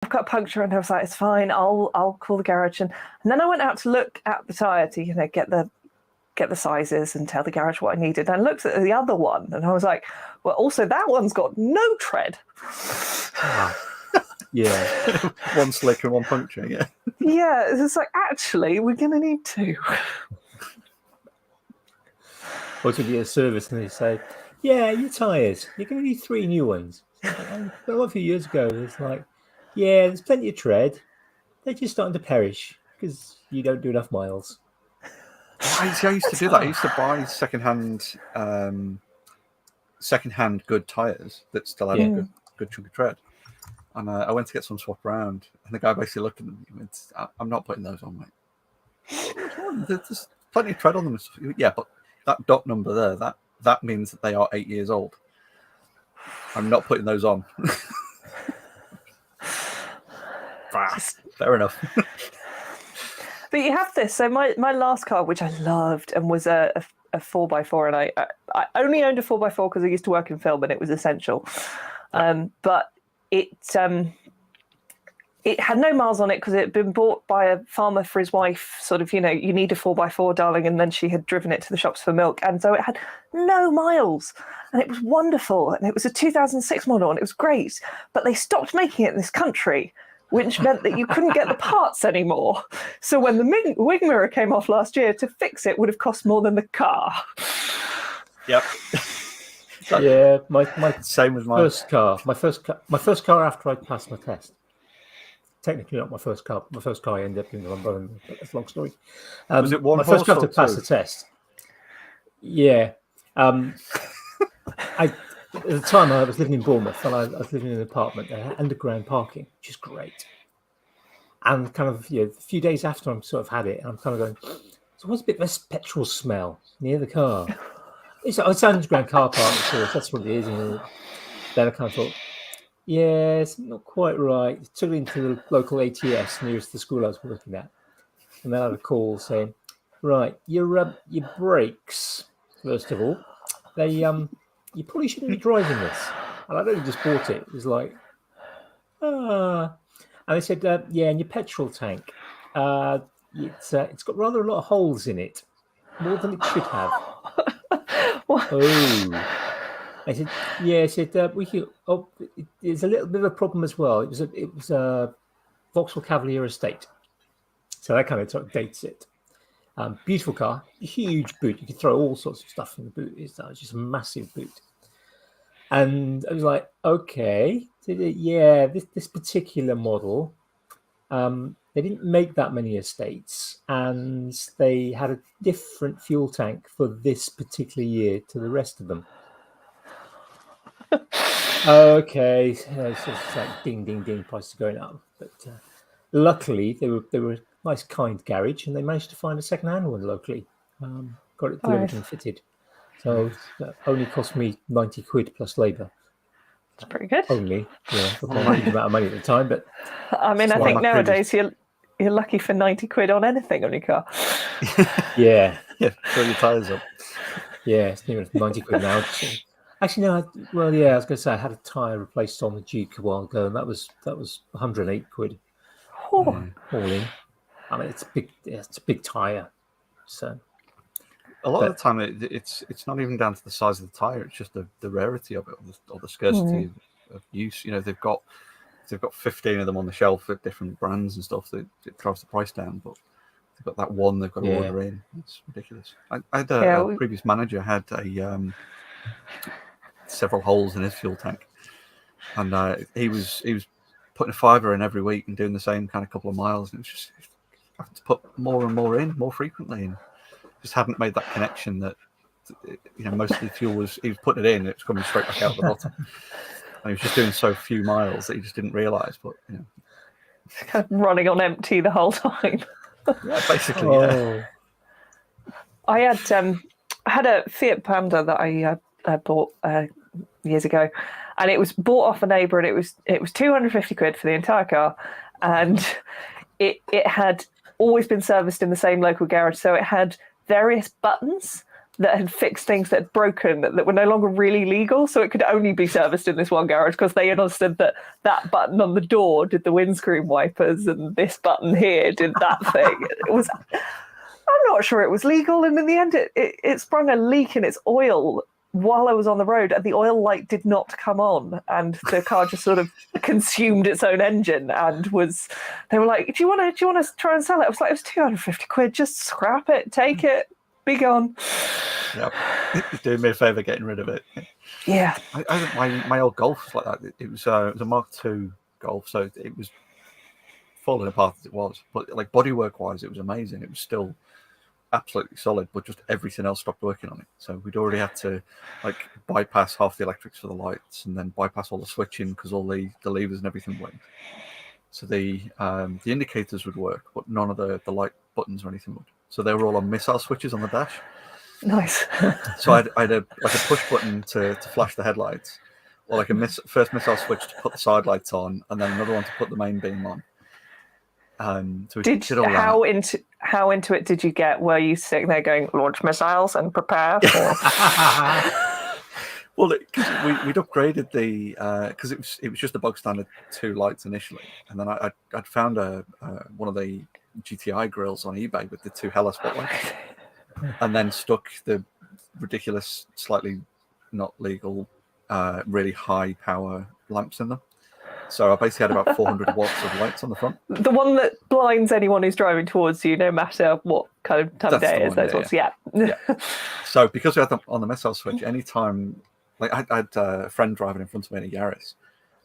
I've got a puncture, and I was like, it's fine. I'll call the garage, and then I went out to look at the tire to get the sizes and tell the garage what I needed. And I looked at the other one, and I was like, well, also that one's got no tread. Yeah, one slick and one puncture. Yeah, yeah. It's like, actually, we're gonna need two. Or to get a service and they say, yeah, your tyres, you're going to need 3 new ones. So a few years ago, it's like, yeah, there's plenty of tread. They're just starting to perish because you don't do enough miles. I used to do that. I used to buy secondhand good tyres that still had a good chunk of tread. And I went to get some swap around, and the guy basically looked at them and went, I'm not putting those on, mate. There's plenty of tread on them. Yeah, but that dot number there, that means that they are 8 years old. I'm not putting those on. Fair enough. But you have this. So my last car, which I loved, and was a 4x4, and I only owned a 4x4 because I used to work in film and it was essential. But it had no miles on it because it had been bought by a farmer for his wife, sort of, you need a 4x4, darling, and then she had driven it to the shops for milk. And so it had no miles, and it was wonderful. And it was a 2006 model, and it was great. But they stopped making it in this country, which meant that you couldn't get the parts anymore. So when the wing mirror came off last year, to fix it would have cost more than the car. Yep. Yeah, my same as my first car. My first car after I passed my test. Technically not my first car. My first car I ended up doing the Lambo. That's a long story. Was it one my first car to pass the test? Yeah. At the time I was living in Bournemouth, and I was living in an apartment that had underground parking, which is great. And kind of a few days after I'm sort of had it, and I'm kind of going, so what's a bit of a petrol smell near the car? It's an underground car park, of course, that's what it is. And then I kind of thought, yeah, it's not quite right. Took it into the local ATS nearest the school I was working at, and then I had a call saying, right, your brakes, first of all, they you probably shouldn't be driving this. And I'd only just bought it. It was like, and they said, yeah, and your petrol tank, it's got rather a lot of holes in it, more than it should have. Oh. I said, yeah. I said, there's a little bit of a problem as well. It was a Vauxhall Cavalier estate, so that kind of dates it. Beautiful car, huge boot. You could throw all sorts of stuff in the boot. It's just a massive boot. And I was like, okay, so yeah, this particular model, they didn't make that many estates, and they had a different fuel tank for this particular year to the rest of them. Okay, so it's just like ding, ding, ding, prices going up. But luckily, they were a nice, kind garage, and they managed to find a second-hand one locally. Got it delivered and fitted. So that only cost me 90 quid plus labour. That's pretty good. Only, yeah, not a huge amount of money at the time, but I mean, I think nowadays you're lucky for 90 quid on anything on your car. Yeah, fill your tyres up. Yeah, it's near 90 quid now. Actually, no. I was going to say I had a tyre replaced on the Duke a while ago, and that was 108 quid. All in. I mean, it's big. It's a big tyre. So a lot of the time, it's not even down to the size of the tyre. It's just the rarity of it, or the scarcity of use. They've got 15 of them on the shelf at different brands and stuff. That it drives the price down, but they've got that one they've got to order in. It's ridiculous. I had a previous manager had several holes in his fuel tank, and he was putting a fiver in every week and doing the same kind of couple of miles, and it was just having to put more and more in more frequently, and just hadn't made that connection that most of the fuel he was putting it in, it was coming straight back out the bottom, and he was just doing so few miles that he just didn't realise. But kind of running on empty the whole time. Yeah, basically. Yeah. I had a Fiat Panda that I bought years ago, and it was bought off a neighbour, and it was 250 quid for the entire car, and it had always been serviced in the same local garage, so it had various buttons that had fixed things that had broken that were no longer really legal, so it could only be serviced in this one garage because they understood that that button on the door did the windscreen wipers and this button here did that thing. It was, I'm not sure it was legal, and in the end it sprung a leak in its oil while I was on the road, and the oil light did not come on, and the car just sort of consumed its own engine. And they were like, "Do you want to try and sell it?" I was like, "It was £250. Just scrap it, take it, be gone." Yep. You're doing me a favour getting rid of it. Yeah. I think my old Golf was like that. It was a Mark II Golf, so it was falling apart as it was. But like bodywork wise, it was amazing. It was still absolutely solid, but just everything else stopped working on it. So we'd already had to like bypass half the electrics for the lights, and then bypass all the switching because all the levers and everything went. So the indicators would work, but none of the light buttons or anything would. So they were all on missile switches on the dash. Nice. So I had a push button to flash the headlights, or like a first missile switch to put the side lights on, and then another one to put the main beam on. So how into it did you get? Were you sitting there going, "Launch missiles and prepare for"? Well, we'd upgraded the because it was just the bog standard 2 lights initially, and then I'd found one of the GTI grills on eBay with the 2 Hella spotlights, and then stuck the ridiculous, slightly not legal, really high power lamps in them. So I basically had about 400 watts of lights on the front. The one that blinds anyone who's driving towards you, no matter what kind of time of day it is. Those ones, yeah. So because we had them on the missile switch, anytime, like I had a friend driving in front of me in a Yaris,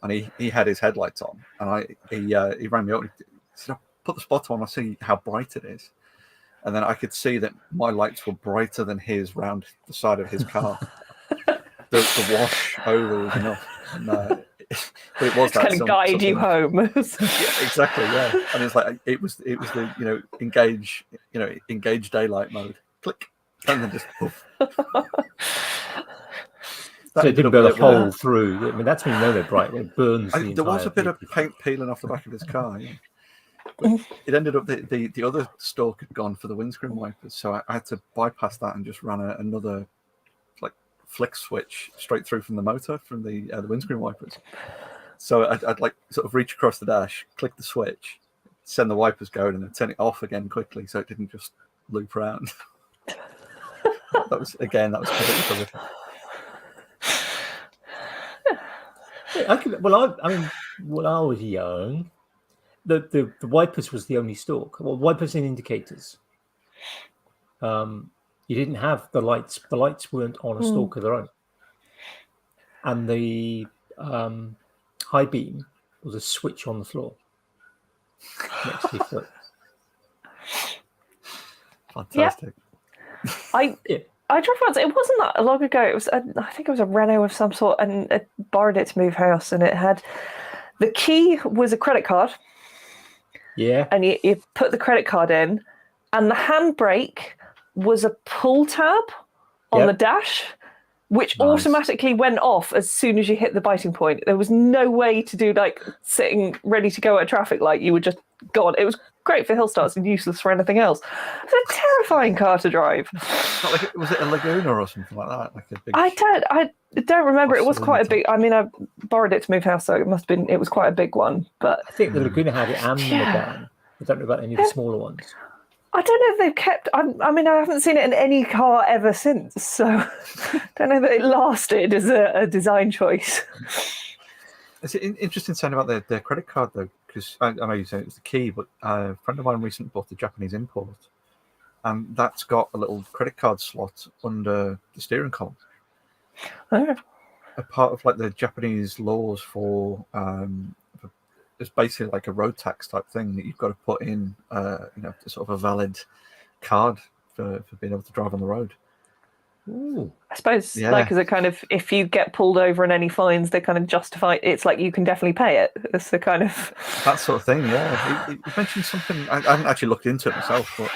and he had his headlights on, and he rang me up. He said, "I put the spot on. I see how bright it is," and then I could see that my lights were brighter than his round the side of his car. the wash over was enough. And, but it was that kind of guide you home. Yeah, exactly. Yeah, and it's like it was the engage daylight mode. Click, and then just poof. So it didn't burn a hole through. I mean, that's when you know they're bright. It burns. There was a bit of paint peeling off the back of his car. Yeah. But it ended up the other stalk had gone for the windscreen wipers, so I had to bypass that and just ran another like flick switch straight through from the motor from the windscreen wipers. So I'd like sort of reach across the dash, click the switch, send the wipers going, and then turn it off again quickly so it didn't just loop around. that was completely terrific. When I was young, the wipers was the only stalk. Well, wipers and indicators. You didn't have the lights. The lights weren't on a stalk of their own. And the high beam was a switch on the floor next to your foot. Fantastic. Yeah. I drove once. It wasn't that long ago. It was, I think it was a Renault of some sort, and I borrowed it to move house. And it had the key was a credit card. Yeah. And you put the credit card in, and the handbrake was a pull tab on the dash, which automatically went off as soon as you hit the biting point. There was no way to do like sitting ready to go at a traffic light. You would just go on. It was great for hill starts and useless for anything else. It was a terrifying car to drive. Was it a Laguna or something like that? Like a big... I don't remember. It was quite a big. I mean, I borrowed it to move house, so it must have been. It was quite a big one. But I think the Laguna had it and the Megane. I don't know about any of the smaller ones. I don't know if they've kept. I mean, I haven't seen it in any car ever since, so I don't know that it lasted as a design choice. It's interesting saying about their credit card though, because I know you said it was the key, but a friend of mine recently bought a Japanese import, and that's got a little credit card slot under the steering column. Oh. A part of like the Japanese laws for it's basically like a road tax type thing that you've got to put in, sort of a valid card for being able to drive on the road. Ooh. I suppose, like, as a kind of, if you get pulled over and any fines, they kind of justify. It's like you can definitely pay it. It's the kind of that sort of thing. Yeah, he mentioned something. I haven't actually looked into it myself, but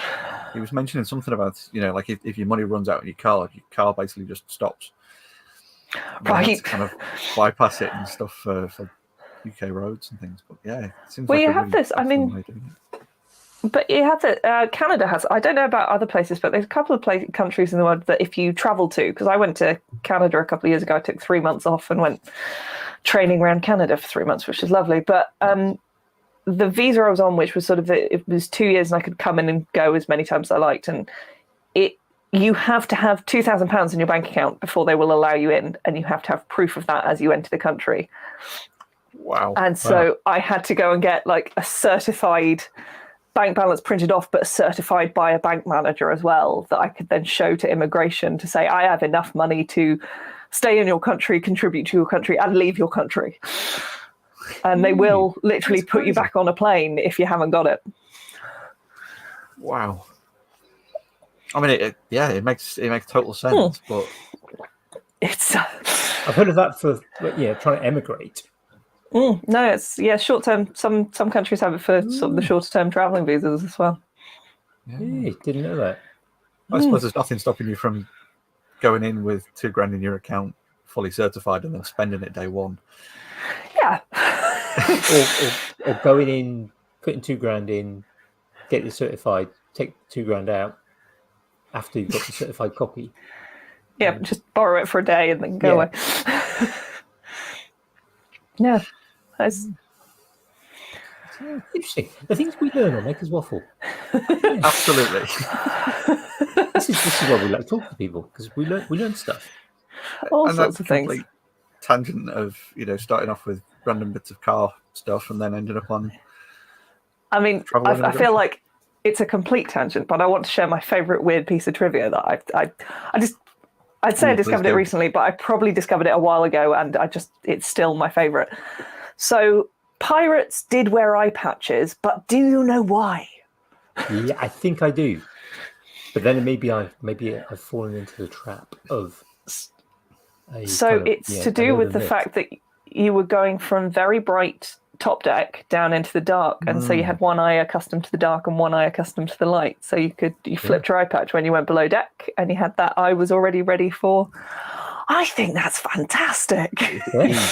he was mentioning something about like if your money runs out in your car basically just stops. Right. You have to kind of bypass it and stuff for UK roads and things, but yeah, it seems well, like you have this. I mean, But you have to. Canada has. I don't know about other places, but there's a couple of countries in the world that if you travel to, because I went to Canada a couple of years ago, I took 3 months off and went training around Canada for 3 months, which is lovely. But the visa I was on, which was sort of it was 2 years, and I could come in and go as many times as I liked, and you have to have £2,000 in your bank account before they will allow you in, and you have to have proof of that as you enter the country. Wow. And so I had to go and get like a certified bank balance printed off, but certified by a bank manager as well, that I could then show to immigration to say I have enough money to stay in your country, contribute to your country, and leave your country. And they will literally put you back on a plane if you haven't got it. Wow. I mean, it makes total sense, but It's I've heard of that for trying to emigrate. no, it's short term. Some countries have it for sort of the shorter term traveling visas as well. Yeah, didn't know that. I suppose there's nothing stopping you from going in with £2,000 in your account, fully certified, and then spending it day one. Yeah. or going in, putting £2,000 in, get it certified, take £2,000 out after you've got the certified copy. Yeah, just borrow it for a day and then go away. Yeah, that's interesting. The things we learn on Maker's Waffle. Absolutely. This is why we like talking to people, because we learn stuff. All sorts of things. Tangent of starting off with random bits of car stuff and then ended up on. I mean, I feel like it's a complete tangent, but I want to share my favourite weird piece of trivia that I'd say I discovered it recently, but I probably discovered it a while ago, and it's still my favourite. So pirates did wear eye patches, but do you know why? Yeah, I think I do. But then maybe I've fallen into the trap of. It's to do with the fact that you were going from very bright top deck down into the dark, and so you had one eye accustomed to the dark and one eye accustomed to the light. So you flipped your eye patch when you went below deck, and you had that eye was already ready for. I think that's fantastic. Yeah.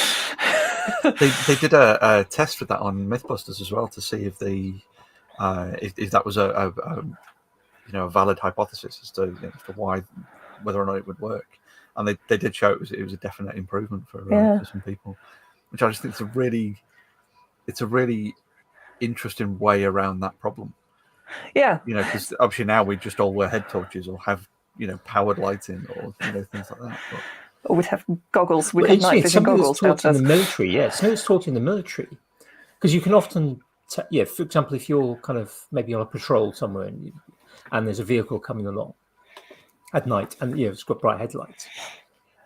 They did a test with that on MythBusters as well to see if if that was a valid hypothesis as to whether or not it would work, and they did show it was a definite improvement for some people, which I just think it's a really interesting way around that problem. Yeah. Because obviously now we just all wear head torches or have powered lighting or things like that. Or we'd have goggles. We'd have night vision goggles. Taught in the military, it's taught in the military, because you can often, for example, if you're kind of maybe on a patrol somewhere and there's a vehicle coming along at night and it's got bright headlights,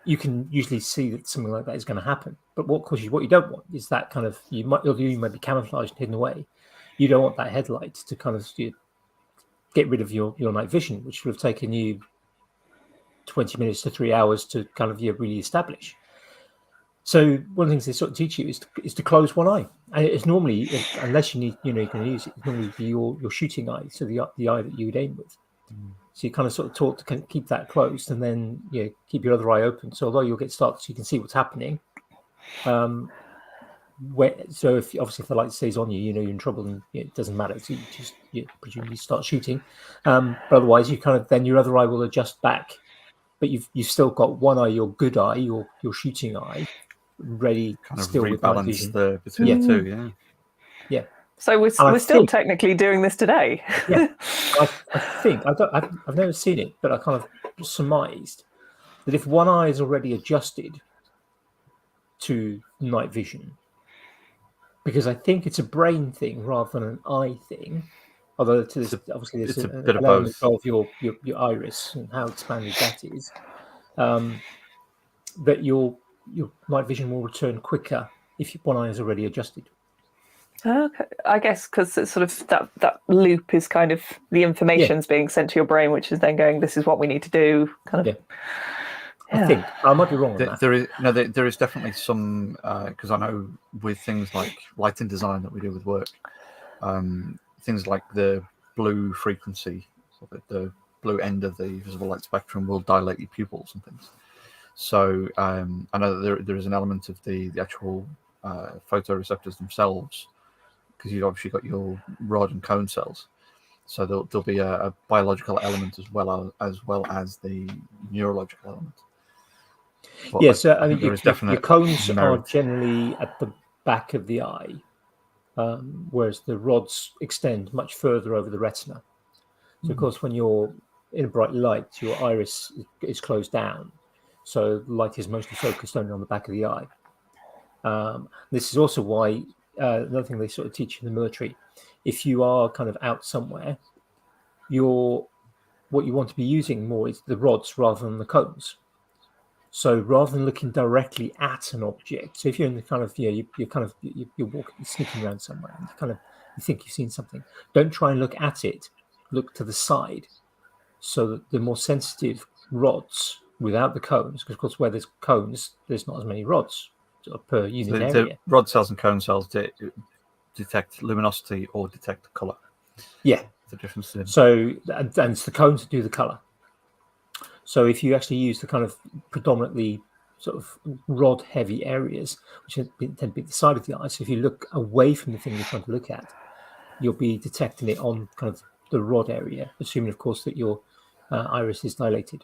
you can usually see that something like that is going to happen. But what you don't want is that kind of you might be camouflaged and hidden away. You don't want that headlight to kind of get rid of your night vision, which would have taken you 20 minutes to 3 hours to kind of really establish. So one of the things they sort of teach you is to close one eye, and it's normally, unless you can use it, it's normally your shooting eye, so the eye that you would aim with. So you're kind of sort of taught to keep that closed, and then keep your other eye open. So although you'll get started, so you can see what's happening. So if the light stays on you, you're in trouble, and it doesn't matter. So you presumably start shooting. But otherwise, you kind of then your other eye will adjust back. But you've still got one eye, your good eye, your shooting eye, ready kind of still rebalance with between the two. Yeah. So we're still technically doing this today. Yeah, I think I've never seen it, but I kind of surmised that if one eye is already adjusted to night vision, because I think it's a brain thing rather than an eye thing. Although there's a bit of element both of your iris and how expanded that is, that your night vision will return quicker if one eye is already adjusted. Okay, I guess because it's sort of that loop is kind of the information's being sent to your brain, which is then going, this is what we need to do. Kind of. I think I might be wrong on that. There is definitely some because I know with things like lighting design that we do with work, things like the blue frequency, so that the blue end of the visible light spectrum will dilate your pupils and things. So I know that there is an element of the actual photoreceptors themselves, because you've obviously got your rod and cone cells, So there'll be a biological element as well as the neurological element. But Yes, I I mean think there your, is your, definite your cones are merit. generally at the back of the eye, whereas the rods extend much further over the retina. So, of course, when you're in a bright light, your iris is closed down, so light is mostly focused only on the back of the eye. This is also why another thing they sort of teach in the military: if you are kind of out somewhere, what you want to be using more is the rods rather than the cones. So rather than looking directly at an object, so if you're in the kind of you're walking, you're sneaking around somewhere, and you think you've seen something, don't try and look at it. Look to the side, so that the more sensitive rods without the cones, because of course where there's cones, there's not as many rods per unit The area. rod cells and cone cells detect luminosity or detect color. Yeah. The difference in. So and it's the cones that do the color. So if you actually use the kind of predominantly sort of rod heavy areas, which tend to be the side of the eye, so if you look away from the thing you're trying to look at, you'll be detecting it on kind of the rod area, assuming of course that your iris is dilated.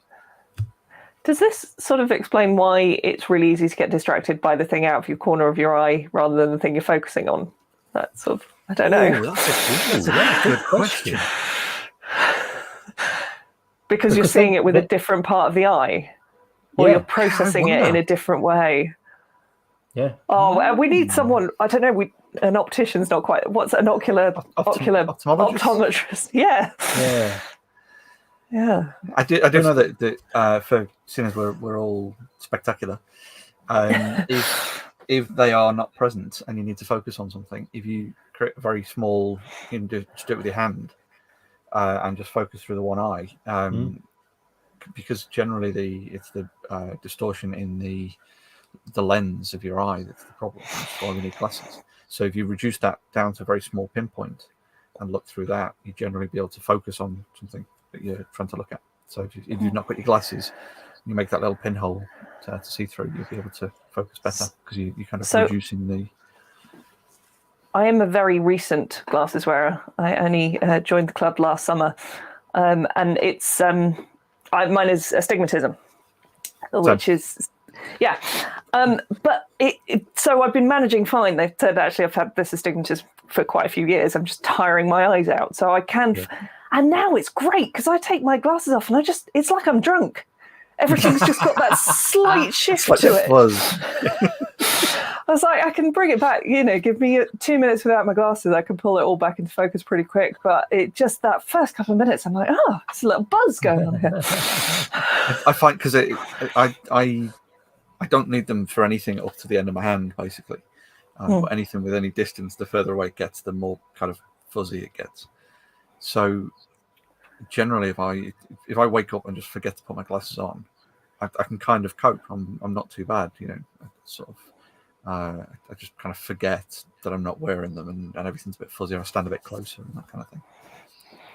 Does this sort of explain why it's really easy to get distracted by the thing out of your corner of your eye rather than the thing you're focusing on? That sort of, I don't know. That's a good question. Because you're seeing it with a different part of the eye, or you're processing it in a different way. Yeah. Oh, we need someone. I don't know. An optician's not quite. What's an ocular optometrist? Yeah. Yeah. Yeah. I do know that for seeing as we're all spectacular, if they are not present and you need to focus on something, if you create a very small, you can just do it with your hand and just focus through the one eye, because generally it's the distortion in the lens of your eye that's the problem. That's why we need glasses. So if you reduce that down to a very small pinpoint and look through that, you generally be able to focus on something that you're trying to look at. So if you've not got your glasses, you make that little pinhole to see through, you'll be able to focus better because you're kind of reducing the... I am a very recent glasses wearer. I only joined the club last summer, and it's mine is astigmatism, which is but so I've been managing fine. They've said actually I've had this astigmatism for quite a few years. I'm just tiring my eyes out, so I can. And now it's great because I take my glasses off and it's like I'm drunk. Everything's just got that slight shift to it. I was like, I can bring it back, give me 2 minutes without my glasses. I can pull it all back into focus pretty quick. But it just that first couple of minutes, I'm like, there's a little buzz going on here. I find because I don't need them for anything up to the end of my hand, basically. But anything with any distance, the further away it gets, the more kind of fuzzy it gets. So generally, if I wake up and just forget to put my glasses on, I can kind of cope. I'm not too bad, I just kind of forget that I'm not wearing them and everything's a bit fuzzy. I stand a bit closer and that kind of thing.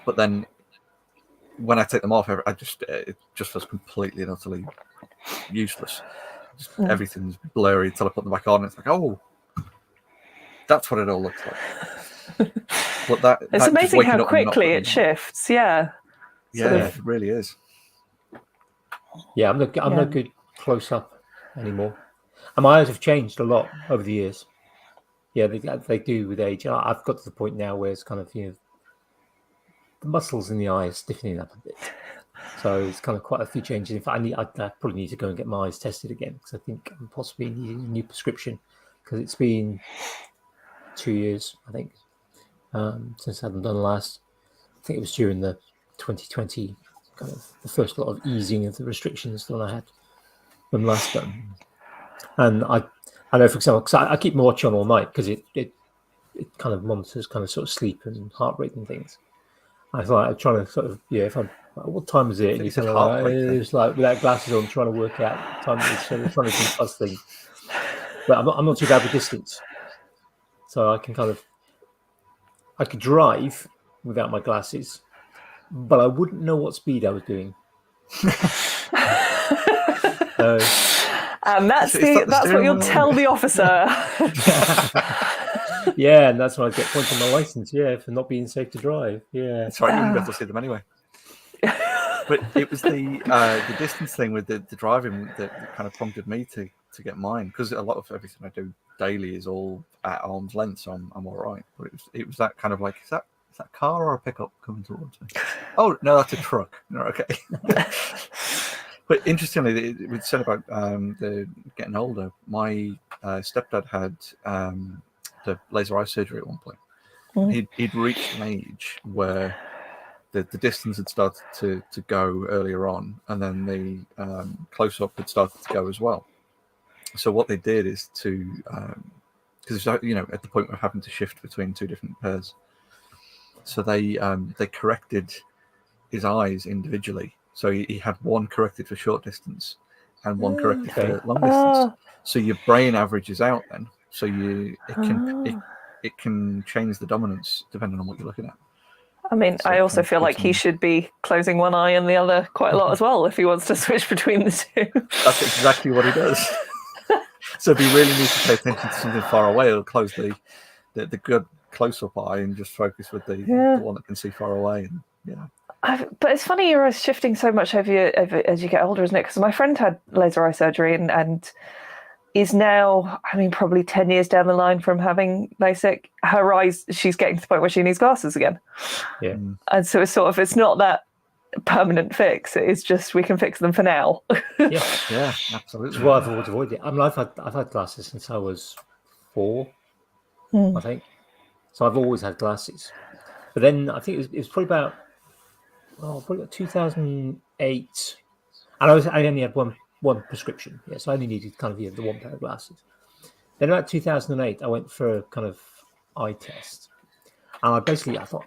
But then when I take them off, it just feels completely and utterly useless. Everything's blurry until I put them back on. It's like, oh, that's what it all looks like. But it's amazing how quickly it shifts. Yeah. It really is. Yeah, I'm not good close up anymore. And my eyes have changed a lot over the years. Yeah, they do with age. I've got to the point now where it's kind of, the muscles in the eye are stiffening up a bit. So it's kind of quite a few changes. In fact, I probably need to go and get my eyes tested again because I think I'm possibly needing a new prescription because it's been 2 years, I think, since I haven't done the last. I think it was during the 2020 kind of the first lot of easing of the restrictions that I had when last done. And I know, for example, because I keep my watch on all night because it kind of monitors kind of sort of sleep and heart rate and things. I thought I'd try to sort of, if I'm, what time is it? And you kind of it's like without glasses on, trying to work out the time it's trying to do fuzz thing. But I'm not too bad with distance, so I could drive without my glasses, but I wouldn't know what speed I was doing. And that's what you'll tell the officer. Yeah, and that's when I get points on my license. Yeah, for not being safe to drive. Yeah, That's right. You didn't have to see them anyway. But it was the distance thing with the driving that kind of prompted me to get mine, because a lot of everything I do daily is all at arm's length, so I'm all right. But it was that kind of like, is that a car or a pickup coming towards me? Oh no, that's a truck. No, okay. But interestingly, it was said about the getting older. My stepdad had the laser eye surgery at one point. He'd reached an age where the distance had started to go earlier on, and then the close-up had started to go as well. So what they did is to, because at the point of having to shift between two different pairs, so they corrected his eyes individually. So he had one corrected for short distance and one corrected for long distance. So your brain averages out then. So it can change the dominance depending on what you're looking at. I mean, So I also feel like he should be closing one eye and the other quite a lot as well if he wants to switch between the two. That's exactly what he does. So if you really need to pay attention to something far away, he'll close the good close-up eye and just focus with the one that can see far away. And but it's funny you're shifting so much over as you get older, isn't it? Because my friend had laser eye surgery and is now, I mean, probably 10 years down the line from having LASIK. Her eyes, she's getting to the point where she needs glasses again. Yeah. And so it's not that permanent fix. It's just we can fix them for now. Yeah, absolutely. Well, I've always avoided it. I mean, I've had glasses since I was 4, I think. So I've always had glasses. But then I think it was probably about 2008, and I only had one prescription. Yeah, so I only needed kind of the one pair of glasses. Then about 2008, I went for a kind of eye test. And I thought,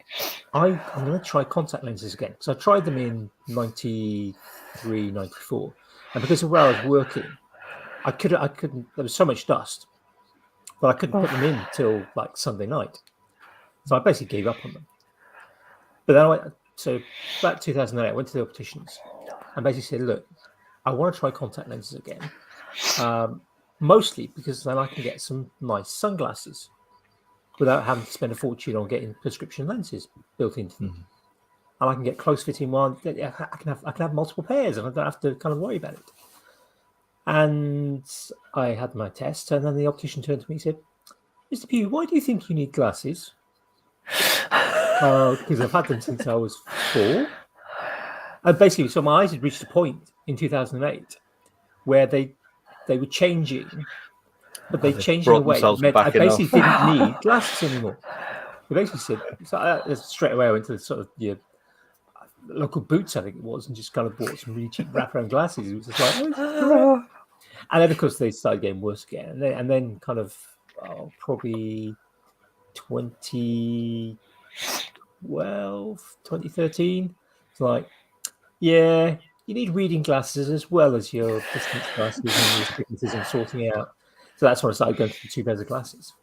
I'm going to try contact lenses again. So I tried them in 93, 94. And because of where I was working, I couldn't, there was so much dust, but I couldn't put them in till like Sunday night. So I basically gave up on them. But then so about 2008, I went to the opticians and basically said, look, I want to try contact lenses again. Mostly because then I can get some nice sunglasses without having to spend a fortune on getting prescription lenses built into them. And I can get close fitting one. I can have multiple pairs and I don't have to kind of worry about it. And I had my test, and then the optician turned to me and said, Mr. Pugh, why do you think you need glasses? Because I've had them since I was 4. And basically, so my eyes had reached a point in 2008 where they were changing, but they changed in a way that meant I basically didn't need glasses anymore. They basically said, so straight away I went to the sort of local Boots, I think it was, and just kind of bought some really cheap wraparound glasses. It was just like, oh, and then of course they started getting worse again, and then kind of probably 2012, 2013, it's like, yeah, you need reading glasses as well as your distance glasses and your astigmatism sorting out. So that's when I started going to the 2 pairs of glasses.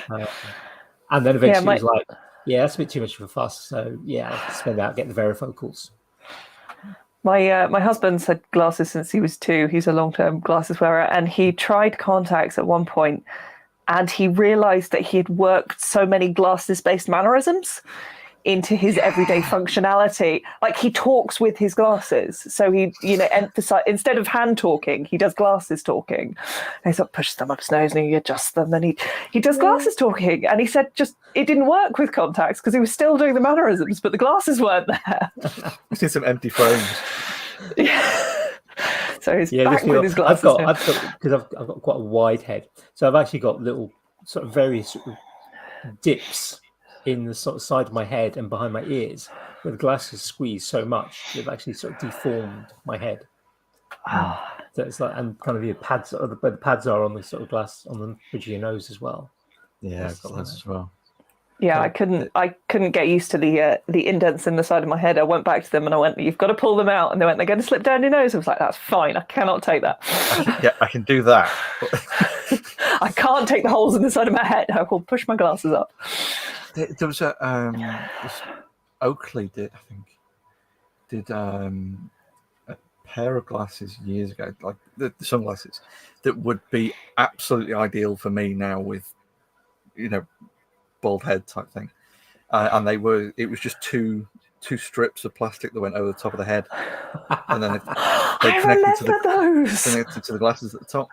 And then eventually it was like, yeah, that's a bit too much of a fuss. So yeah, I have to spend out getting the varifocals. My husband's had glasses since he was 2. He's a long-term glasses wearer, and he tried contacts at one point, and he realised that he had worked so many glasses-based mannerisms into his everyday functionality. Like, he talks with his glasses, so he emphasize, instead of hand talking, he does glasses talking. And he sort of pushes them up his nose and he adjusts them, and he does glasses talking. And he said just it didn't work with contacts because he was still doing the mannerisms, but the glasses weren't there. I've seen some empty frames. So he's back with his glasses. I've got quite a wide head, so I've actually got little sort of various sort of dips in the sort of side of my head and behind my ears, where the glasses squeeze so much they've actually sort of deformed my head. So it's like, and kind of your pads, where the pads are on the sort of glass on the bridge of your nose as well. Yeah, I've got those as well. Yeah, I couldn't get used to the indents in the side of my head. I went back to them and I went, "You've got to pull them out." And they went, "They're going to slip down your nose." I was like, "That's fine. I cannot take that." Yeah, I can do that. I can't take the holes in the side of my head. I will push my glasses up. There was a Oakley did a pair of glasses years ago, like the sunglasses, that would be absolutely ideal for me now with bald head type thing, and it was just two strips of plastic that went over the top of the head, and then they connected to the glasses at the top.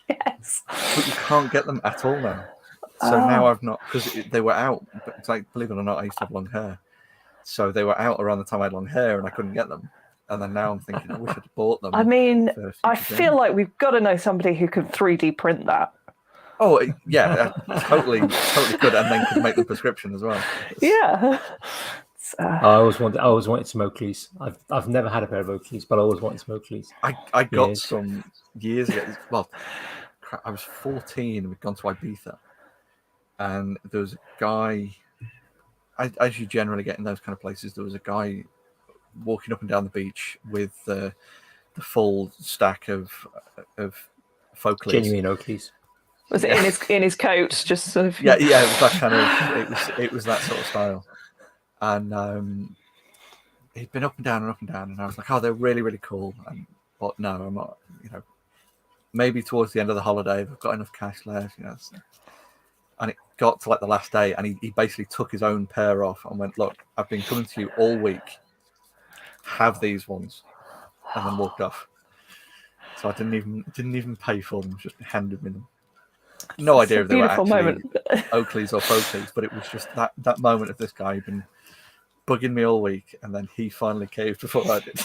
Yes. But you can't get them at all now. So now I've not, because they were out. But it's like, believe it or not, I used to have long hair, so they were out around the time I had long hair, and I couldn't get them. And then now I'm thinking, I wish I'd bought them. I mean, I feel like we've got to know somebody who can 3D print that. Oh yeah, totally could, and then could make the prescription as well. Yeah. I always wanted some Oakleys. I've never had a pair of Oakleys, but I always wanted some Oakleys. I got some years ago. Well, I was 14 and we'd gone to Ibiza, and there was a guy. As you generally get in those kind of places, there was a guy walking up and down the beach with the full stack of Oakleys. Genuine Oakleys. Was it in his coat? Just sort of. Yeah. It was that kind of. It was that sort of style, and he'd been up and down, and I was like, oh, they're really, really cool. But no, I'm not. Maybe towards the end of the holiday, if I've got enough cash left, And it got to like the last day, and he basically took his own pair off and went, look, I've been coming to you all week. Have these ones, and then walked off. So I didn't even pay for them; just handed me them. No idea if they were actually Oakleys or Oakleys, but it was just that moment of this guy who'd been bugging me all week, and then he finally caved before I did.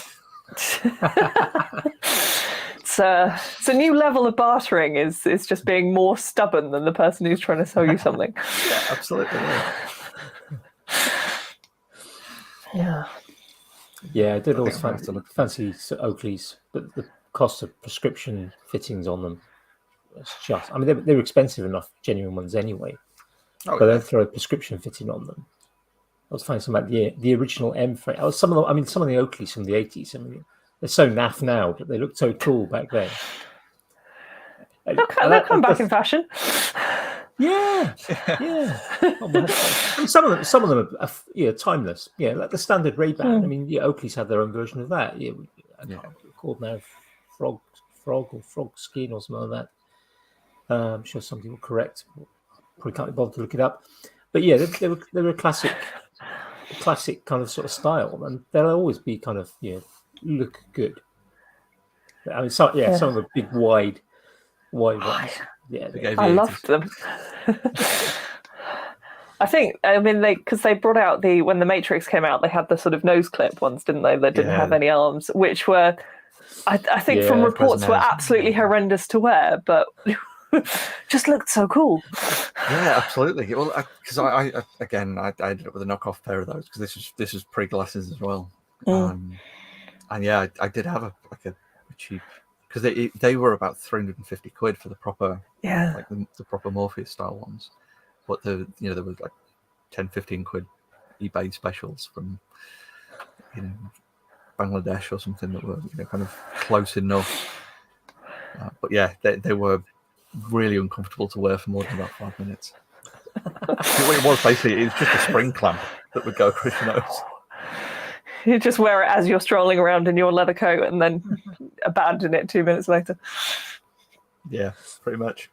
It's a new level of bartering is just being more stubborn than the person who's trying to sell you something. Yeah, absolutely. Yeah, I did always fancy Oakleys, but the cost of prescription fittings on them was just... I mean, they were expensive enough, genuine ones anyway. But then throw a prescription fitting on them. I was finding some like the original M frame. Some of the Oakleys from the 80s. I mean, they're so naff now, but they looked so cool back then. They'll come back in fashion. Yeah. And some of them are timeless. Yeah, like the standard Ray-Ban. I mean, Oakleys had their own version of that. I can't recall now, frog or frog skin or something like that. I'm sure somebody will correct. Probably can't be bothered to look it up. But yeah, they were a classic kind of sort of style, and they'll always be kind of look good. I mean, some of the big wide ones. Yeah, I loved them. I mean, because they brought out when the Matrix came out, they had the sort of nose clip ones, didn't they? That didn't have any arms, which were, I think, from reports, were absolutely horrendous to wear, but just looked so cool. Yeah, absolutely. Well, because I ended up with a knockoff pair of those because this is pre-glasses as well. And yeah, I did have a cheap, because they were about 350 quid for the proper, like the proper Morpheus style ones, but there was like 10-15 quid eBay specials from Bangladesh or something that were kind of close enough. But yeah, they were really uncomfortable to wear for more than about 5 minutes. What it was basically, it was just a spring clamp that would go across your nose. You just wear it as you're strolling around in your leather coat and then abandon it 2 minutes later. Yeah, pretty much.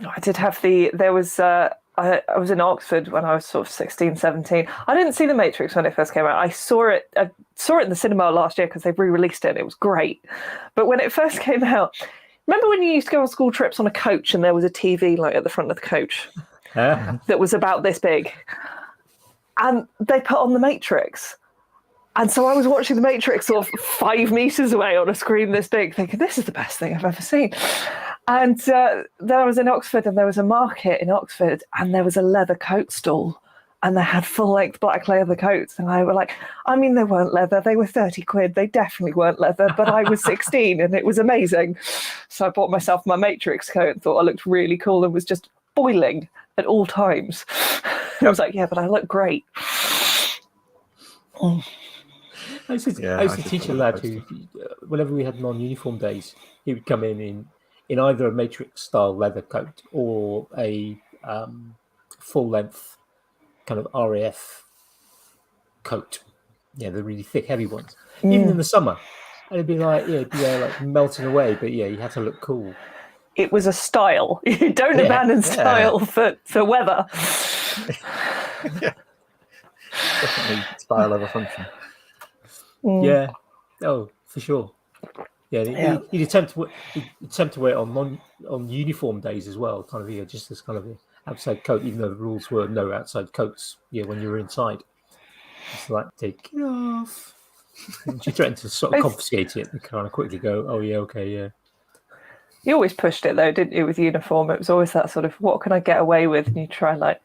I did have I was in Oxford when I was sort of 16, 17. I didn't see The Matrix when it first came out. I saw it in the cinema last year because they re-released it and it was great. But when it first came out, remember when you used to go on school trips on a coach and there was a TV like at the front of the coach that was about this big? And they put on The Matrix. And so I was watching The Matrix sort of 5 meters away on a screen this big, thinking, this is the best thing I've ever seen. And then I was in Oxford, and there was a market in Oxford, and there was a leather coat stall. And they had full-length black leather coats. And I were like, I mean, they weren't leather. They were 30 quid. They definitely weren't leather. But I was 16, and it was amazing. So I bought myself my Matrix coat and thought I looked really cool and was just boiling at all times. I was like, yeah, but I look great. I used to teach a lad who, whenever we had non-uniform days, he would come in either a Matrix-style leather coat or a full-length kind of RAF coat. Yeah, the really thick, heavy ones. Even in the summer. And it'd be like, like melting away, but yeah, you had to look cool. it was a style. You don't abandon style for weather. Yeah. Definitely style over function. Yeah. Oh, for sure. Yeah, he'd attempt to wear it on uniform days as well, kind of just as kind of an outside coat, even though the rules were no outside coats. When you were inside, it's like take it off. And she threatened to sort of confiscate it and kind of quickly go, "Oh yeah, okay, yeah." You always pushed it though, didn't you? With uniform, it was always that sort of what can I get away with, and you try like.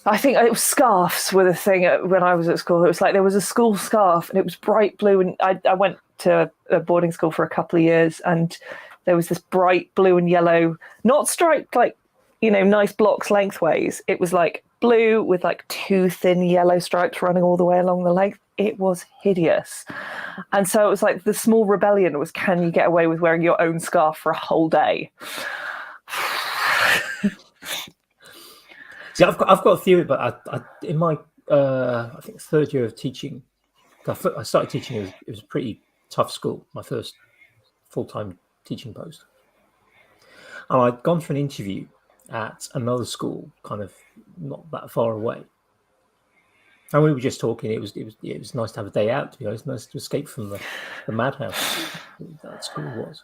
I think it was scarves were the thing when I was at school. It was like there was a school scarf and it was bright blue. And I went to a boarding school for a couple of years and there was this bright blue and yellow, not striped like, nice blocks lengthways. It was like blue with like 2 thin yellow stripes running all the way along the length. It was hideous. And so it was like the small rebellion was, can you get away with wearing your own scarf for a whole day? See, I've got a theory, but in my I think 3rd year of teaching, I started teaching. It was a pretty tough school, my first full-time teaching post, and I'd gone for an interview at another school, kind of not that far away, and we were just talking. It was nice to have a day out. To be honest, nice to escape from the madhouse that school was,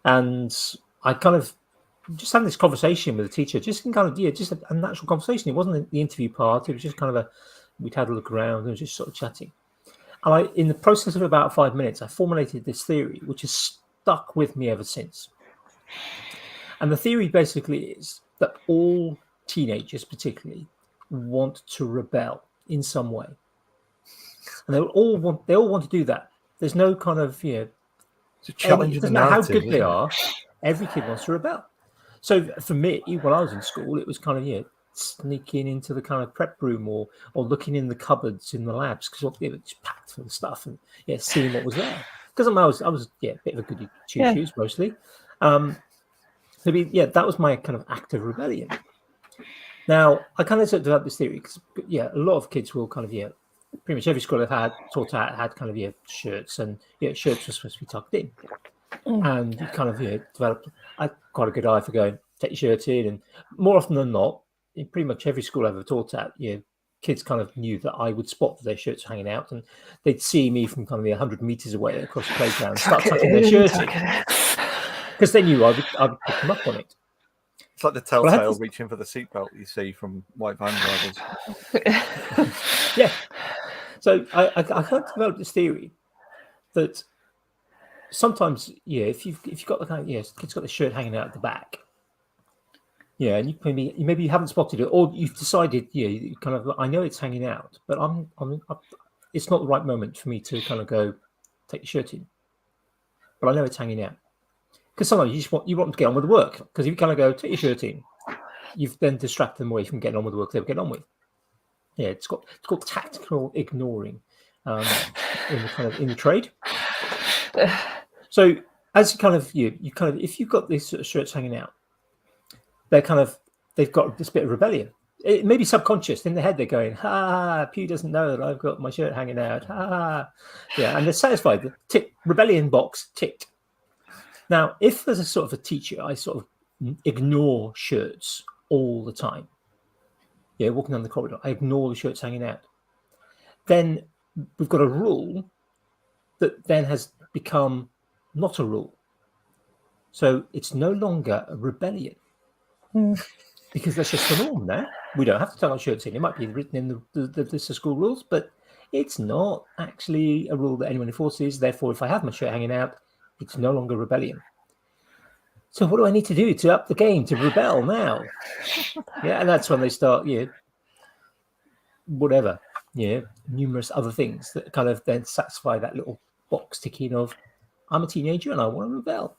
and I kind of. Just having this conversation with the teacher, just a natural conversation. It wasn't the interview part. It was just kind of we'd had a look around and was just sort of chatting. And in the process of about 5 minutes, I formulated this theory, which has stuck with me ever since. And the theory basically is that all teenagers, particularly, want to rebel in some way, and they all want to do that. There's no kind of it's a challenge. It doesn't matter how good they are. Every kid wants to rebel. So for me, when I was in school, it was kind of sneaking into the kind of prep room or looking in the cupboards in the labs because it was packed full of stuff and seeing what was there. Because I was a bit of a goody two shoes mostly. That was my kind of act of rebellion. Now I kind of developed this theory because a lot of kids will kind of pretty much every school I've taught at had kind of shirts and shirts were supposed to be tucked in. And you kind of developed quite a good eye for going, take your shirt in. And more often than not, in pretty much every school I've ever taught at, kids kind of knew that I would spot their shirts hanging out and they'd see me from kind of 100 meters away across the playground and start tucking their shirt in. Because they knew I would pick them up on it. It's like the telltale reaching for the seatbelt you see from white van drivers. Yeah. So I kind of developed this theory that sometimes, if you've got the kind of kid's got the shirt hanging out at the back, and maybe you haven't spotted it, or you've decided, you kind of I know it's hanging out, but it's not the right moment for me to kind of go take your shirt in, but I know it's hanging out because sometimes you want to get on with the work because if you kind of go take your shirt in, you've then distracted them away from getting on with the work they were getting on with. It's called tactical ignoring in the trade. So as you kind of if you've got these sort of shirts hanging out, they've got this bit of rebellion. It may be subconscious in their head. They're going, Pew doesn't know that I've got my shirt hanging out. And they're satisfied. The tick rebellion box ticked. Now, if there's a sort of a teacher, I sort of ignore shirts all the time. Walking down the corridor, I ignore the shirts hanging out. Then we've got a rule that then has become not a rule. So it's no longer a rebellion because that's just the norm now. We don't have to tuck our shirts in. It might be written in the school rules, but it's not actually a rule that anyone enforces. Therefore, if I have my shirt hanging out, it's no longer rebellion. So what do I need to do to up the game to rebel now? And that's when they start, whatever, numerous other things that kind of then satisfy that little box ticking of I'm a teenager and I want to rebel.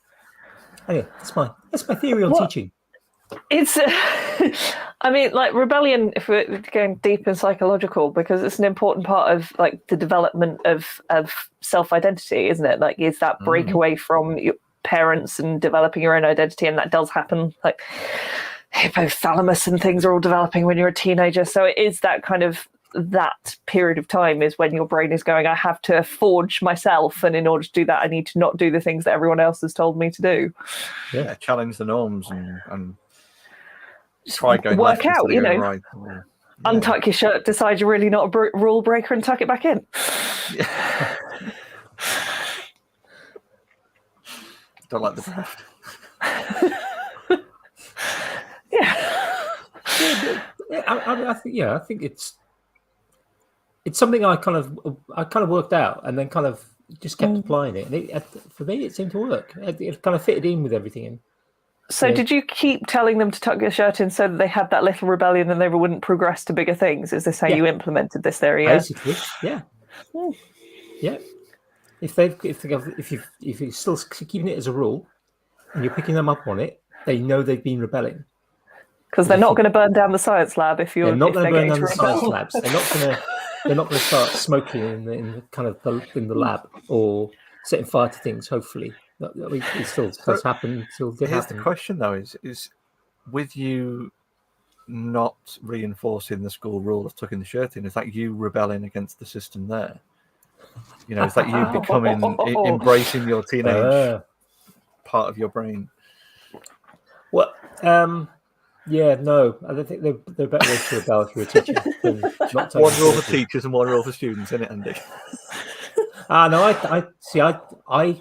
Anyway, that's my theory on teaching. It's, I mean, like rebellion, if we're going deep and psychological, because it's an important part of like the development of self-identity, isn't it? Like, it's that breakaway from your parents and developing your own identity, and that does happen. Like, hypothalamus and things are all developing when you're a teenager, so it is that kind of that period of time is when your brain is going, I have to forge myself, and in order to do that, I need to not do the things that everyone else has told me to do. Yeah, challenge the norms and try going work left out, instead of going right. Untuck your shirt, decide you're really not a rule breaker, and tuck it back in. Yeah. Don't like the draft. I think it's something I kind of worked out, and then kind of just kept applying it. And for me, it seemed to work. It kind of fitted in with everything. And so, did you keep telling them to tuck your shirt in so that they had that little rebellion and they wouldn't progress to bigger things? Is this how you implemented this theory? Yeah? Basically, yeah. Yeah. If you're still keeping it as a rule, and you're picking them up on it, they know they've been rebelling. Because they're not going to burn down the science lab if you're. They're not going to burn down the science labs. They're not going to start smoking in the lab or setting fire to things. Hopefully, it still does happen. Here's the question, though: is with you not reinforcing the school rule of tucking the shirt in, is that you rebelling against the system there? Is that you becoming embracing your teenage part of your brain? Well, yeah, no, I don't think they're better ways to rebel if you're a teacher. Than not one rule for teachers and one rule for students, isn't it, Andy? No, I see. I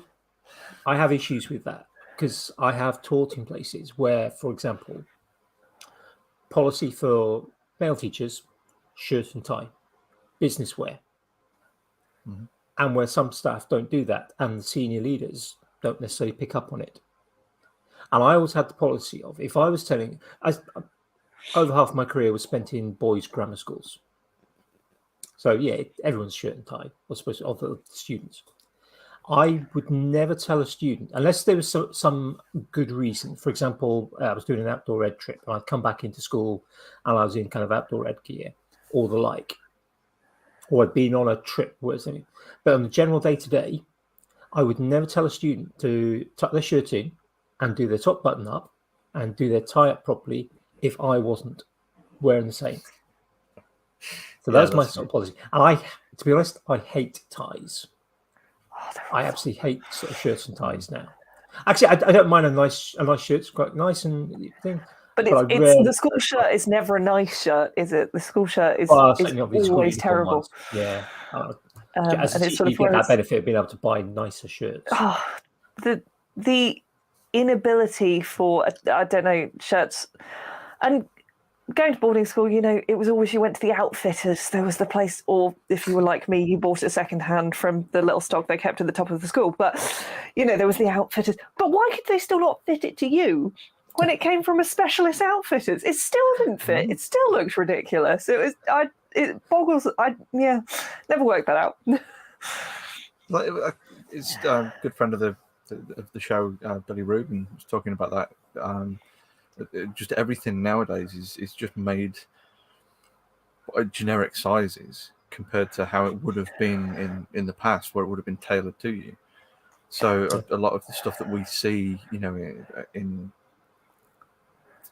have issues with that because I have taught in places where, for example, policy for male teachers, shirt and tie, business wear, and where some staff don't do that, and the senior leaders don't necessarily pick up on it. And I always had the policy of, if I was telling, over half my career was spent in boys' grammar schools. So yeah, everyone's shirt and tie, was supposed to, of the students. I would never tell a student, unless there was some good reason. For example, I was doing an outdoor ed trip, and I'd come back into school, and I was in kind of outdoor ed gear, or the like. Or I'd been on a trip, but on the general day-to-day, I would never tell a student to tuck their shirt in and do their top button up and do their tie up properly if I wasn't wearing the same. So that's my sort of policy. And to be honest, I hate ties. I absolutely hate sort of shirts and ties now. Actually, I don't mind a nice shirt. It's quite nice and thing. But the school shirt is never a nice shirt, is it? The school shirt is always terrible. Ones. Yeah. And it's sort of you get that benefit of being able to buy nicer shirts. The inability for, I don't know, shirts. And going to boarding school, it was always you went to the outfitters. There was the place, or if you were like me, you bought it secondhand from the little stock they kept at the top of the school. But, there was the outfitters. But why could they still not fit it to you when it came from a specialist outfitters? It still didn't fit. It still looked ridiculous. It boggles. Never worked that out. It's a good friend of the show, Billy Rubin, was talking about that. Just everything nowadays is just made generic sizes compared to how it would have been in the past, where it would have been tailored to you. So a lot of the stuff that we see, in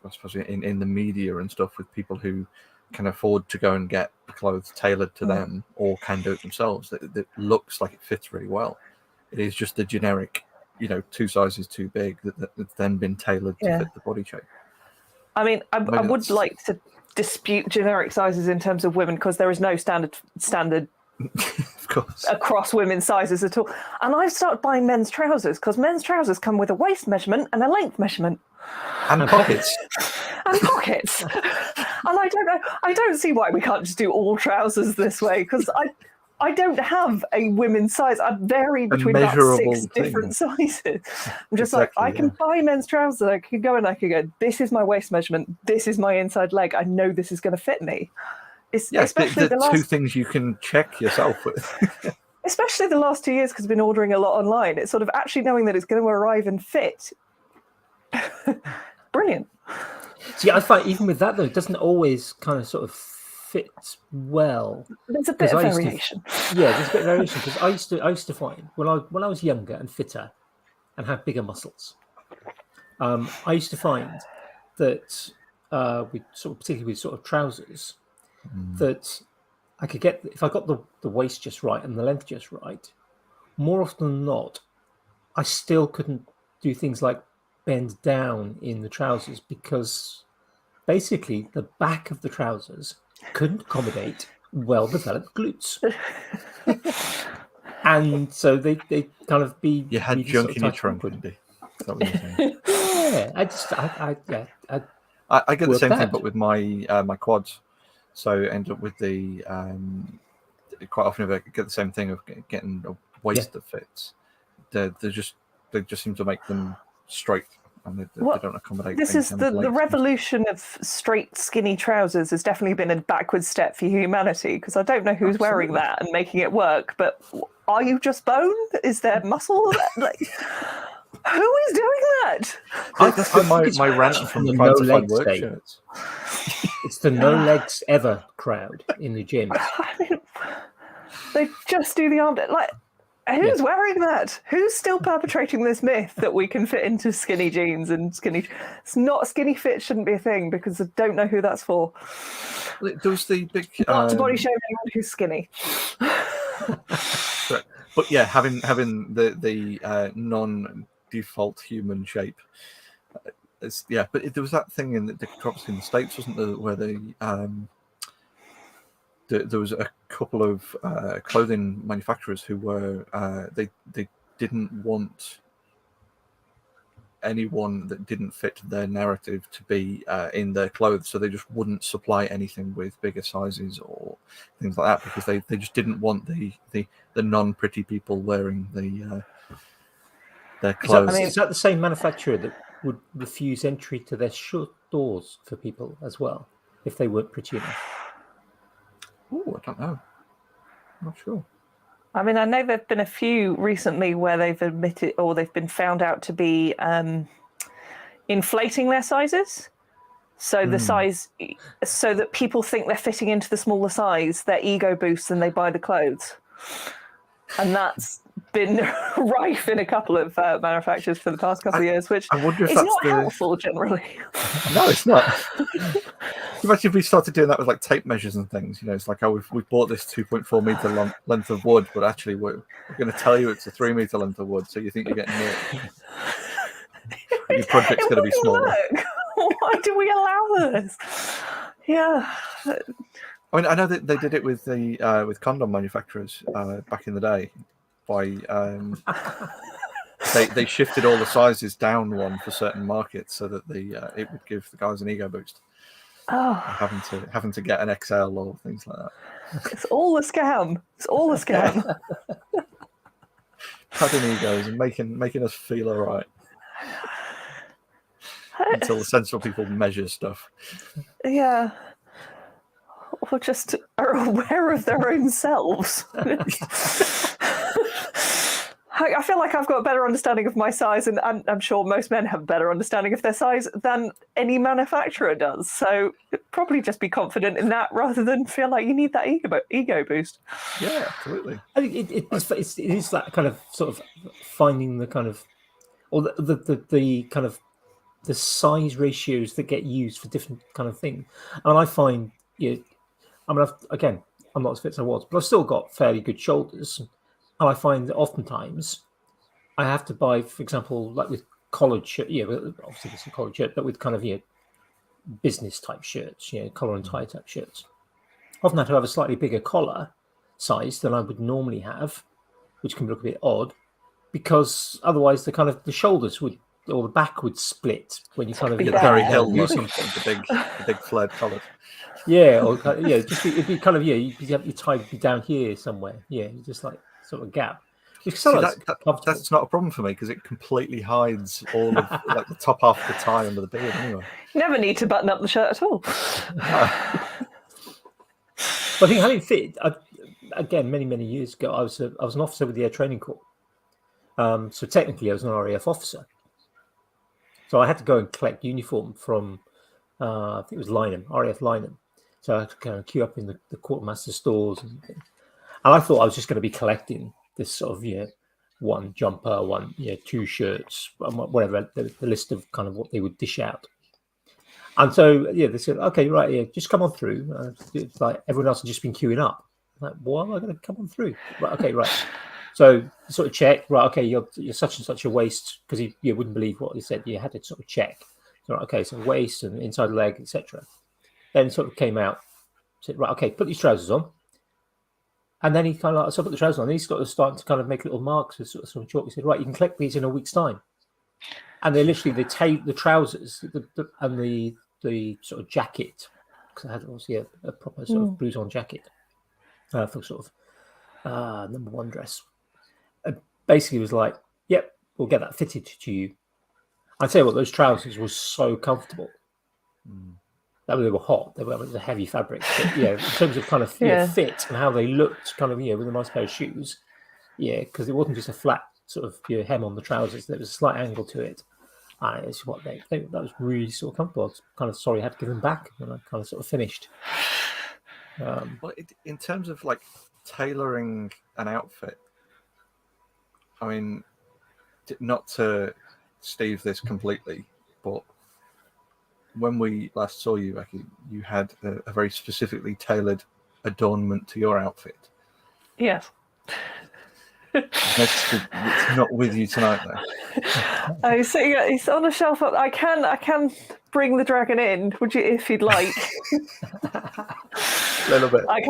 the media and stuff, with people who can afford to go and get clothes tailored to them or can do it themselves, that looks like it fits really well. It is just the generic, 2 sizes too big that's then been tailored to fit the body shape. I mean, I would like to dispute generic sizes in terms of women, because there is no standard of course, across women's sizes at all. And I've started buying men's trousers, because men's trousers come with a waist measurement and a length measurement. And pockets. And pockets. And I don't know. I don't see why we can't just do all trousers this way, because I don't have a women's size. I vary between about 6 different sizes. I'm just I can buy men's trousers. I could go and I could go, this is my waist measurement. This is my inside leg. I know this is going to fit me. Especially the two things you can check yourself with. Especially the last 2 years, because I've been ordering a lot online. It's sort of actually knowing that it's going to arrive and fit. Brilliant. See, I find even with that, though, it doesn't always kind of sort of fit well. There's a bit of variation. There's a bit of variation, because I used to find when I was younger and fitter and had bigger muscles, I used to find that particularly with sort of trousers, that I could get, if I got the waist just right and the length just right, more often than not, I still couldn't do things like bend down in the trousers because basically the back of the trousers couldn't accommodate well-developed glutes. And so they kind of be You had really junk sort of in your tight trunk, awkward. Andy. Is that what you're saying? Yeah, I get the worked same thing, out. but with my my quads. So I end up with the quite often I get the same thing of getting a waist that fits. They just seem to make them straight, and they don't accommodate. This any is kind of the length. revolution of straight, skinny trousers has definitely been a backward step for humanity, because I don't know who's wearing that and making it work, but are you just bone? Is there muscle? Like, who is doing that? That's been my rant from the trying no to find legs work day. shirts. It's the no legs ever crowd in the gyms. I mean, they just do the arm. Like, who's wearing that? Who's still perpetrating this myth that we can fit into skinny jeans and skinny? It's not, skinny fit shouldn't be a thing, because I don't know who that's for. There was the big Not to body shame anyone who's skinny. but yeah, having the non-default human shape. But there was that thing in the controversy in the States, wasn't there, where there was a couple of clothing manufacturers who were they didn't want anyone that didn't fit their narrative to be in their clothes, so they just wouldn't supply anything with bigger sizes or things like that, because they just didn't want the non-pretty people wearing their clothes. Is that the same manufacturer that would refuse entry to their stores for people as well if they weren't pretty enough? Oh, I don't know. I'm not sure. I mean, I know there've been a few recently where they've admitted, or they've been found out to be inflating their sizes. So the size, so that people think they're fitting into the smaller size, their ego boosts and they buy the clothes. And that's been rife in a couple of manufacturers for the past couple of years, which I wonder if is that's not helpful generally. No, it's not. Imagine if we started doing that with like tape measures and things. You know, it's like, oh, we bought this 2.4 meter length of wood, but actually we're going to tell you it's a 3 meter length of wood, so you think you're getting near it. Your project's going to be smaller. Why do we allow this? Yeah. I mean, I know that they did it with the with condom manufacturers back in the day. By they shifted all the sizes down one for certain markets so that it would give the guys an ego boost. Oh, having to get an XL or things like that. It's all a scam. It's all a scam. Padding egos and making us feel all right until the sensible people measure stuff. Yeah. Or just are aware of their own selves. I feel like I've got a better understanding of my size, and I'm sure most men have a better understanding of their size than any manufacturer does. So probably just be confident in that rather than feel like you need that ego boost. Yeah, absolutely. I think it is that kind of sort of finding the kind of, or the kind of the size ratios that get used for different kind of things. And I find, I'm not as fit as I was, but I've still got fairly good shoulders. And I find that oftentimes I have to buy, for example, like with collared shirt, obviously it's a collared shirt, but with kind of business type shirts, collar and tie type shirts. Often I have to have a slightly bigger collar size than I would normally have, which can look a bit odd, because otherwise the shoulders would, or the back would split when you kind of Very Hill look, the big flared collars. Yeah, or it'd be kind of you'd have your tie be down here somewhere. Yeah, just like sort of a gap. See, that's not a problem for me because it completely hides all of like the top half of the tie under the beard anyway. You never need to button up the shirt at all. But I think having fit again many years ago, I was an officer with the Air Training Corps. So technically, I was an RAF officer. So I had to go and collect uniform from I think it was RAF Lynham. So I had to kind of queue up in the quartermaster stores and things. And I thought I was just going to be collecting this sort of one jumper, two shirts, whatever the list of kind of what they would dish out. And so, yeah, they said, okay, right, yeah, just come on through. It's like everyone else had just been queuing up. I'm like, why am I going to come on through? Right, okay, right. So sort of check, right, okay, you're such and such a waist, because you wouldn't believe what he said. You had to sort of check. So, right, okay, so waist and inside leg, etc. Then sort of came out, said, right, okay, put these trousers on. And then he kind of like, so I put the trousers on. And he's got to start to kind of make little marks with sort of chalk. He said, right, you can collect these in a week's time. And they literally, the trousers and the sort of jacket, because I had obviously a proper sort of blouson jacket for sort of number one dress. Basically was like, yep, we'll get that fitted to you. I'd say what those trousers were so comfortable. That they were hot. They were a heavy fabric. But, in terms of kind of fit and how they looked, kind of with a nice pair of shoes. Yeah, because it wasn't just a flat sort of hem on the trousers. There was a slight angle to it. And it's what that was really sort of comfortable. I was kind of sorry I had to give them back when I kind of sort of finished. Well, in terms of like tailoring an outfit, I mean, not to Steve this completely, but when we last saw you, Becky, you had a very specifically tailored adornment to your outfit. Yes. It's not with you tonight, though. It's on a shelf. I can bring the dragon in. Would you, if you'd like? A little bit. I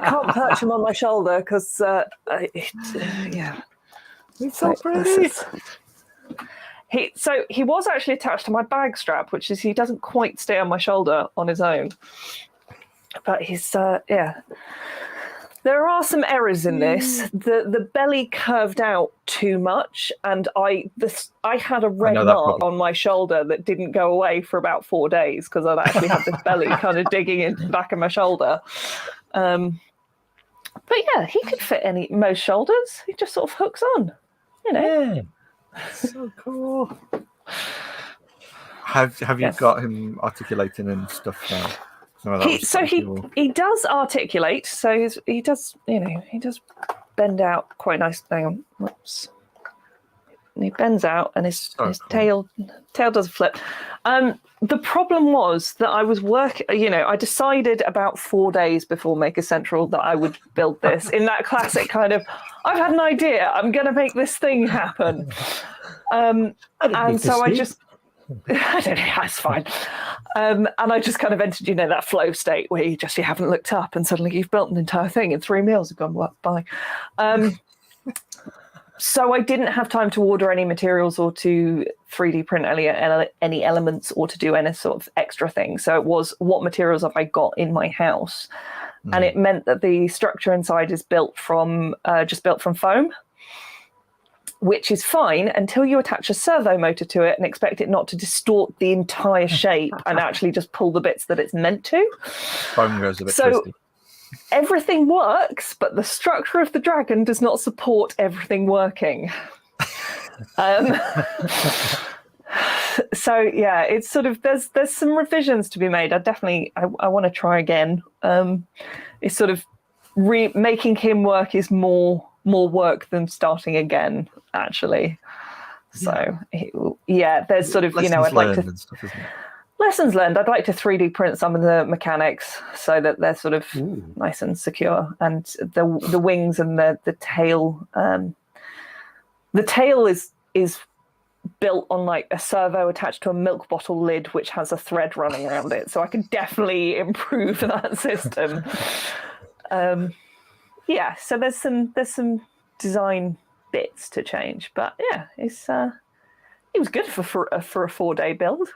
can't perch him on my shoulder because It's so pretty. He was actually attached to my bag strap, which is he doesn't quite stay on my shoulder on his own. But he's There are some errors in this. The belly curved out too much, and I had a red mark on my shoulder that didn't go away for about 4 days because I'd actually had this belly kind of digging into the back of my shoulder. But yeah, he could fit most shoulders. He just sort of hooks on, Yeah. So cool. Have you got him articulating and stuff now? He does articulate, so he does bend out quite nice. Hang on, whoops. He bends out, and his tail does a flip. The problem was that I was I decided about 4 days before Maker Central that I would build this in that classic kind of, I've had an idea, I'm going to make this thing happen. And so I just, I don't know, that's fine. And I just kind of entered, that flow state where you haven't looked up and suddenly you've built an entire thing and 3 meals have gone by. So I didn't have time to order any materials or to 3D print any elements or to do any sort of extra thing. So it was, what materials have I got in my house? And it meant that the structure inside is built from foam, which is fine until you attach a servo motor to it and expect it not to distort the entire shape and actually just pull the bits that it's meant to. Foam goes a bit twisty. Everything works, but the structure of the dragon does not support everything working. So yeah, it's sort of there's some revisions to be made. I want to try again. It's sort of making him work is more work than starting again, actually. So there's sort of I'd like to. And stuff, isn't it? Lessons learned. I'd like to 3D print some of the mechanics so that they're sort of nice and secure, and the wings and the tail. The tail is built on like a servo attached to a milk bottle lid, which has a thread running around it. So I can definitely improve that system. So there's some design bits to change, but yeah, it was good for a 4-day build.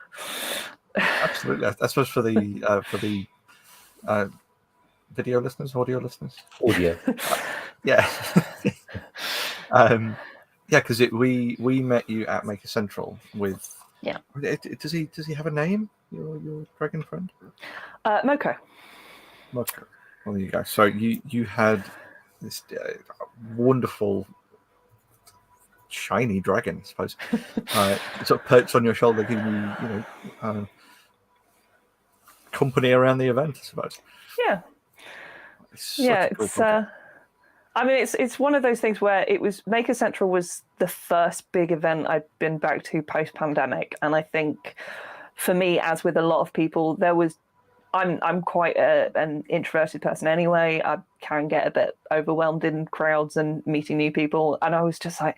Absolutely, I suppose for the video listeners, audio listeners, yeah, because we met you at Maker Central with Does he have a name? Your dragon friend? Moko. Well, there you go. So you had this wonderful shiny dragon, I suppose, sort of perched on your shoulder, giving you company around the event, I suppose. Yeah. It's one of those things where it was Maker Central was the first big event I'd been back to post-pandemic, and I think for me, as with a lot of people, I'm quite an introverted person anyway. I can get a bit overwhelmed in crowds and meeting new people, and I was just like,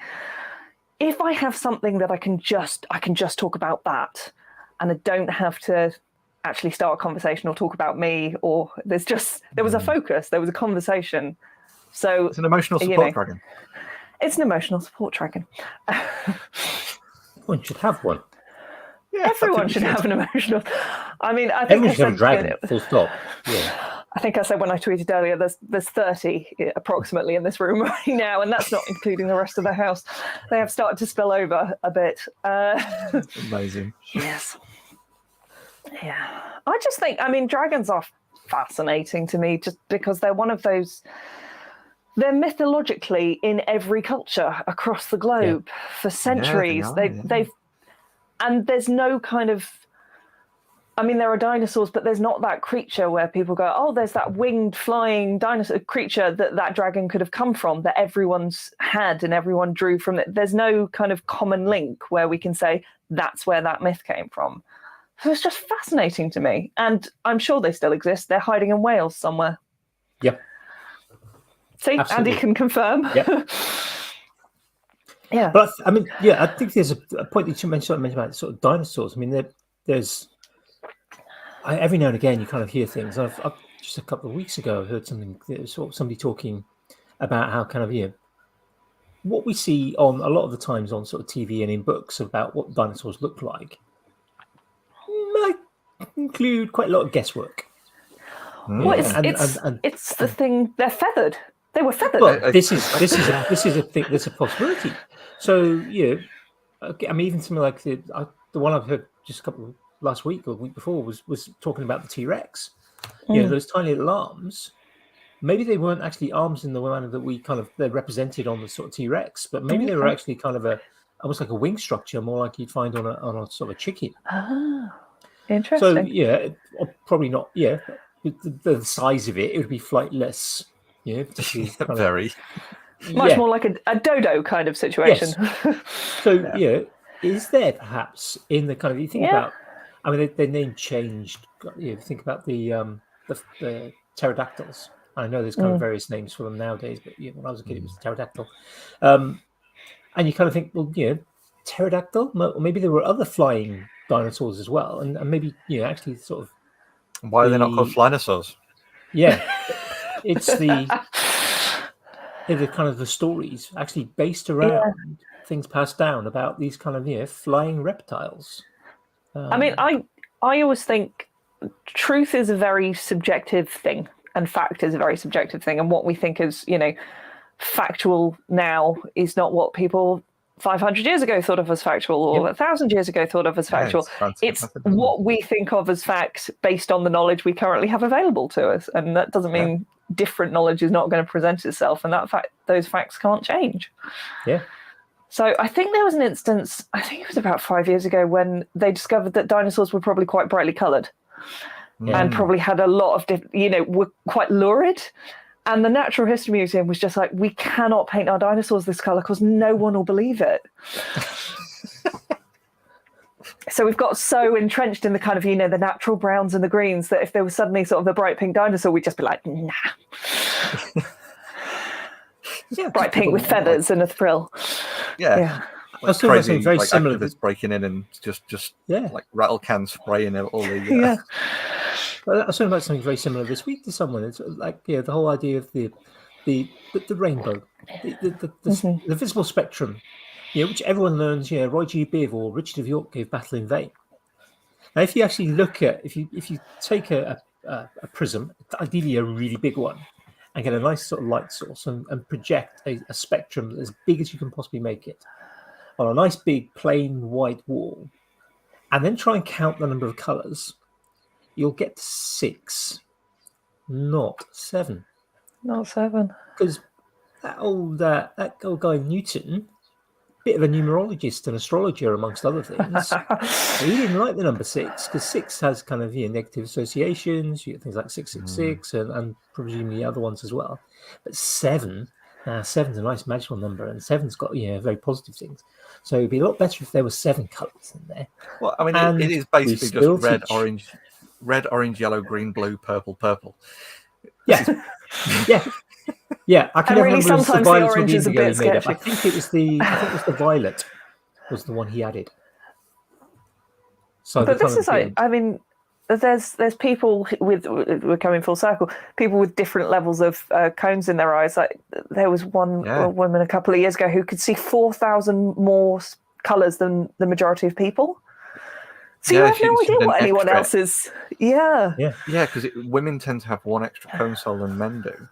if I have something that I can just talk about that, and I don't have to actually start a conversation or talk about me, or there was a focus, there was a conversation. So It's an emotional support dragon. It's an emotional support dragon. One should have one. Yeah, Everyone should have an emotional. I mean, I think Everyone I should have a said, dragon. Full stop. Yeah. I think I said when I tweeted earlier, there's 30 approximately in this room right now, and that's not including the rest of the house. They have started to spill over a bit. Amazing. Yes. Yeah. I just think, I mean, dragons are fascinating to me just because they're one of those. They're mythologically in every culture across the globe for centuries. They've and there's no kind of. I mean, there are dinosaurs, but there's not that creature where people go, oh, there's that winged flying dinosaur creature that dragon could have come from, that everyone's had and everyone drew from it. There's no kind of common link where we can say that's where that myth came from. So it's just fascinating to me. And I'm sure they still exist. They're hiding in Wales somewhere. Yep. See, Absolutely. Andy can confirm. Yep. Yeah. But I mean, I think there's a point that you mentioned about sort of dinosaurs. I mean, there's every now and again you kind of hear things. I've just a couple of weeks ago I heard something, sort of somebody talking about how kind of what we see on a lot of the times on sort of TV and in books about what dinosaurs look like might include quite a lot of guesswork. Well, it's the thing. They're feathered. They were feathered. Well, this is a thing. There's a possibility. So I mean, even something like the one I've heard just last week or the week before was talking about the T-Rex. Those tiny little arms. Maybe they weren't actually arms in the manner that they're represented on the sort of T-Rex, but maybe they were actually kind of almost like a wing structure, more like you'd find on a sort of a chicken. Ah, interesting. So probably not. Yeah, the size of it would be flightless. Yeah, very. Much more like a dodo kind of situation. Yes. So is there perhaps in the kind of you think about? I mean, their name changed. Think about the pterodactyls. I know there's kind of various names for them nowadays, but when I was a kid, it was pterodactyl. And you kind of think, well, pterodactyl. Or maybe there were other flying dinosaurs as well, and maybe actually sort of. Why are they not called dinosaurs? Yeah, it's the kind of the stories actually based around things passed down about these kind of flying reptiles. I mean, I always think truth is a very subjective thing, and fact is a very subjective thing, and what we think is factual now is not what people 500 years ago thought of as factual, or 1,000 years ago thought of as factual. It's what we think of as fact based on the knowledge we currently have available to us, and that doesn't mean different knowledge is not going to present itself, and those facts can't change. Yeah. So I think there was an instance, I think it was about 5 years ago, when they discovered that dinosaurs were probably quite brightly coloured and probably had a lot of, were quite lurid. And the Natural History Museum was just like, we cannot paint our dinosaurs this colour because no one will believe it. So we've got so entrenched in the kind of, the natural browns and the greens that if there was suddenly sort of a bright pink dinosaur, we'd just be like, nah. Bright pink with feathers and a frill. Yeah. I was talking about something very similar. Activists breaking in and just like rattle cans spraying all the. Well, I was talking about something very similar this week to someone. It's like the whole idea of the rainbow, the visible spectrum, which everyone learns. Roy G. Biv or Richard of York gave Battle in Vain. Now, if you actually look at if you take a prism, ideally a really big one, and get a nice sort of light source and project a spectrum as big as you can possibly make it on a nice big plain white wall, and then try and count the number of colours, you'll get 6, not 7. Not 7. Because that old guy Newton, bit of a numerologist and astrologer amongst other things, he didn't like the number 6 because 6 has kind of negative associations. You get things like 666 and presumably other ones as well. But 7 Seven's a nice magical number, and seven's got very positive things. So it'd be a lot better if there were 7 colours in there. Well, I mean, And it is we basically still just teach. red, orange, yellow, green, blue, purple. Yeah, yeah. I can And never really, remember if it was the sometimes the violet or orange the is a indigo bit he made up. sketchy. I think it was the violet was the one he added. So But this is like, I mean, there's people with, we're coming full circle, people with different levels of cones in their eyes. Like there was one woman a couple of years ago who could see 4,000 more colours than the majority of people. So you have no idea what anyone else is. Yeah, because women tend to have one extra cone cell than men do,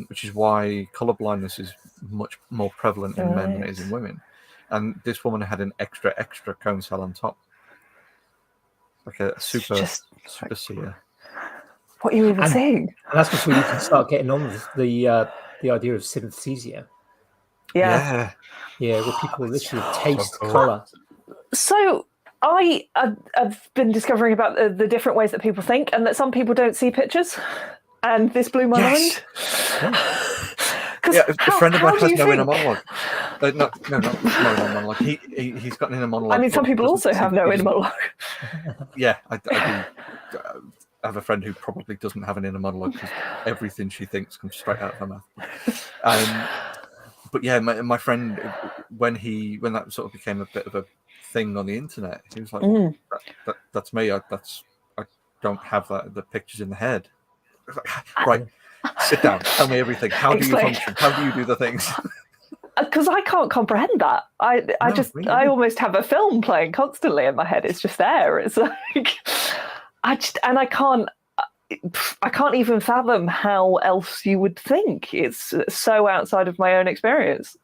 which is why colour blindness is much more prevalent in men than it is in women. And this woman had an extra cone cell on top. Like a super seer. What are you even saying? And that's before you can start getting on with the idea of synesthesia. Yeah, where people literally taste colour. So I've been discovering about the different ways that people think, and that some people don't see pictures, and this blew my mind. A friend of mine has no inner monologue. Not inner monologue. He's got an inner monologue. I mean, some people also have no inner monologue. Yeah, I do. I have a friend who probably doesn't have an inner monologue because everything she thinks comes straight out of her mouth. But yeah, my friend, when that sort of became a bit of a thing on the internet, he was like, "That's me. I don't have the pictures in the head." Right. Sit down. Tell me everything. How do you function? How do you do the things? Because I can't comprehend that. I almost have a film playing constantly in my head. It's just there. It's like I can't even fathom how else you would think. It's so outside of my own experience.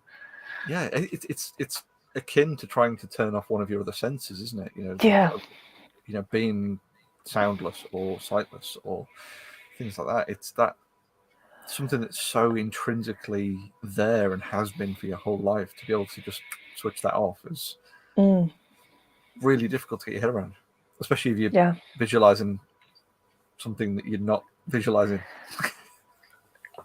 Yeah, it's akin to trying to turn off one of your other senses, isn't it? Being soundless or sightless or things like that. It's that. Something that's so intrinsically there and has been for your whole life, to be able to just switch that off is really difficult to get your head around, especially if you're visualizing something that you're not visualizing.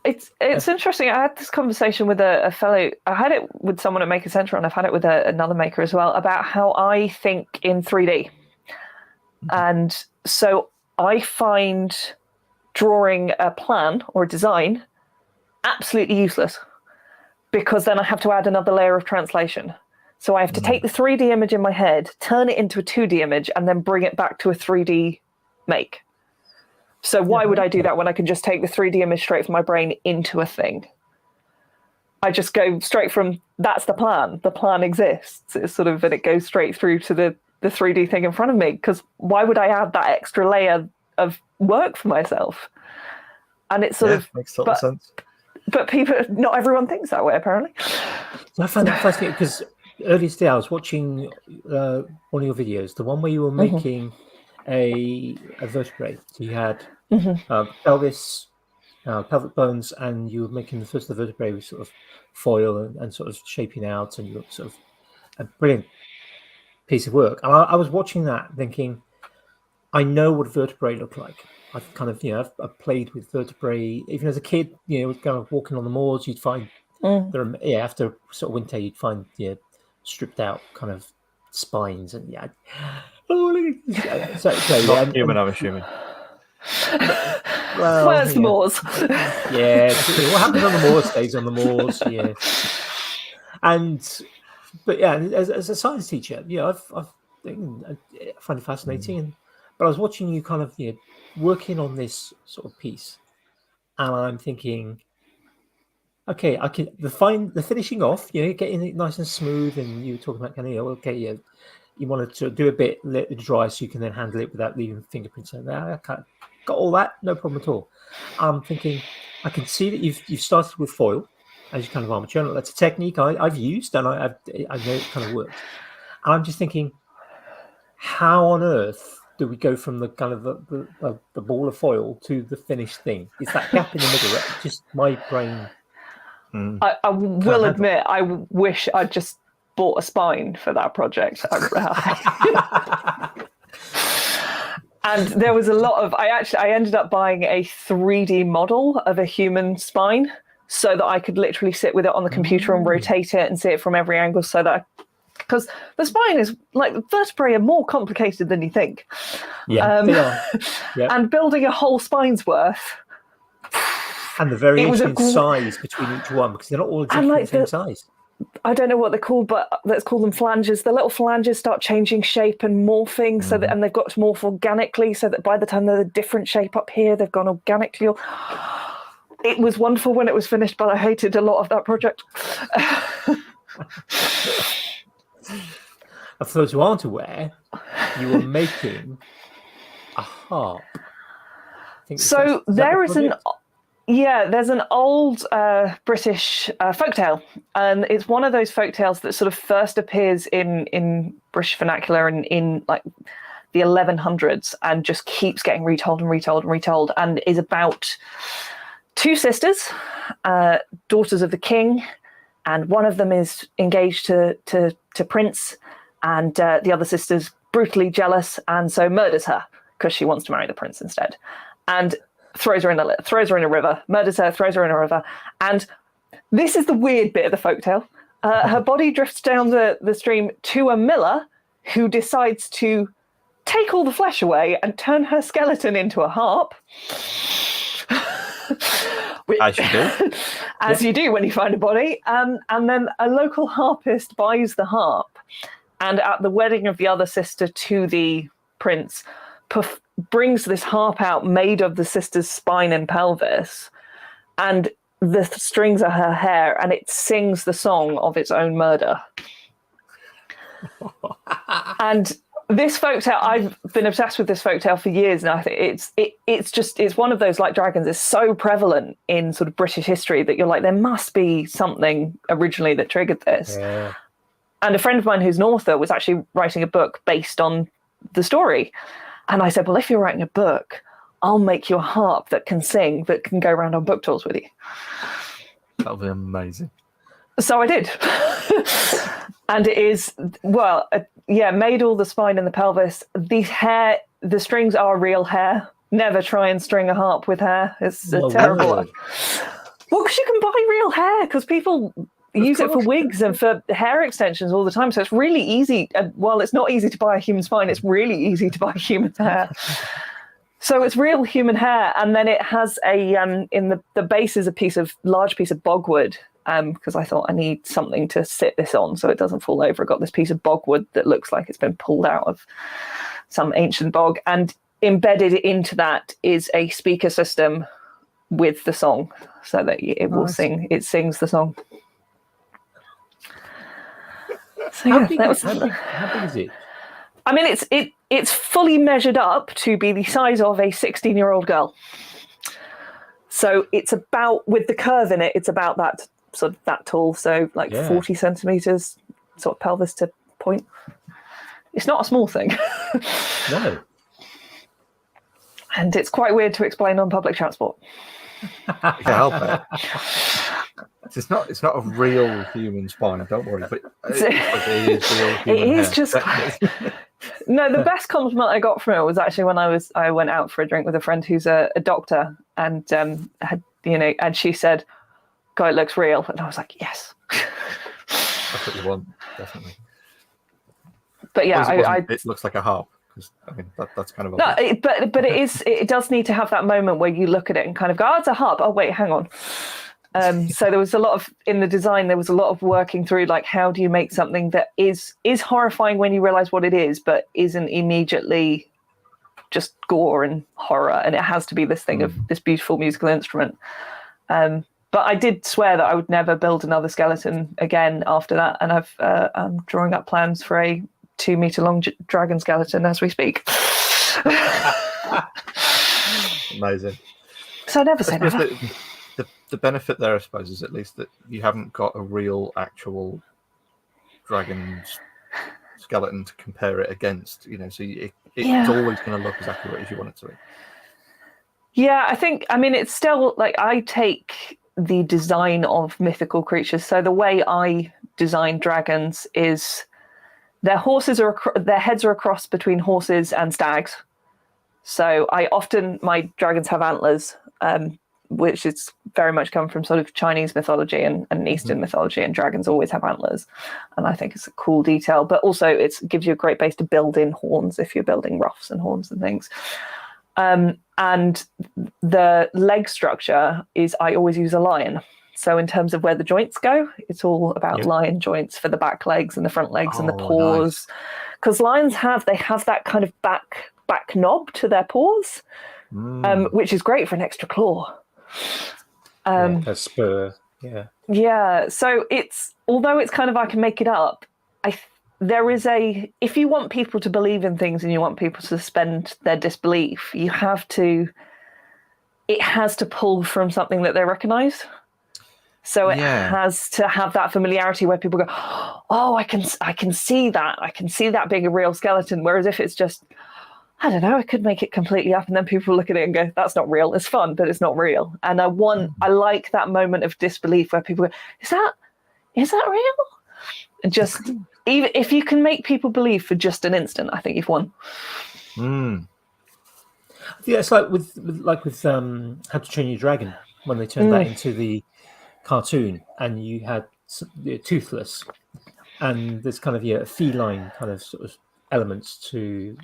It's interesting. I had this conversation with a fellow. I had it with someone at Maker Centre, and I've had it with another maker as well, about how I think in 3D. And so I find drawing a plan or a design absolutely useless, because then I have to add another layer of translation. So I have to take the 3D image in my head, turn it into a 2D image, and then bring it back to a 3D make. So why would I do that when I can just take the 3D image straight from my brain into a thing? I just go straight from, that's the plan. The plan exists. It's sort of, and it goes straight through to the 3D thing in front of me, because why would I add that extra layer of work for myself? And it's sort of makes total sense. But not everyone thinks that way, apparently. I find that fascinating, because earlier today I was watching one of your videos, the one where you were making a vertebrae. So you had pelvis, pelvic bones, and you were making the first of the vertebrae with sort of foil and sort of shaping out, and you looked sort of a brilliant piece of work. And I was watching that thinking, I know what vertebrae look like. I've kind of, I've played with vertebrae. Even as a kid, kind of walking on the moors, you'd find after sort of winter, you'd find stripped out kind of spines and Not human, I'm assuming. Well, where's the moors? What happens on the moors stays on the moors. But as a science teacher, I find it fascinating. But I was watching you kind of working on this sort of piece, and I'm thinking, okay, I can the finishing off, getting it nice and smooth, and you were talking about kind of you wanted to do a bit, let it dry so you can then handle it without leaving fingerprints in there. I got all that, no problem at all. I'm thinking, I can see that you've started with foil as your kind of armature. That's a technique I've used, and I know it kind of works. And I'm just thinking, how on earth do we go from the kind of the ball of foil to the finished thing? It's that gap in the middle that just my brain. I will admit, I wish I'd just bought a spine for that project. And there was a lot of, I ended up buying a 3D model of a human spine, so that I could literally sit with it on the computer and rotate it and see it from every angle, so that because the spine is like, vertebrae are more complicated than you think. Yeah, they are. Yep. And building a whole spine's worth. And the variation in size between each one, because they're not all exactly the same size. I don't know what they're called, but let's call them flanges. The little flanges start changing shape and morphing, so that, and they've got to morph organically, so that by the time they're a different shape up here, they've gone organically. It was wonderful when it was finished, but I hated a lot of that project. For those who aren't aware, you were making a harp. So there is there's an old British folktale, and it's one of those folktales that sort of first appears in British vernacular in like the 1100s, and just keeps getting retold and retold and retold, and is about two sisters, daughters of the king, and one of them is engaged to Prince, and the other sister's brutally jealous, and so murders her because she wants to marry the prince instead, and throws her in a river, murders her, throws her in a river. And this is the weird bit of the folktale. Her body drifts down the stream to a miller who decides to take all the flesh away and turn her skeleton into a harp. As you do. As you do when you find a body. And then a local harpist buys the harp, and at the wedding of the other sister to the prince, brings this harp out made of the sister's spine and pelvis, and the strings are her hair, and it sings the song of its own murder. And this folktale, I've been obsessed with this folktale for years, and I think it's one of those, like dragons, it's so prevalent in sort of British history that you're like, there must be something originally that triggered this. Yeah. And a friend of mine who's an author was actually writing a book based on the story. And I said, well, if you're writing a book, I'll make you a harp that can sing, that can go around on book tours with you. That'll be amazing. So I did. And it is, made all the spine and the pelvis. The strings are real hair. Never try and string a harp with hair. It's a terrible one. Well, because you can buy real hair, because people use it for wigs and for hair extensions all the time. So it's really easy. Well, it's not easy to buy a human spine. It's really easy to buy human hair. So it's real human hair. And then it has in the base is a large piece of bogwood, because I thought I need something to sit this on so it doesn't fall over. I got this piece of bogwood that looks like it's been pulled out of some ancient bog. And embedded into that is a speaker system with the song, so that it will sing. It sings the song. So how big is it? I mean, it's fully measured up to be the size of a 16-year-old girl. So it's about, with the curve in it, it's about that sort of that tall. So 40 centimeters, sort of pelvis to point. It's not a small thing. No. And it's quite weird to explain on public transport. I can help it. It's not a real human spine, don't worry, but it is real human It is hair. just no, the best compliment I got from it was actually when I went out for a drink with a friend who's a doctor, and and she said, God, it looks real. And I was like, yes. That's what you want, definitely. But yeah, it looks like a harp. I mean, that's kind of but it does need to have that moment where you look at it and kind of go, oh, it's a harp. Oh wait, hang on. So there was a lot of, in the design, there was a lot of working through, like, how do you make something that is horrifying when you realize what it is, but isn't immediately just gore and horror, and it has to be this thing of this beautiful musical instrument. But I did swear that I would never build another skeleton again after that, and I'm drawing up plans for a 2-meter long dragon skeleton as we speak. Amazing. So I never say never. The benefit there, I suppose, is at least that you haven't got a real, actual dragon's skeleton to compare it against. So it's always going to look exactly as you want it to be. Yeah, I mean, it's still like, I take the design of mythical creatures. So the way I design dragons is their heads are a cross between horses and stags. So my dragons have antlers. which is very much come from sort of Chinese mythology and Eastern mythology, and dragons always have antlers, and I think it's a cool detail. But also, it gives you a great base to build in horns if you're building ruffs and horns and things. And the leg structure is, I always use a lion. So in terms of where the joints go, it's all about lion joints for the back legs and the front legs and the paws. Because lions have that kind of back knob to their paws, which is great for an extra claw. A spur. Yeah. So although it's kind of, I can make it up, there is if you want people to believe in things and you want people to suspend their disbelief, it has to pull from something that they recognize. So it has to have that familiarity where people go, oh, I can see that. I can see that being a real skeleton. Whereas if it's just, I don't know, I could make it completely up, and then people look at it and go, that's not real. It's fun, but it's not real. And I like that moment of disbelief where people go, is that real? And just, even if you can make people believe for just an instant, I think you've won. Yeah, it's like with How to Train Your Dragon, when they turned that into the cartoon, and you had Toothless, and there's kind of a feline kind of sort of elements to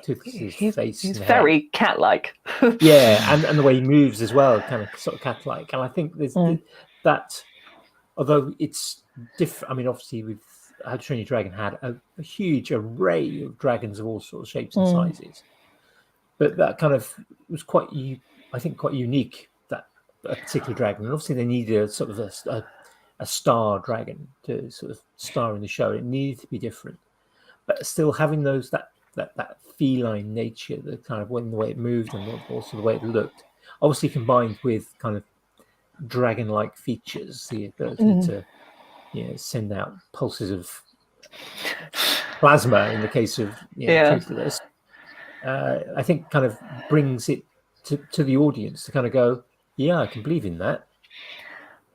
Toothless's face. He's very cat-like. And the way he moves as well, kind of sort of cat-like. And I think there's that, although it's different. I mean, obviously, with How to Train Your Dragon had a huge array of dragons of all sorts of shapes and sizes, but that kind of was quite unique. A particular dragon, and obviously they needed a sort of a star dragon to sort of star in the show. It needed to be different, but still having that feline nature, the kind of the way it moved and also the way it looked, obviously combined with kind of dragon-like features, the ability to send out pulses of plasma in the case of Toothless. I think kind of brings it to the audience to kind of go, yeah, I can believe in that.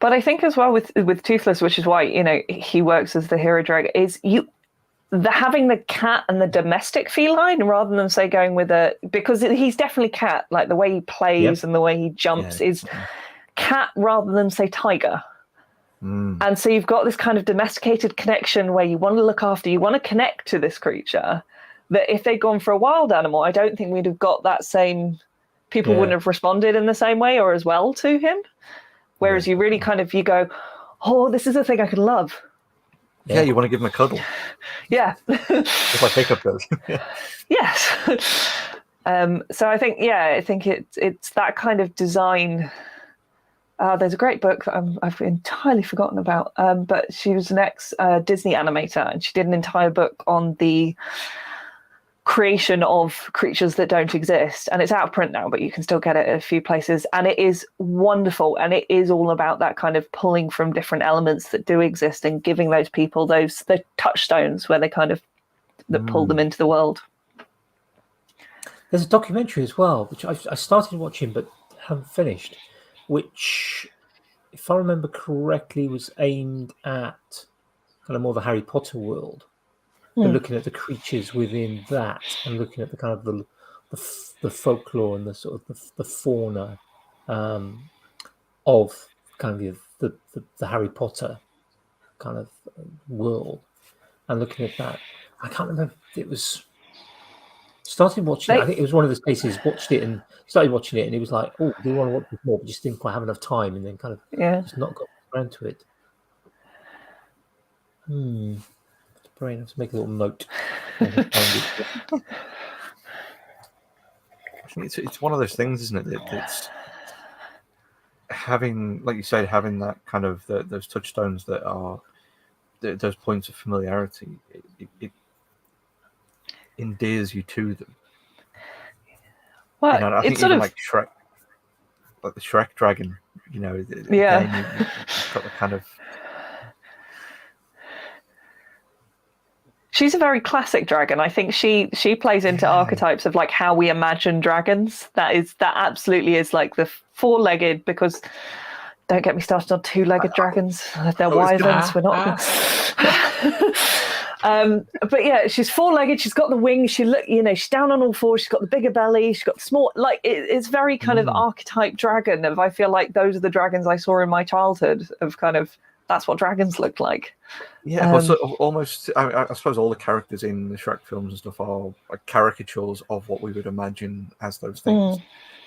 But I think as well with Toothless, which is why he works as the hero dragon, is having the cat and the domestic feline rather than say going with because he's definitely cat, like the way he plays and the way he jumps is cat rather than say tiger. And so you've got this kind of domesticated connection where you want to look after, you want to connect to this creature. That if they'd gone for a wild animal, I don't think we'd have got that same. People wouldn't have responded in the same way or as well to him. Whereas you really kind of, you go, oh, this is a thing I can love. Yeah, you want to give him a cuddle. Yeah. Just like Hiccup does. Yes. So I think it's that kind of design. There's a great book that I've entirely forgotten about, but she was an ex-Disney animator, and she did an entire book on the creation of creatures that don't exist, and it's out of print now, but you can still get it at a few places, and it is wonderful, and it is all about that kind of pulling from different elements that do exist and giving those people the touchstones where they kind of that pull them into the world. There's a documentary as well, which I started watching but haven't finished, which, if I remember correctly, was aimed at kind of more the Harry Potter world. But looking at the creatures within that, and looking at the kind of the folklore and the sort of the fauna of kind of the Harry Potter kind of world, and looking at that, I can't remember. It was started watching. I think it was one of those cases. Started watching it, and it was like, oh, do you want to watch this more? But just didn't quite have enough time, and then kind of just not got around to it. Brain, I have to make a little note. I think it's one of those things, isn't it? It's having, like you said, having that kind of those touchstones that are those points of familiarity. It endears you to them. Well, I think it's sort even of like Shrek, like the Shrek dragon. Again, you've got the kind of. She's a very classic dragon. I think she plays into archetypes of like how we imagine dragons. That absolutely is like the four-legged, because don't get me started on two-legged dragons. They're wyverns. We're not. But yeah, she's four-legged. She's got the wings. She's down on all fours. She's got the bigger belly. She's got the small. It's very kind of archetype dragon. I feel like those are the dragons I saw in my childhood. Of kind of that's what dragons looked like. Yeah, but sort of almost. I suppose all the characters in the Shrek films and stuff are like caricatures of what we would imagine as those things.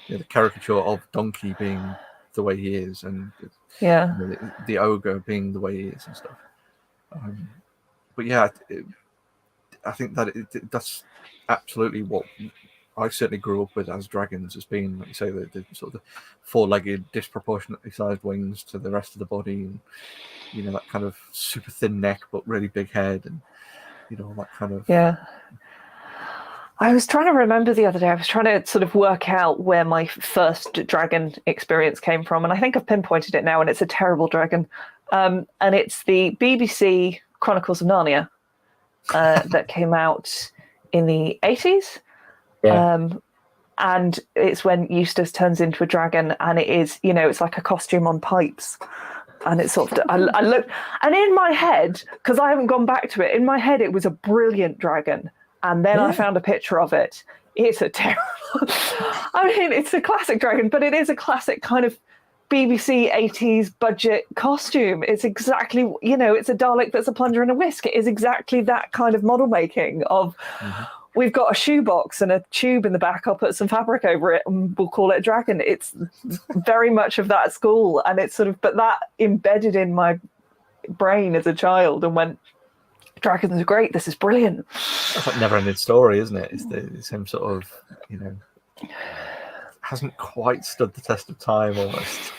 The caricature of Donkey being the way he is, and the ogre being the way he is, and stuff. But yeah, I think that that's absolutely what I certainly grew up with as dragons, as being, like you say, the sort of the four-legged, disproportionately sized wings to the rest of the body, and that kind of super thin neck but really big head, and all that kind of I was trying to remember the other day. I was trying to sort of work out where my first dragon experience came from, and I think I've pinpointed it now, and it's a terrible dragon. And it's the BBC Chronicles of Narnia that came out in the 80s. Yeah. And it's when Eustace turns into a dragon, and it is, it's like a costume on pipes. And it's sort of, I look, and in my head, because I haven't gone back to it, in my head it was a brilliant dragon. And then I found a picture of it. It's a terrible, it's a classic dragon, but it is a classic kind of BBC 80s budget costume. It's exactly, it's a Dalek that's a plunger and a whisk. It is exactly that kind of model making of, we've got a shoebox and a tube in the back, I'll put some fabric over it and we'll call it a dragon. It's very much of that school. And it's sort of, but that embedded in my brain as a child and went, dragons are great, this is brilliant. That's like never-ending story, isn't it? It's the same sort of, hasn't quite stood the test of time almost.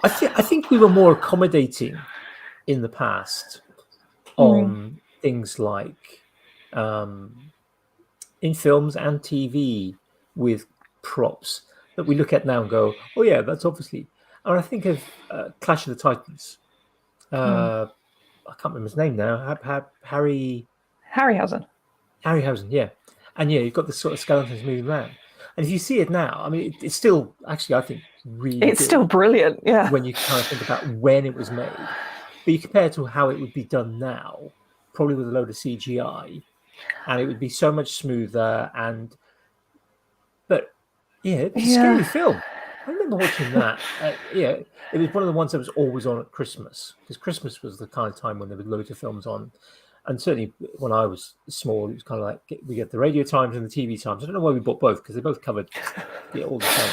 I think we were more accommodating in the past on things like in films and TV with props that we look at now and go, oh yeah, that's obviously. And I think of Clash of the Titans. I can't remember his name now. Harryhausen. Harryhausen, yeah. And you've got this sort of skeletons moving around. And if you see it now, I mean, it's still actually, I think, really it's good still brilliant, yeah. When you kind of think about when it was made. But you compare it to how it would be done now, probably with a load of CGI, and it would be so much smoother. But it's a scary film. I remember watching that. It was one of the ones that was always on at Christmas, because Christmas was the kind of time when there were loads of films on. And certainly when I was small, it was kind of like we get the radio times and the TV times. I don't know why we bought both, because they both covered all the time.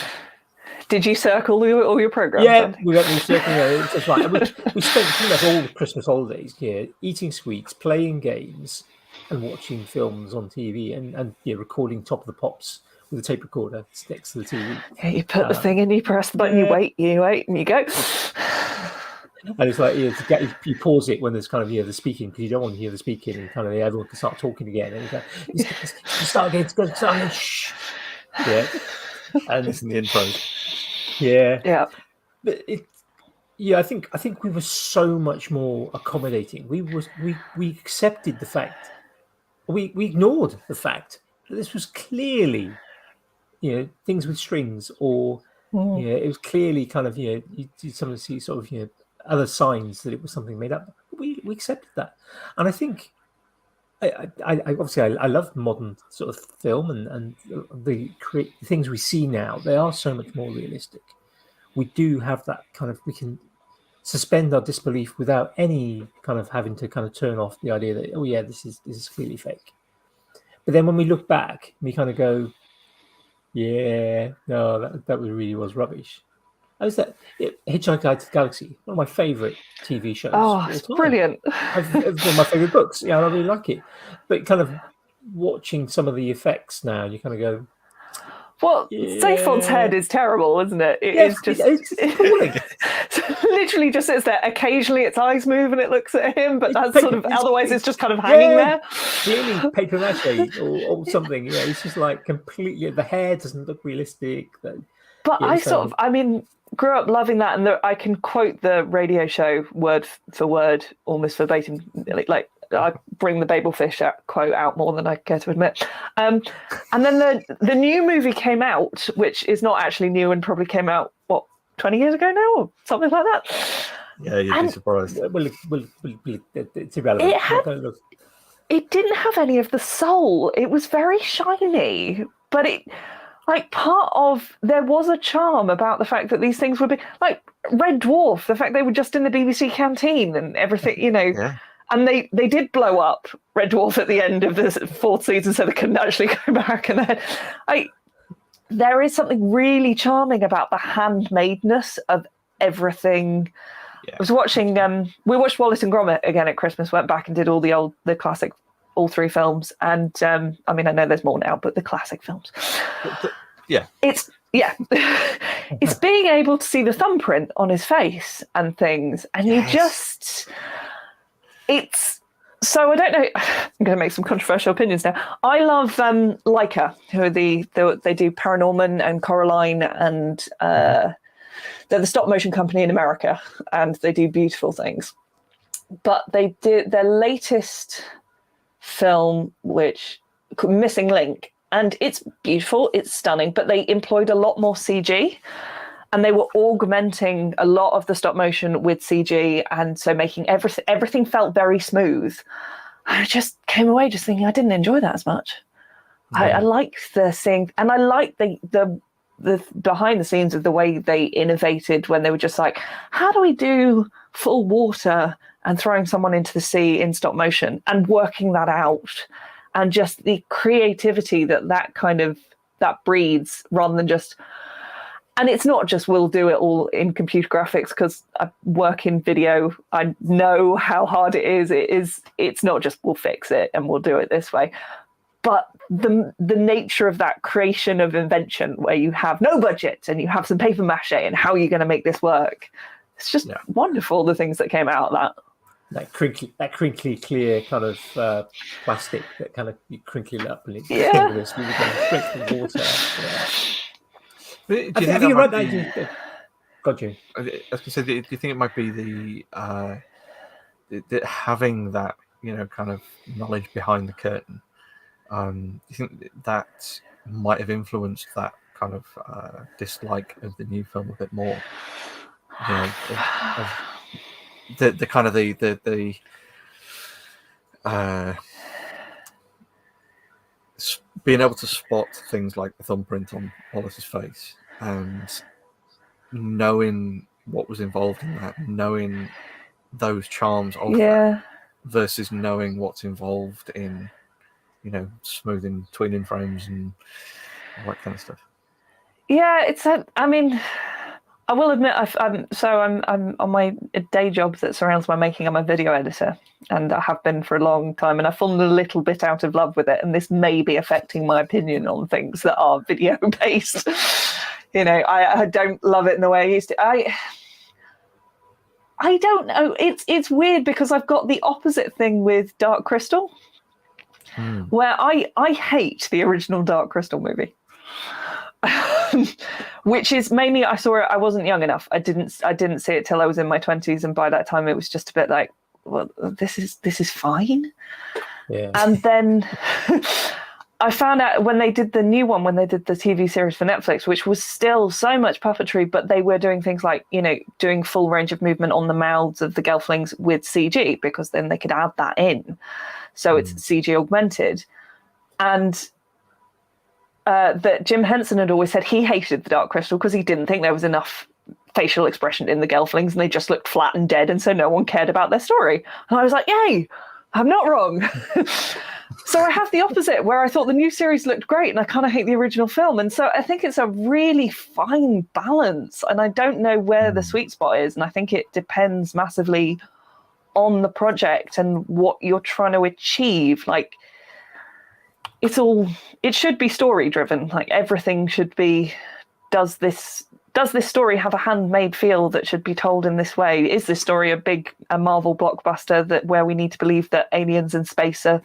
Did you circle all your programs? Yeah, then? we got them circling. It's just right. We spent pretty much all the Christmas holidays eating sweets, playing games, and watching films on TV, and recording Top of the Pops with a tape recorder next to the TV. Yeah, you put the thing in, you press the button, you wait, and you go. And it's like you pause it when there's kind of the speaking, because you don't want to hear the speaking, and kind of everyone can start talking again. And it's like, start again, shh. Yeah, and it's in the intro. Yeah. But I think we were so much more accommodating. We accepted the fact, we ignored the fact that this was clearly, things with strings, or it was clearly kind of you suddenly see sort of other signs that it was something made up. We accepted that, and I think I obviously I love modern sort of film, and the things we see now, they are so much more realistic. We do have that kind of, we can suspend our disbelief without any kind of having to kind of turn off the idea that, oh yeah, this is clearly fake. But then when we look back, we kind of go, yeah, no, that really was rubbish. How is that? Hitchhiker's Guide to the Galaxy, one of my favourite TV shows. Oh, it's brilliant. It's one of my favourite books. Yeah, I really like it. But kind of watching some of the effects now, you kind of go, well, Seyffeld's head is terrible, isn't it? It's just literally just sits there. Occasionally its eyes move and it looks at him, but that's sort of, otherwise it's just kind of hanging there. Clearly paper mache or something. Yeah, it's just like completely, the hair doesn't look realistic. But I grew up loving that, and I can quote the radio show word for word, almost verbatim. Like I bring the Babelfish quote out more than I care to admit. And then the new movie came out, which is not actually new and probably came out 20 years ago now, or something like that. Yeah, you'd be surprised. Well, it's irrelevant. it didn't have any of the soul. It was very shiny, but it, like, there was a charm about the fact that these things would be like Red Dwarf, the fact they were just in the BBC canteen and everything, Yeah. And they did blow up Red Dwarf at the end of the fourth season, so they couldn't actually go back. And then, there is something really charming about the handmadeness of everything. Yeah. I was watching. We watched Wallace and Gromit again at Christmas. Went back and did all the classic, all three films. And I mean, I know there's more now, but the classic films. Yeah. It's being able to see the thumbprint on his face and things, and so I don't know. I'm going to make some controversial opinions now. I love Leica, who are they do Paranorman and Coraline, and they're the stop motion company in America, and they do beautiful things. But they did their latest film, which Missing Link, and it's beautiful, it's stunning, but they employed a lot more CG. And they were augmenting a lot of the stop motion with CG, and so making everything felt very smooth. I just came away just thinking I didn't enjoy that as much. Yeah. I liked the seeing, and I liked the behind the scenes of the way they innovated when they were just like, how do we do full water and throwing someone into the sea in stop motion and working that out, and just the creativity that breeds, rather than just. And it's not just we'll do it all in computer graphics, because I work in video. I know how hard it is. It's not just we'll fix it and we'll do it this way. But the nature of that creation of invention, where you have no budget and you have some paper mache and how are you going to make this work? It's just wonderful, the things that came out of that. That crinkly clear kind of plastic that kind of you crinkle it up and it's this. You drink the water. Yeah. Do you think right now? Got you. I was going to say, do you think it might be the having that kind of knowledge behind the curtain? Do you think that might have influenced that kind of dislike of the new film a bit more? The kind of the being able to spot things like the thumbprint on Wallace's face and knowing what was involved in that, knowing those charms of that, versus knowing what's involved in, smoothing tweening frames and all that kind of stuff. Yeah, I mean, I will admit, I'm on my day job that surrounds my making. I'm a video editor, and I have been for a long time, and I've fallen a little bit out of love with it, and this may be affecting my opinion on things that are video based. I don't love it in the way I used to. I don't know. It's weird, because I've got the opposite thing with Dark Crystal, where I hate the original Dark Crystal movie. Which is mainly, I saw it, I wasn't young enough. I didn't see it till I was in my 20s, and by that time it was just a bit like, well, this is fine. Yeah. And then I found out when they did the new one, when they did the TV series for Netflix, which was still so much puppetry, but they were doing things like, doing full range of movement on the mouths of the Gelflings with CG, because then they could add that in. So it's CG augmented. And that Jim Henson had always said he hated the Dark Crystal because he didn't think there was enough facial expression in the Gelflings, and they just looked flat and dead, and so no one cared about their story. And I was like, yay, I'm not wrong. So I have the opposite, where I thought the new series looked great and I kind of hate the original film. And so I think it's a really fine balance, and I don't know where the sweet spot is. And I think it depends massively on the project and what you're trying to achieve. Like, it should be story driven. Like, everything should be, does this story have a handmade feel that should be told in this way? Is this story a Marvel blockbuster where we need to believe that aliens in space are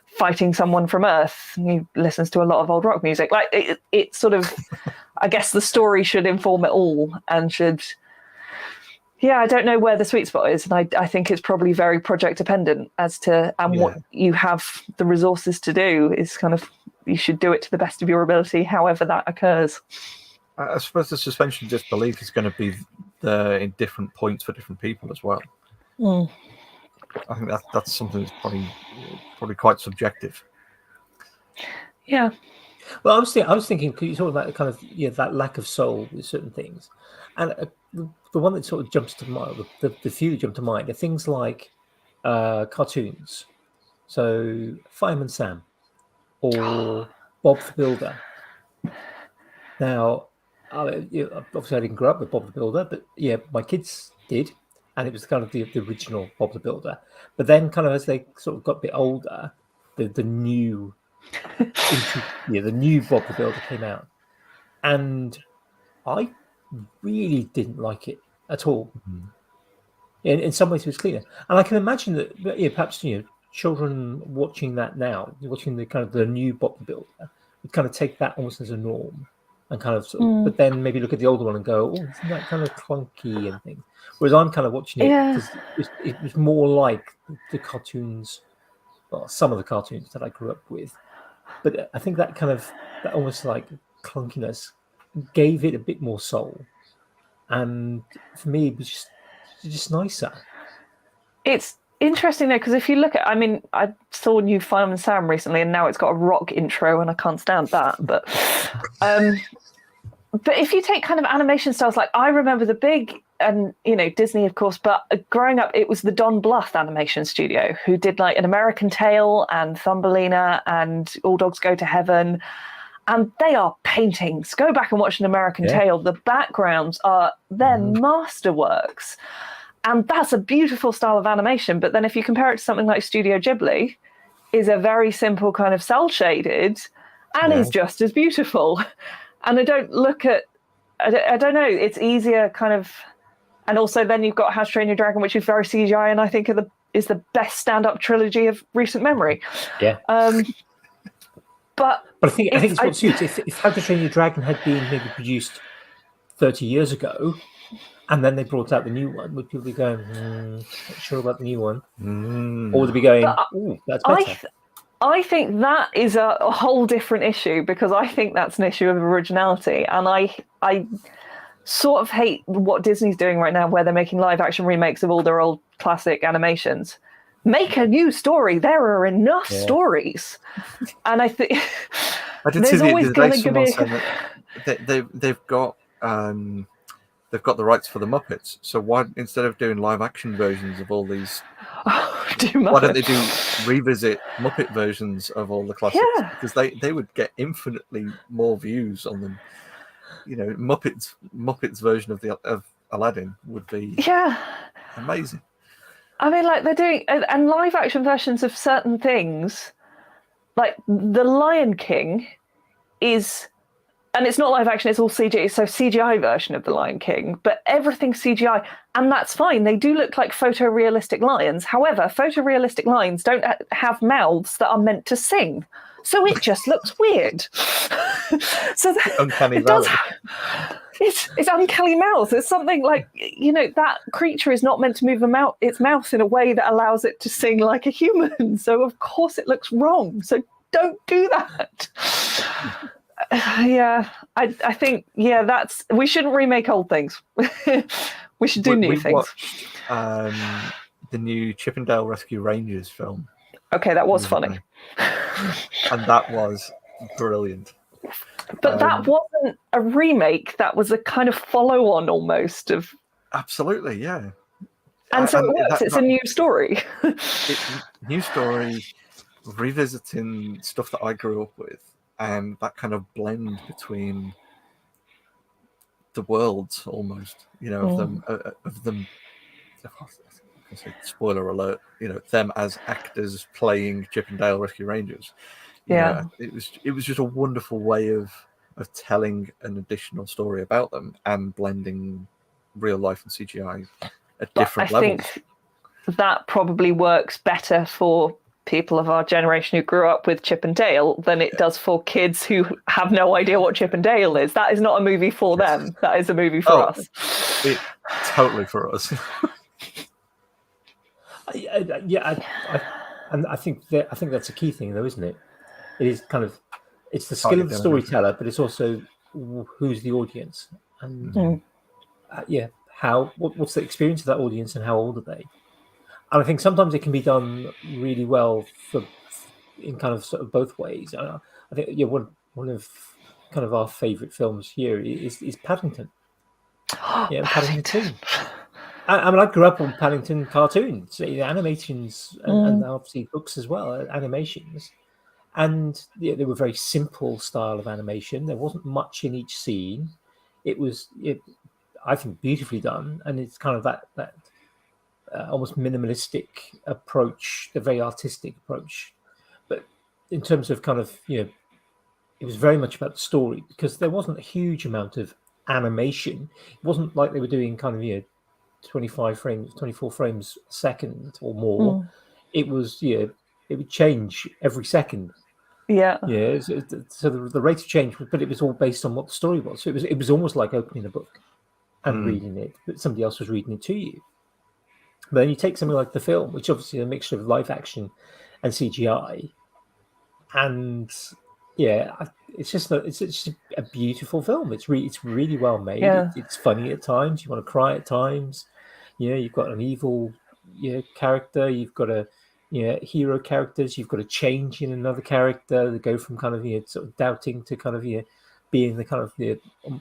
fighting someone from Earth? He listens to a lot of old rock music. Like, it sort of, I guess the story should inform it all, and should. Yeah, I don't know where the sweet spot is, and I think it's probably very project dependent as to what you have the resources to do is kind of, you should do it to the best of your ability, however that occurs. I suppose the suspension of disbelief is going to be in different points for different people as well. I think that's something that's probably quite subjective. Yeah. Well, I was thinking, because you talk about kind of that lack of soul with certain things, and the one that sort of jumps to mind, the few that jump to mind, are things like cartoons. So Fireman Sam or Bob the Builder. Now, obviously I didn't grow up with Bob the Builder, but yeah, my kids did, and it was kind of the original Bob the Builder. But then, kind of as they sort of got a bit older, the new the new Bob the Builder came out, and I really didn't like it at all. Mm-hmm. In some ways, it was cleaner, and I can imagine that perhaps children watching that now, watching the kind of the new Bob the Builder, would kind of take that almost as a norm, and kind of, but then maybe look at the older one and go, "Oh, isn't that kind of clunky and things?" Whereas I'm kind of watching it because it was more like the cartoons, well, some of the cartoons that I grew up with. But I think that almost like clunkiness gave it a bit more soul, and for me, it was just nicer. It's interesting though, because if you look at, I saw new Fireman Sam recently, and now it's got a rock intro, and I can't stand that. But if you take kind of animation styles, like I remember the big, and Disney, of course, but growing up, it was the Don Bluth animation studio who did like An American Tail and Thumbelina and All Dogs Go to Heaven. And they are paintings. Go back and watch An American Tail. The backgrounds are their masterworks. And that's a beautiful style of animation. But then if you compare it to something like Studio Ghibli, is a very simple kind of cel-shaded and is just as beautiful. And I don't look at, I don't know, it's easier kind of, and also then you've got How to Train Your Dragon, which is very CGI, and I think is the best stand-up trilogy of recent memory. Yeah. But I think it's what suits. If How to Train Your Dragon had been maybe produced 30 years ago, and then they brought out the new one, would people be going, not sure about the new one? Or would they be going, ooh, that's better? I think that is a whole different issue, because I think that's an issue of originality. And I sort of hate what Disney's doing right now, where they're making live action remakes of all their old classic animations. Make a new story. There are enough stories. And I think there's always going to be they've got the rights for the Muppets. So why, instead of doing live action versions of all these, why don't they do revisit Muppet versions of all the classics? Yeah. Because they would get infinitely more views on them. Muppets version of Aladdin would be amazing. I mean, like they're doing, and live action versions of certain things, like The Lion King is, and it's not live action, it's all CGI, so CGI version of The Lion King, but everything's CGI, and that's fine. They do look like photorealistic lions. However, photorealistic lions don't have mouths that are meant to sing. So it just looks weird. So Uncanny it Valley. It's uncanny mouth. It's something like, that creature is not meant to move its mouth in a way that allows it to sing like a human. So of course it looks wrong. So don't do that. I think we shouldn't remake old things. We should do new things. Watched the new Chip 'n Dale Rescue Rangers film. Okay, that was funny. And that was brilliant. But that wasn't a remake. That was a kind of follow-on almost of. Absolutely, yeah. And so it works. It's a new story. New story, revisiting stuff that I grew up with, and that kind of blend between the worlds almost, of them. Spoiler alert! Them as actors playing Chip 'n Dale Rescue Rangers. It was just a wonderful way of telling an additional story about them and blending real life and CGI at different levels. I think that probably works better for people of our generation who grew up with Chip 'n Dale than it does for kids who have no idea what Chip 'n Dale is. That is not a movie for them. That is a movie for us. Totally for us. I think that's a key thing, though, isn't it? It is kind of, it's the skill of the storyteller, but it's also who's the audience, and what's the experience of that audience, and how old are they? And I think sometimes it can be done really well in kind of sort of both ways. I think one of kind of our favourite films here is Paddington. Yeah, Paddington 2. I mean, I grew up on Paddington cartoons, the animations, and obviously books as well, animations. And they were very simple style of animation. There wasn't much in each scene. It was, I think, beautifully done, and it's kind of that almost minimalistic approach, the very artistic approach. But in terms of kind of, it was very much about the story, because there wasn't a huge amount of animation. It wasn't like they were doing kind of 25 frames, 24 frames a second or more. It was it would change every second. So the rate of change, but it was all based on what the story was. So it was almost like opening a book and reading it, but somebody else was reading it to you. But then you take something like the film, which obviously is a mixture of live action and CGI, and it's just a beautiful film. It's really well made. It's funny at times. You want to cry at times. You've got an evil character. You've got hero characters. You've got a change in another character. They go from kind of sort of doubting to kind of being the kind of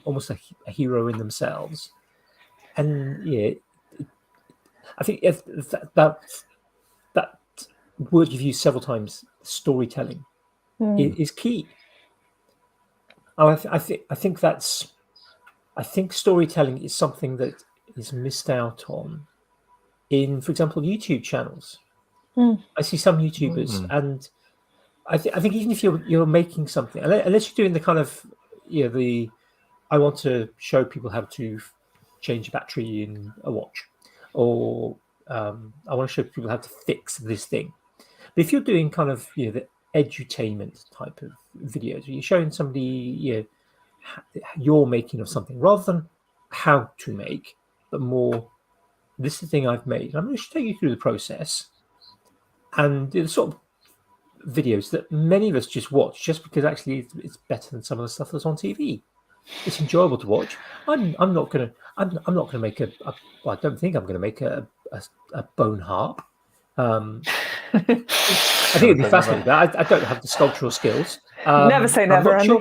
almost a hero in themselves. And I think if that word you've used several times, storytelling, is key. I think storytelling is something that is missed out on in, for example, YouTube channels. I see some YouTubers, and I think even if you're making something, unless you're doing the kind of I want to show people how to change a battery in a watch, or I want to show people how to fix this thing. But if you're doing kind of the edutainment type of videos, you're showing somebody you're making of something, rather than how to make, but more, this is the thing I've made. I'm going to take you through the process, and the sort of videos that many of us just watch just because actually it's better than some of the stuff that's on TV. It's enjoyable to watch. I'm not going to make well, I don't think I'm going to make a bone harp. I think it'd be fascinating, but I don't have the sculptural skills. Never say never, Andy.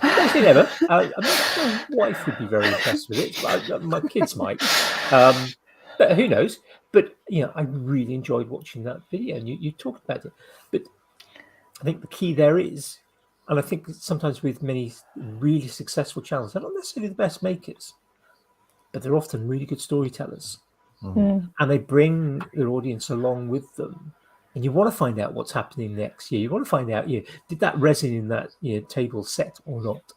Never say never. My wife would be very impressed with it, but my kids might. But who knows? But I really enjoyed watching that video, and you talked about it. But I think the key there is, and I think sometimes with many really successful channels, they're not necessarily the best makers, but they're often really good storytellers, and they bring their audience along with them. And you want to find out what's happening next year. You want to find out, did that resin in that table set or not?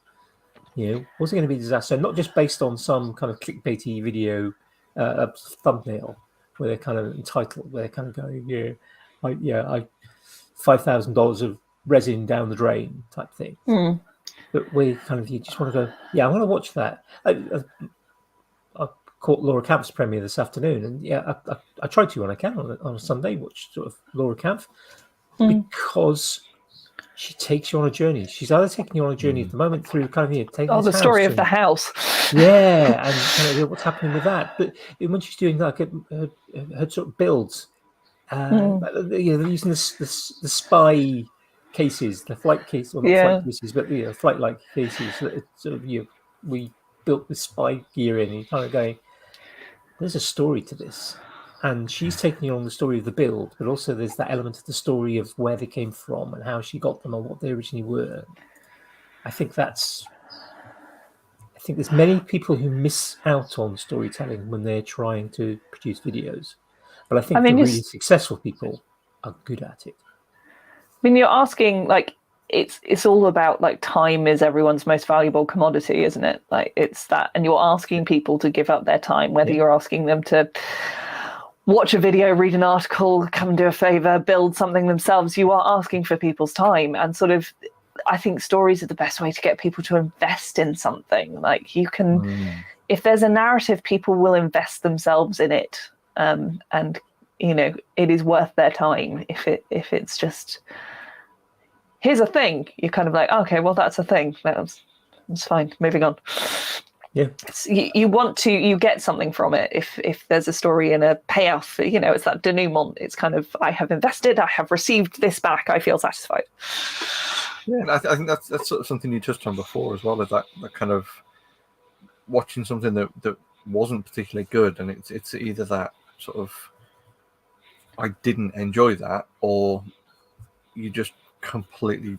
Was it going to be a disaster? Not just based on some kind of clickbaity video thumbnail where they're kind of entitled, where they're kind of going, I $5,000 of resin down the drain type thing. But where kind of you just want to go, I want to watch that. I caught Laura Kampf's premiere this afternoon, and I try to when I can on a Sunday watch sort of Laura Kampf, because she takes you on a journey. She's either taking you on a journey at the moment through kind of taking the story of the house, and kind of what's happening with that. But when she's doing like her sort of builds, they're using the spy cases, the flight case, or not flight cases, but flight-like cases. That sort of we built the spy gear in, and you're kind of going, there's a story to this, and she's taking you on the story of the build, but also there's that element of the story of where they came from and how she got them and what they originally were. I think there's many people who miss out on storytelling when they're trying to produce videos, but I think the really successful people are good at it. I mean, you're asking, like, it's all about, like, time is everyone's most valuable commodity, isn't it? Like, it's that, and you're asking people to give up their time, whether you're asking them to watch a video, read an article, come and do a favor, build something themselves. You are asking for people's time, and sort of, I think stories are the best way to get people to invest in something. Like, you can, if there's a narrative, people will invest themselves in it, and it is worth their time. If it's just, here's a thing, you're kind of like, okay, well, that's a thing. That's fine. Moving on. Yeah. You get something from it if there's a story and a payoff. It's that denouement. It's kind of, I have invested, I have received this back, I feel satisfied. Yeah, and I think that's sort of something you touched on before as well, is that kind of watching something that wasn't particularly good, and it's either that sort of, I didn't enjoy that, or you just completely,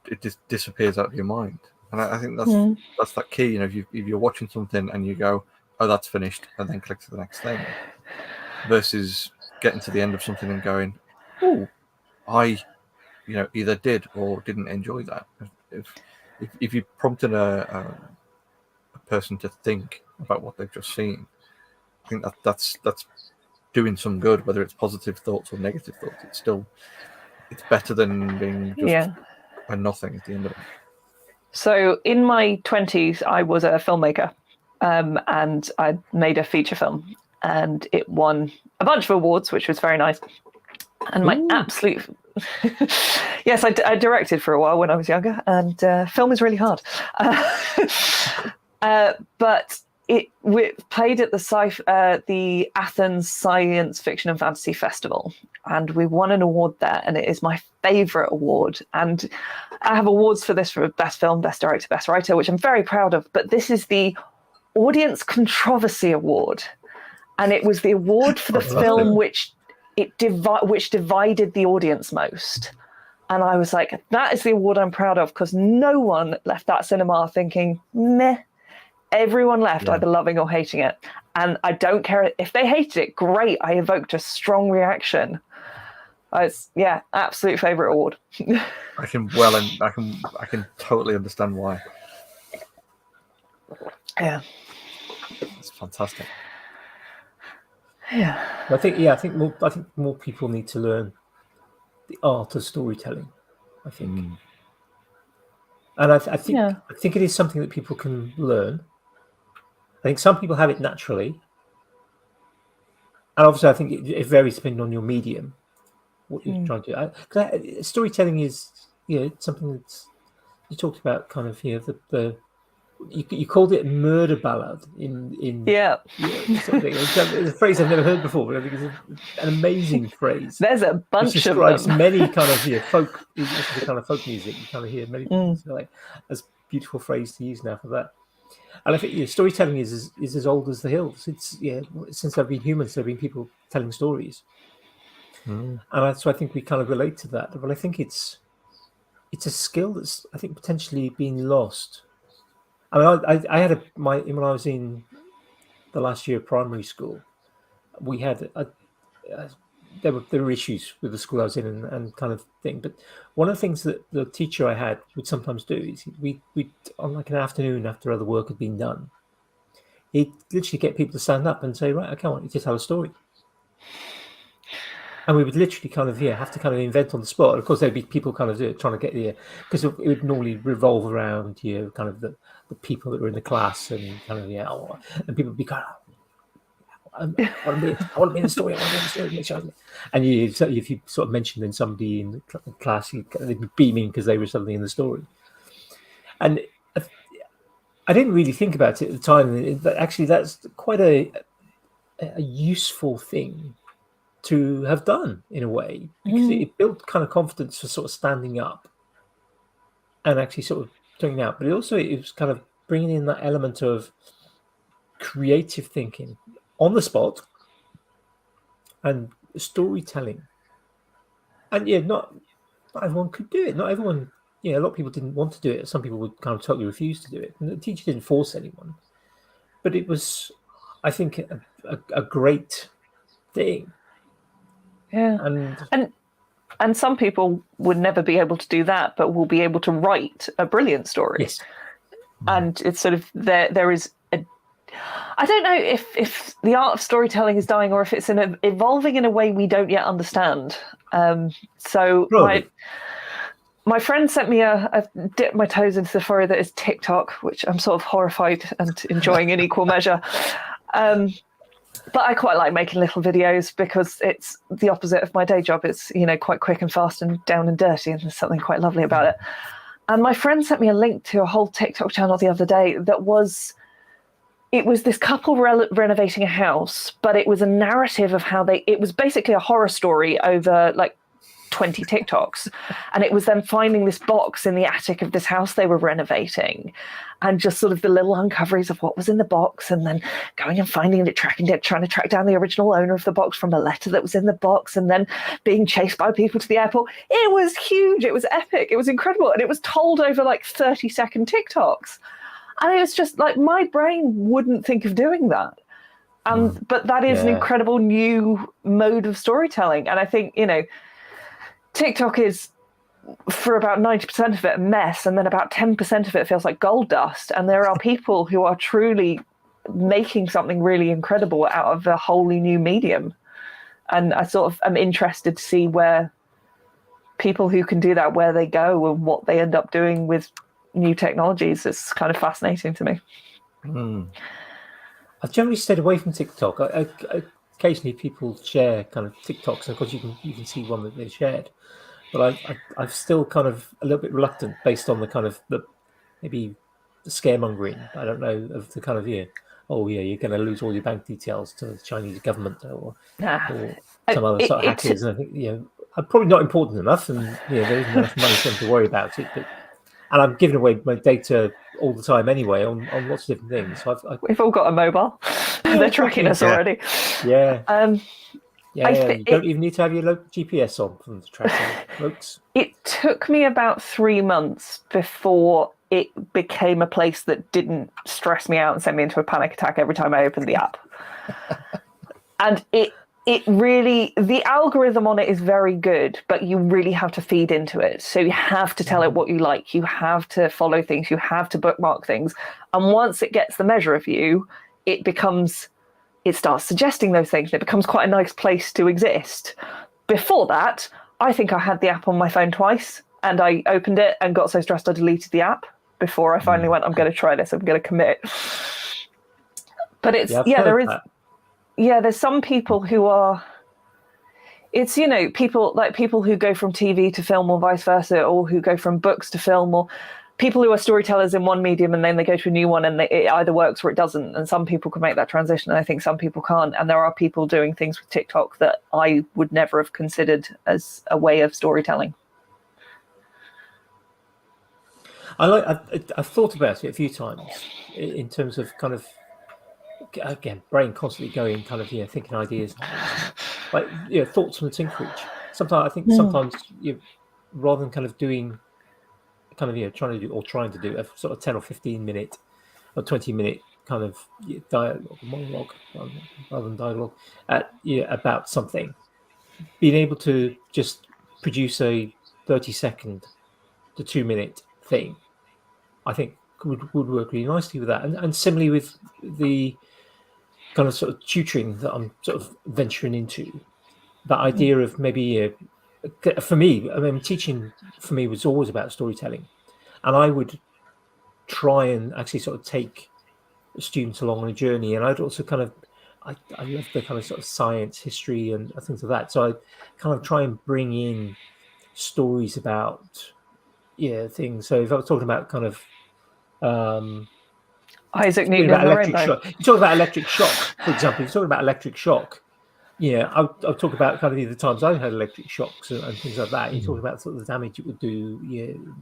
it just disappears out of your mind. And I think that's that key. If you're watching something and you go, oh, that's finished, and then click to the next thing, versus getting to the end of something and going, oh, I either did or didn't enjoy that. If you prompted a person to think about what they've just seen, I think that's doing some good, whether it's positive thoughts or negative thoughts. It's better than being just a nothing at the end of it. So in my 20s, I was a filmmaker, and I made a feature film, and it won a bunch of awards, which was very nice. And my absolute yes, I directed for a while when I was younger, and film is really hard. But we played at the Athens Science Fiction and Fantasy Festival, and we won an award there, and it is my favourite award. And I have awards for this, for Best Film, Best Director, Best Writer, which I'm very proud of. But this is the Audience Controversy Award, and it was the award for the film which divided the audience most. And I was like, that is the award I'm proud of, because no one left that cinema thinking, meh. Everyone left either loving or hating it. And I don't care if they hated it, great. I evoked a strong reaction. Absolute favourite award. I can totally understand why. Yeah. It's fantastic. Yeah. I think more people need to learn the art of storytelling. I think, and I think it is something that people can learn. I think some people have it naturally, and obviously, I think it varies depending on your medium, what you're trying to do. Storytelling is, something that's, you talked about, kind of, you called it murder ballad in something. It's a phrase I've never heard before, but I think it's an amazing phrase. There's a bunch of them. It describes many kind of folk. This is the kind of folk music you kind of hear many things like. That's a beautiful phrase to use now for that. And I think storytelling is as old as the hills. It's since there have been humans, there have been people telling stories, and so I think we kind of relate to that. But I think it's a skill that's, I think, potentially being lost. I mean, I had when I was in the last year of primary school, we had there were issues with the school I was in and kind of thing. But one of the things that the teacher I had would sometimes do is we on like an afternoon after other work had been done, he'd literally get people to stand up and say, right, okay, I want you to tell a story. And we would literally kind of have to kind of invent on the spot. Of course, there'd be people kind of trying to get the, because it would normally revolve around kind of the people that were in the class, and kind of and people would be kind of, I want to be in the story. I want to be in the story. Make sure. And if you sort of mentioned then somebody in the class, they'd be beaming because they were suddenly in the story. And I didn't really think about it at the time, but actually that's quite a useful thing to have done in a way, because it built kind of confidence for sort of standing up and actually sort of doing out. But it was kind of bringing in that element of creative thinking on the spot and storytelling. And not everyone could do it. Not everyone, a lot of people didn't want to do it. Some people would kind of totally refuse to do it. And the teacher didn't force anyone. But it was, I think, a great thing. Yeah. And some people would never be able to do that, but will be able to write a brilliant story. Yes. And it's sort of there is I don't know if the art of storytelling is dying, or if it's evolving in a way we don't yet understand. So my friend sent me I've dipped my toes into the furrow that is TikTok, which I'm sort of horrified and enjoying in equal measure. But I quite like making little videos because it's the opposite of my day job. It's, quite quick and fast and down and dirty, and there's something quite lovely about it. And my friend sent me a link to a whole TikTok channel the other day that was it was this couple renovating a house, but it was a narrative of how it was basically a horror story over like 20 TikToks. And it was them finding this box in the attic of this house they were renovating, and just sort of the little uncoveries of what was in the box, and then going and finding it, tracking it, trying to track down the original owner of the box from a letter that was in the box, and then being chased by people to the airport. It was huge. It was epic. It was incredible. And it was told over like 30-second TikToks. And it was just like, my brain wouldn't think of doing that. But that is an incredible new mode of storytelling. And I think, TikTok is, for about 90% of it, a mess. And then about 10% of it feels like gold dust. And there are people who are truly making something really incredible out of a wholly new medium. And I sort of am interested to see where people who can do that, where they go and what they end up doing with new technologies. Is kind of fascinating to me. I've generally stayed away from TikTok. Occasionally people share kind of TikToks, and of course you can see one that they shared, but I'm still kind of a little bit reluctant based on the kind of maybe the scaremongering, I don't know, of the kind of you're going to lose all your bank details to the Chinese government or some other sort of hackers. And I think I'm probably not important enough, and there isn't enough money for them to worry about it, and I'm giving away my data all the time anyway on lots of different things. So we've all got a mobile. They're tracking us already. Yeah. You don't even need to have your local GPS on from the tracking, folks. It took me about 3 months before it became a place that didn't stress me out and send me into a panic attack every time I opened the app. And it really, the algorithm on it is very good, but you really have to feed into it. So you have to tell it what you like. You have to follow things. You have to bookmark things. And once it gets the measure of you, it starts suggesting those things. It becomes quite a nice place to exist. Before that, I think I had the app on my phone twice, and I opened it and got so stressed I deleted the app before I finally went, I'm going to try this. I'm going to commit. But there's some people who are, people who go from TV to film or vice versa, or who go from books to film, or people who are storytellers in one medium and then they go to a new one, and it either works or it doesn't. And some people can make that transition, and I think some people can't. And there are people doing things with TikTok that I would never have considered as a way of storytelling. I've thought about it a few times in terms of kind of, again, brain constantly going, kind of, thinking ideas, like thoughts from the tinkerage. Sometimes rather than kind of doing, kind of trying to do a sort of 10 or 15 minute or 20-minute kind of monologue rather than dialogue about something, being able to just produce a 30-second to 2-minute thing, I think would work really nicely with that. And similarly with the kind of sort of tutoring that I'm sort of venturing into, that idea of maybe for me, I mean, teaching for me was always about storytelling, and I would try and actually sort of take students along on a journey. And I'd also kind of, I love the kind of sort of science, history, and things like that. So I kind of try and bring in stories about things. So if I was talking about kind of Isaac Newton, about electric shock. You talk about electric shock, for example. You're talking about electric shock. I'll talk about kind of the times I had electric shocks and things like that. You talk about sort of the damage it would do.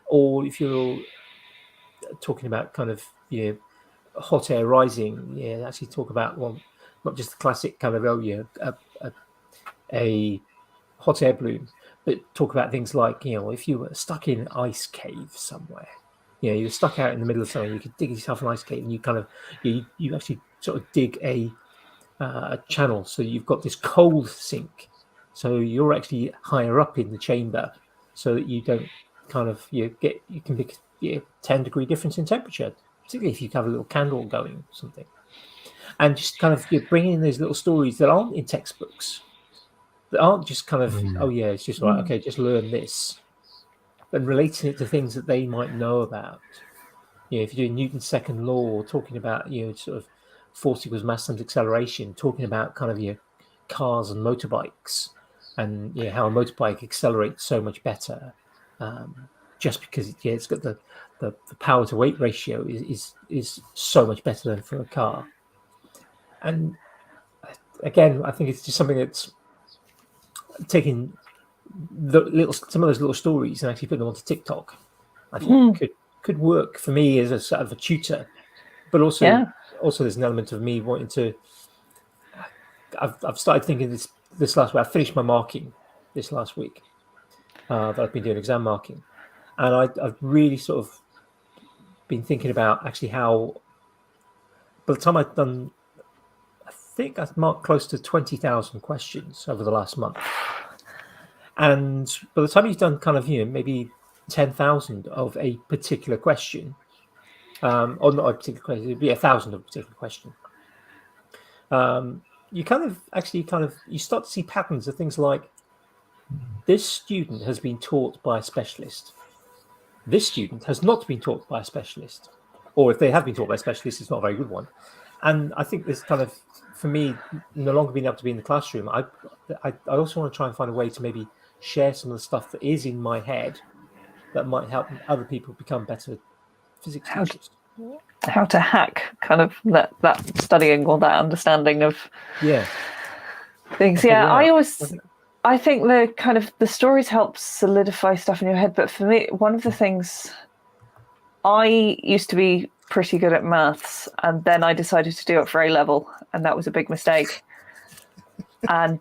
Or if you're talking about kind of hot air rising, actually talk about not just the classic kind of a hot air balloon, but talk about things like if you were stuck in an ice cave somewhere. You're stuck out in the middle of something. You could dig yourself an ice cave, and you kind of you actually sort of dig a channel, so you've got this cold sink. So you're actually higher up in the chamber, so that you don't kind of you can be 10-degree difference in temperature, particularly if you have a little candle going or something. And just kind of bringing in those little stories that aren't in textbooks, that aren't just kind of it's just right, okay, just learn this. And relating it to things that they might know about. If you're doing Newton's second law, talking about sort of force equals mass times acceleration, talking about kind of cars and motorbikes, and how a motorbike accelerates so much better, just because it's got the the power to weight ratio is so much better than for a car. And again, I think it's just something that's taking some of those little stories and actually putting them onto TikTok. I think could work for me as a sort of a tutor, but also there's an element of me wanting to. I've started thinking this last week. I finished my marking this last week. That I've been doing exam marking, and I've really sort of been thinking about actually how. By the time I've done, I think I've marked close to 20,000 questions over the last month, and by the time you've done kind of maybe 10,000 of a particular question, or not a particular question, it'd be 1,000 of a particular question. You you start to see patterns of things like this student has been taught by a specialist. This student has not been taught by a specialist, or if they have been taught by a specialist, it's not a very good one. And I think this kind of, for me, no longer being able to be in the classroom, I also want to try and find a way to maybe share some of the stuff that is in my head that might help other people become better physics teachers. How to hack kind of that studying or that understanding of things. I think the stories help solidify stuff in your head. But for me, one of the things, I used to be pretty good at maths, and then I decided to do it for A-level, and that was a big mistake. And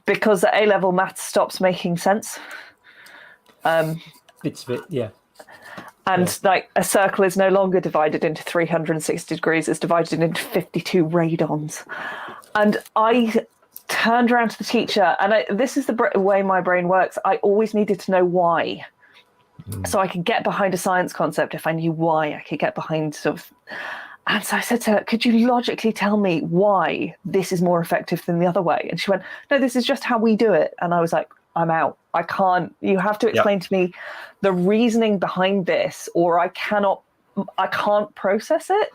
because at A-level maths stops making sense. Bits of it, yeah. And like a circle is no longer divided into 360 degrees, it's divided into 52 radons. And I turned around to the teacher, and this is the way my brain works. I always needed to know why. So I could get behind a science concept if I knew why. I could get behind sort of... And so I said to her, could you logically tell me why this is more effective than the other way? And she went, no, this is just how we do it. And I was like, I'm out. I can't. You have to explain to me the reasoning behind this, or I can't process it.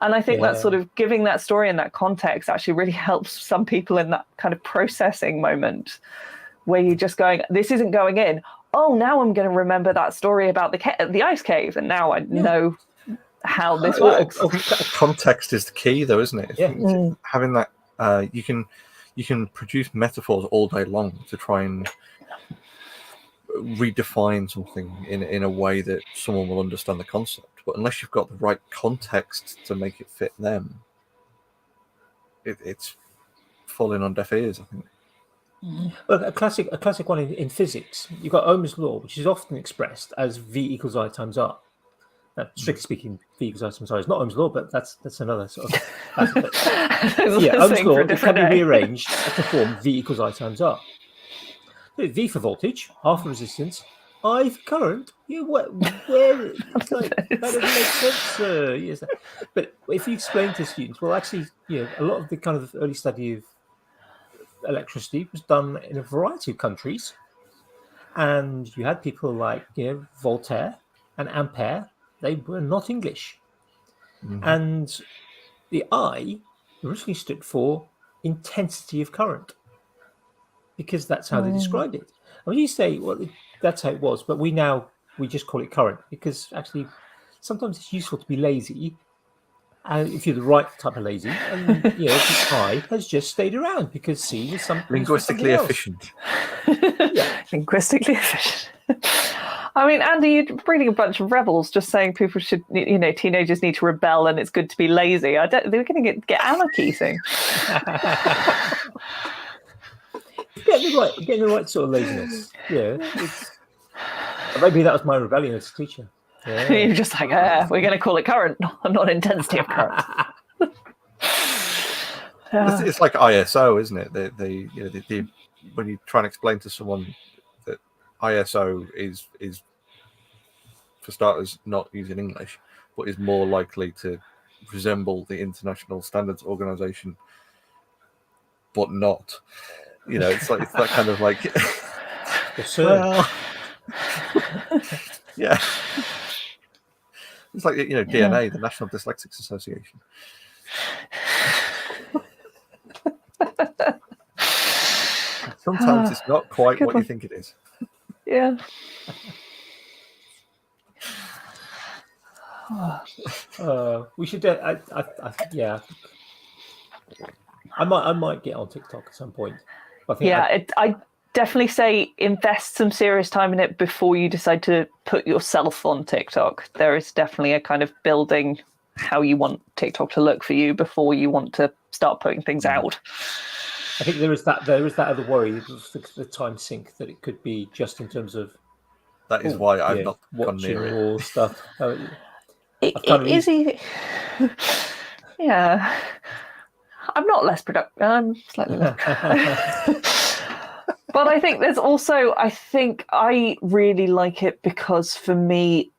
And I think that sort of giving that story in that context actually really helps some people in that kind of processing moment where you're just going, this isn't going in. Oh, now I'm going to remember that story about the ice cave, and now I know how this works. Context is the key, though, isn't it? Having that, you can produce metaphors all day long to try and redefine something in a way that someone will understand the concept. But unless you've got the right context to make it fit them, it's falling on deaf ears, I think. Well, a classic one in physics, you've got Ohm's law, which is often expressed as V equals I times R. Now, strictly speaking, V equals I times R is not Ohm's law, but that's another sort of... Ohm's law can be rearranged to form V equals I times R. V for voltage, R for resistance, I for current. Where that doesn't make sense. Yes. But if you explain to students, well, actually, a lot of the kind of early study of electricity was done in a variety of countries, and you had people like Voltaire and Ampere. They were not English, and the I originally stood for intensity of current, because that's how they described it. And when you say, well, that's how it was, but we just call it current, because actually sometimes it's useful to be lazy. And if you're the right type of lazy, and the I has just stayed around because C was something linguistically efficient. Linguistically efficient. I mean, Andy, you're breeding a bunch of rebels, just saying people should, teenagers need to rebel, and it's good to be lazy. They're going to get anarchy soon. Getting the right sort of laziness. Maybe that was my rebellion as a teacher. You're just like, we're going to call it current, not intensity of current. It's like ISO, isn't it? When you try and explain to someone that ISO is for starters not using English, but is more likely to resemble the International Standards Organization, but not. It's that kind of like. Yeah. It's like DNA, the National Dyslexics Association. Sometimes it's not quite what you think it is. Yeah. We should. Yeah. I might get on TikTok at some point. I think I definitely say invest some serious time in it before you decide to put yourself on TikTok. There is definitely a kind of building how you want TikTok to look for you before you want to start putting things out. I think there is that other worry, the time sink, that it could be just in terms of. That is why I've not gone watching near it. more stuff. It is easy. Yeah. I'm not less productive. I'm slightly less. But I think there's also, I really like it because for me,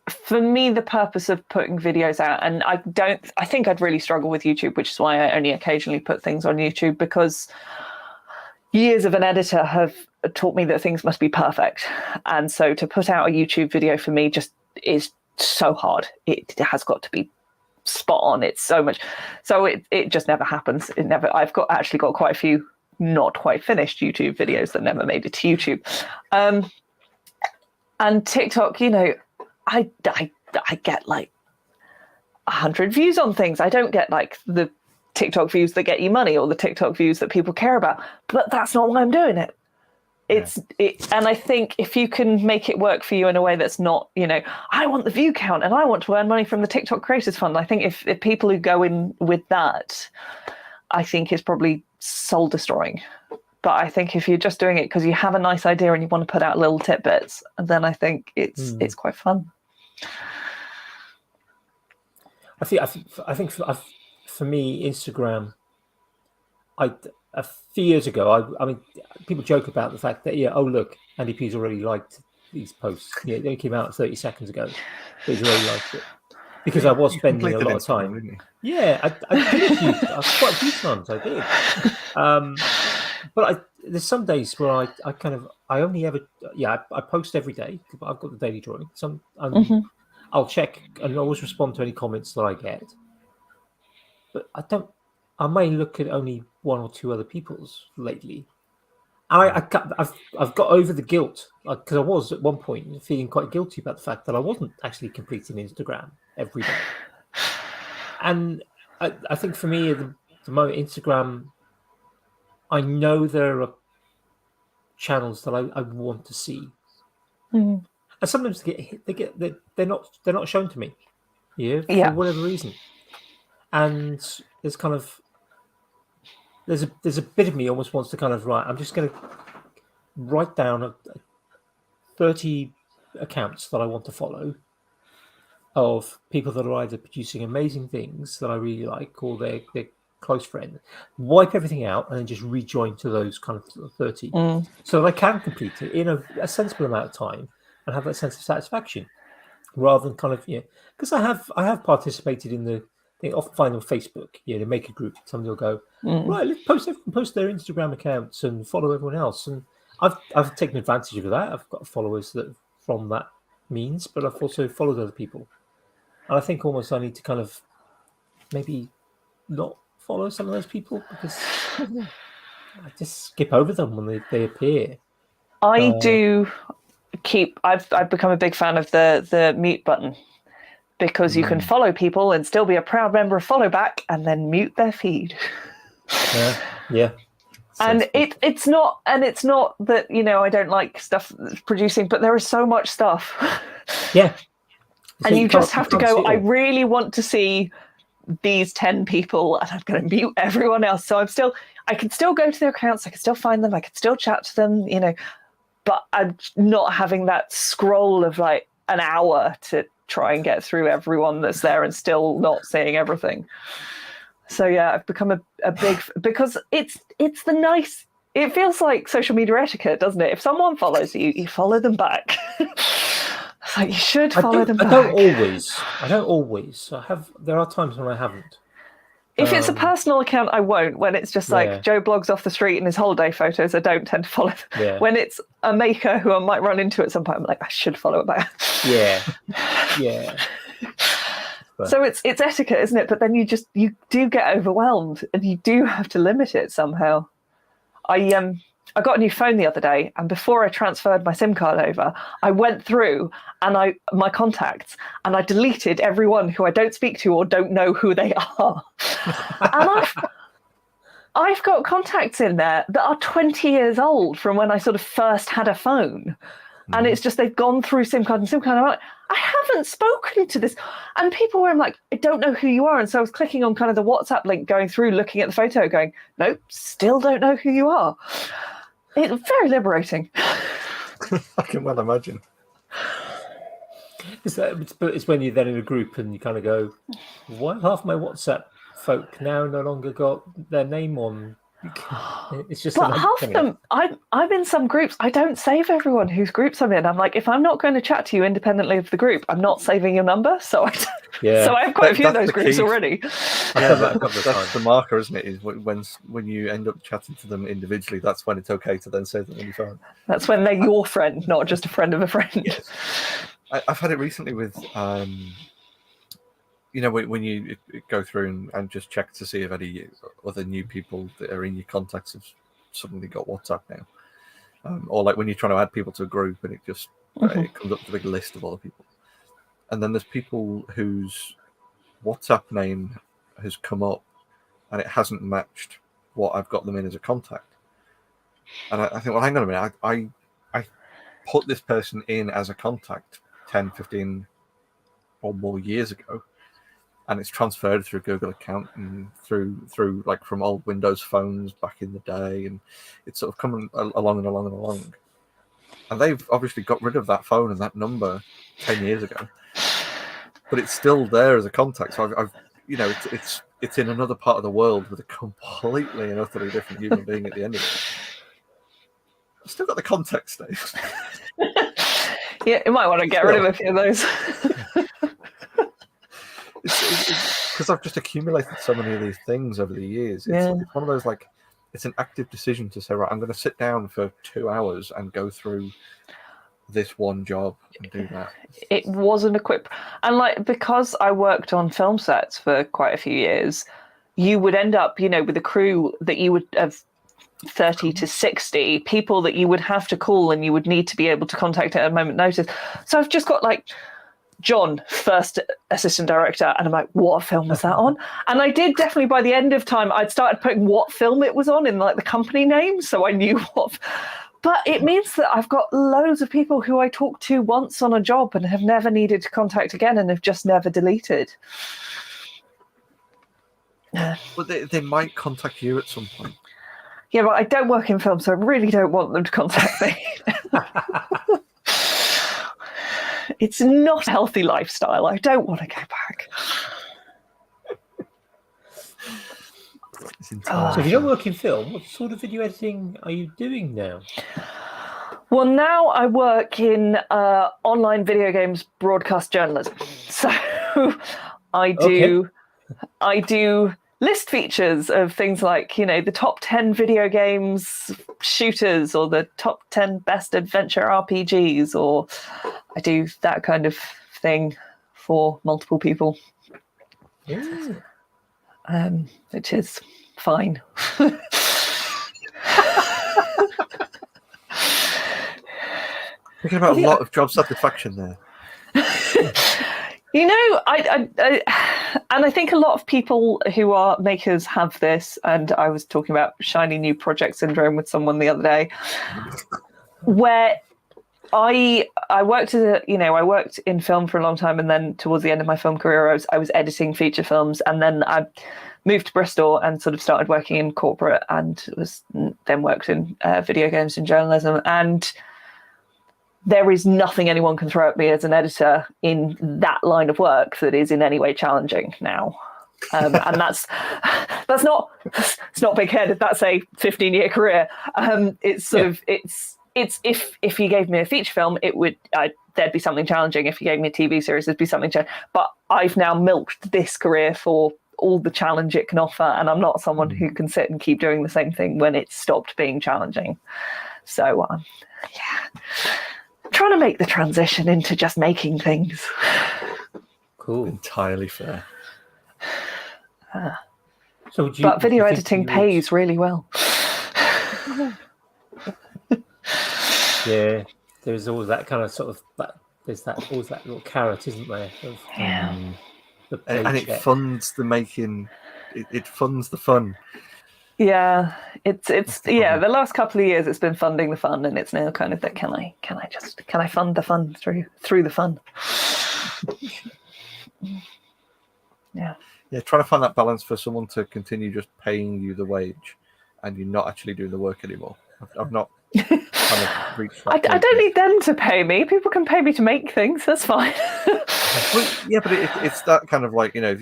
the purpose of putting videos out, and I think I'd really struggle with YouTube, which is why I only occasionally put things on YouTube, because years of an editor have taught me that things must be perfect. And so to put out a YouTube video for me just is so hard. It has got to be spot on. It's so much. So it just never happens. I've actually got quite a few not quite finished YouTube videos that never made it to YouTube. And TikTok, I get like 100 views on things. I don't get like the TikTok views that get you money or the TikTok views that people care about, but that's not why I'm doing it. And I think if you can make it work for you in a way that's not, I want the view count and I want to earn money from the TikTok Creators Fund. I think if people who go in with that, I think is probably soul destroying. But I think if you're just doing it because you have a nice idea and you want to put out little tidbits, then I think it's quite fun. I think for me, Instagram, a few years ago, I mean, people joke about the fact that, oh, look, Andy P's already liked these posts. Yeah, they came out 30 seconds ago, but he's already liked it. Because I was spending a lot of time. Didn't you? Yeah, I did quite a few times, I did. But there's some days where I only ever, I post every day. I've got the daily drawing. I'll check and always respond to any comments that I get. But I may look at only one or two other people's lately. And I've got over the guilt, because I was at one point feeling quite guilty about the fact that I wasn't actually completing Instagram every day. And I think for me, at the moment, Instagram, I know there are channels that I want to see, and sometimes they're not shown to me, for whatever reason. And there's kind of there's a bit of me almost wants to kind of I'm just going to write down 30 accounts that I want to follow of people that are either producing amazing things that I really like or they're close friend, wipe everything out and then just rejoin to those kind of 30 so that I can complete it in a sensible amount of time and have that sense of satisfaction rather than kind of, because I have participated in the thing, often find on Facebook, to make a group. Somebody will go, right, let's post their Instagram accounts and follow everyone else. And I've taken advantage of that. I've got followers that from that means, but I've also followed other people. And I think almost I need to kind of maybe not follow some of those people because I just skip over them when they appear. I've become a big fan of the mute button because you can follow people and still be a proud member of Follow Back and then mute their feed. Yeah. And it's not that, I don't like stuff that's producing, but there is so much stuff. Yeah. So and you just have to go, I really want to see these 10 people and I'm going to mute everyone else. So I can still go to their accounts. I can still find them. I can still chat to them, but I'm not having that scroll of like an hour to try and get through everyone that's there and still not seeing everything. So yeah, I've become a big, because it's the nice, it feels like social media etiquette, doesn't it? If someone follows you, you follow them back. It's like you should follow them back. I don't always. There are times when I haven't. If it's a personal account, I won't. When it's just like Joe blogs off the street and his holiday photos, I don't tend to follow them. Yeah. When it's a maker who I might run into at some point, I'm like, I should follow it back. Yeah. But. So it's etiquette, isn't it? But then you do get overwhelmed and you do have to limit it somehow. I got a new phone the other day, and before I transferred my SIM card over, I went through my contacts, and I deleted everyone who I don't speak to or don't know who they are. And I've got contacts in there that are 20 years old from when I sort of first had a phone. And it's just they've gone through SIM card and SIM card. And I'm like, I haven't spoken to this. And people were like, I don't know who you are. And so I was clicking on kind of the WhatsApp link, going through, looking at the photo, going, nope, still don't know who you are. It's very liberating. I can well imagine. It's when you're then in a group and you kind of go, why half my WhatsApp folk now no longer got their name on? It's just. But half of them, I'm in some groups. I don't save everyone whose groups I'm in. I'm like, if I'm not going to chat to you independently of the group, I'm not saving your number. So I have quite a few of those groups already. Yeah, that's the marker, isn't it? Is when you end up chatting to them individually, that's when it's okay to then save them on your phone. That's when they're your friend, not just a friend of a friend. Yes. I've had it recently with, when you go through and just check to see if any other new people that are in your contacts have suddenly got WhatsApp now, or like when you're trying to add people to a group and it just it comes up with a big list of other people, and then there's people whose WhatsApp name has come up and it hasn't matched what I've got them in as a contact, and I think, well, hang on a minute, I put this person in as a contact 10, 15 or more years ago, and it's transferred through a Google account and through like from old Windows phones back in the day, and it's sort of coming along and along and along. And they've obviously got rid of that phone and that number 10 years ago, but it's still there as a contact. So I've it's in another part of the world with a completely and utterly different human being at the end of it. I've still got the context, Dave. Yeah, you might want to get rid of a few of those. Because I've just accumulated so many of these things over the years. It's one of those, like, it's an active decision to say, right, I'm going to sit down for 2 hours and go through this one job and do that. It wasn't equipped. And like, because I worked on film sets for quite a few years, you would end up, with a crew that you would have 30 to 60 people that you would have to call, and you would need to be able to contact at a moment's notice. So I've just got like John, first assistant director, and I'm like, what film was that on? And I did definitely, by the end of time, I'd started putting what film it was on in like the company name, so I knew what. But it means that I've got loads of people who I talked to once on a job and have never needed to contact again, and have just never deleted. But they might contact you at some point. Yeah, but I don't work in film, so I really don't want them to contact me. It's not a healthy lifestyle. I don't want to go back. So if you don't work in film, what sort of video editing are you doing now? Well, now I work in online video games broadcast journalism. So I do list features of things like, the top 10 video games shooters, or the top 10 best adventure RPGs, or I do that kind of thing for multiple people. Yeah. Which is fine. Thinking about a lot of job satisfaction there. And I think a lot of people who are makers have this, and I was talking about shiny new project syndrome with someone the other day, where I worked I worked in film for a long time, and then towards the end of my film career, I was editing feature films, and then I moved to Bristol and sort of started working in corporate, and then worked in video games and journalism. And there is nothing anyone can throw at me as an editor in that line of work that is in any way challenging now. And that's not big-headed. That's a 15-year career. It's sort of it's if you gave me a feature film, there'd be something challenging. If you gave me a TV series, there'd be something challenging. But I've now milked this career for all the challenge it can offer, and I'm not someone who can sit and keep doing the same thing when it's stopped being challenging. So trying to make the transition into just making things. Cool. Entirely fair. But video editing pays really well. Yeah, there's always that kind of sort of there's that always that little carrot, isn't there? Of the And it paycheck. funds the making. It funds the fun. Yeah, it's the yeah. problem. The last couple of years, it's been funding the fun, and it's now kind of that can I fund the fun through the fun? Yeah. Yeah, trying to find that balance for someone to continue just paying you the wage, and you're not actually doing the work anymore. I've not kind of reached that. I don't need them to pay me. People can pay me to make things. That's fine. Well, yeah, but it's that kind of like, you know,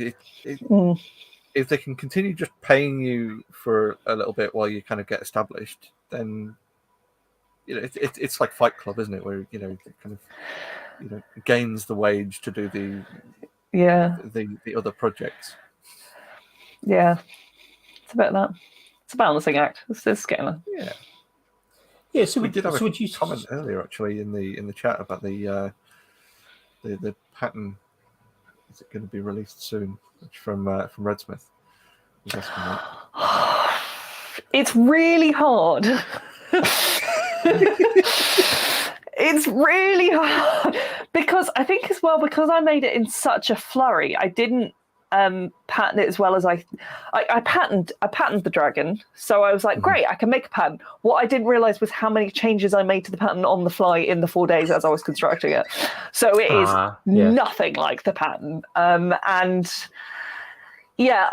if they can continue just paying you for a little bit while you kind of get established, then you know it's like Fight Club, isn't it? Where, you know, it kind of, you know, gains the wage to do the other projects. Yeah, it's about that. It's a balancing act. It's getting a... Yeah. So we did have a would you comment earlier actually in the chat about the pattern. Is it going to be released soon? From Redsmith. It's really hard. It's really hard because I think as well, because I made it in such a flurry, I didn't pattern it as well as I patterned the dragon. So I was like, great, I can make a pattern. What I didn't realize was how many changes I made to the pattern on the fly in the 4 days as I was constructing it. So it is nothing like the pattern. And yeah,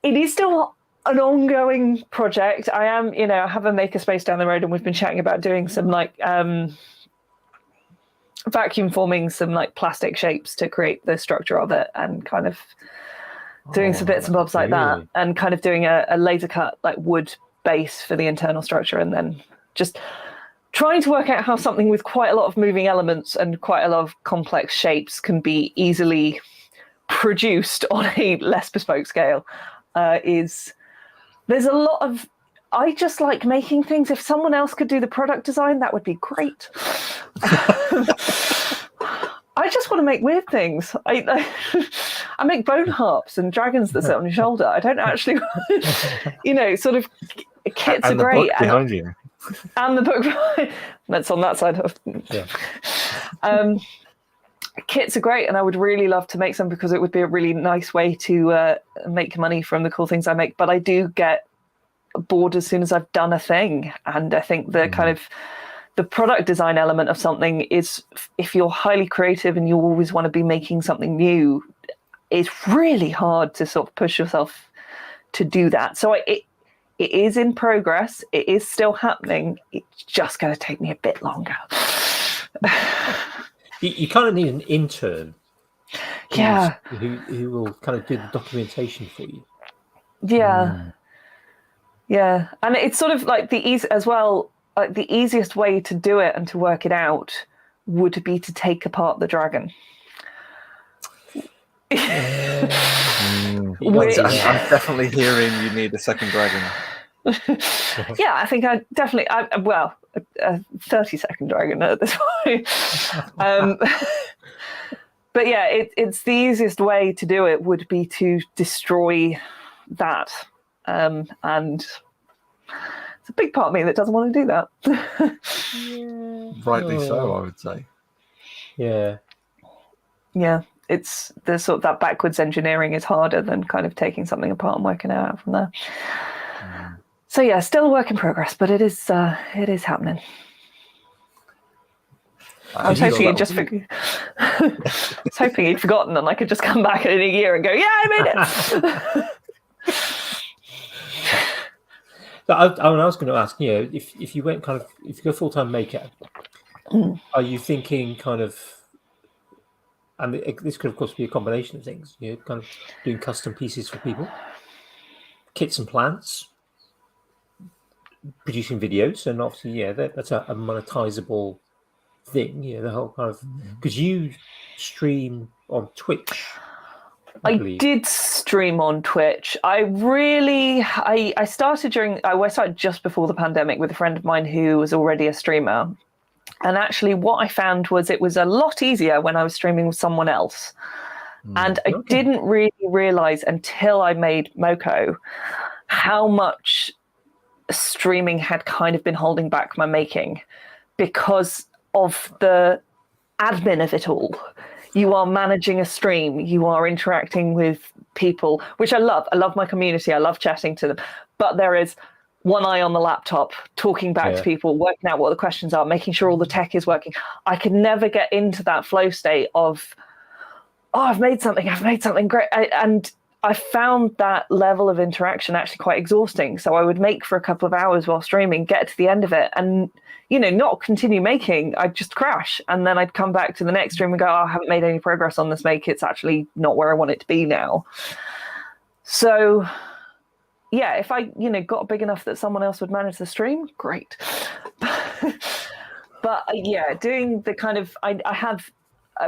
it is still an ongoing project. I am, you know, I have a makerspace down the road, and we've been chatting about doing some like vacuum forming some like plastic shapes to create the structure of it, and kind of doing some bits and bobs like that, and kind of doing a laser cut like wood base for the internal structure, and then just trying to work out how something with quite a lot of moving elements and quite a lot of complex shapes can be easily produced on a less bespoke scale. There's a lot of, I just like making things. If someone else could do the product design, that would be great. I just want to make weird things. I make bone harps and dragons that sit on your shoulder. I don't actually, you know, sort of kits and are great. The book behind you. And the book that's on that side. Kits are great, and I would really love to make some because it would be a really nice way to make money from the cool things I make. But I do get bored as soon as I've done a thing, and I think the kind of the product design element of something is, if you're highly creative and you always want to be making something new, it's really hard to sort of push yourself to do that. So it is in progress. It is still happening. It's just going to take me a bit longer. You kind of need an intern. Yeah. Who will kind of do the documentation for you. Yeah. Yeah. And it's sort of like the easiest way to do it and to work it out would be to take apart the dragon. I'm definitely hearing you need a second dragon. Yeah, I think I definitely, a 30-second dragon at this point. But yeah, it's the easiest way to do it would be to destroy that. And it's a big part of me that doesn't want to do that. Rightly so, I would say. Yeah. Yeah, it's the sort of that backwards engineering is harder than kind of taking something apart and working it out from there. So yeah, still a work in progress, but it is happening. I was hoping he'd I was hoping he'd forgotten and I could just come back in a year and go, yeah, I made it. So I was going to ask, you know, if you went if you go full-time maker, are you thinking kind of, and this could of course be a combination of things, you know, kind of doing custom pieces for people, kits and plans, producing videos, and obviously, that's a monetizable thing, you know, the whole kind of, because you stream on Twitch. I did stream on Twitch. I started just before the pandemic with a friend of mine who was already a streamer. And actually what I found was it was a lot easier when I was streaming with someone else. And I didn't really realize until I made Moko how much streaming had kind of been holding back my making because of the admin of it all. You are managing a stream, you are interacting with people, which I love. I love my community, I love chatting to them. But there is one eye on the laptop, talking back to people, working out what the questions are, making sure all the tech is working. I could never get into that flow state of, oh, I've made something great. And I found that level of interaction actually quite exhausting. So I would make for a couple of hours while streaming, get to the end of it, and not continue making. I'd just crash, and then I'd come back to the next stream and go, oh, I haven't made any progress on this make. It's actually not where I want it to be now. So yeah, if I got big enough that someone else would manage the stream, great. But yeah, doing the kind of I have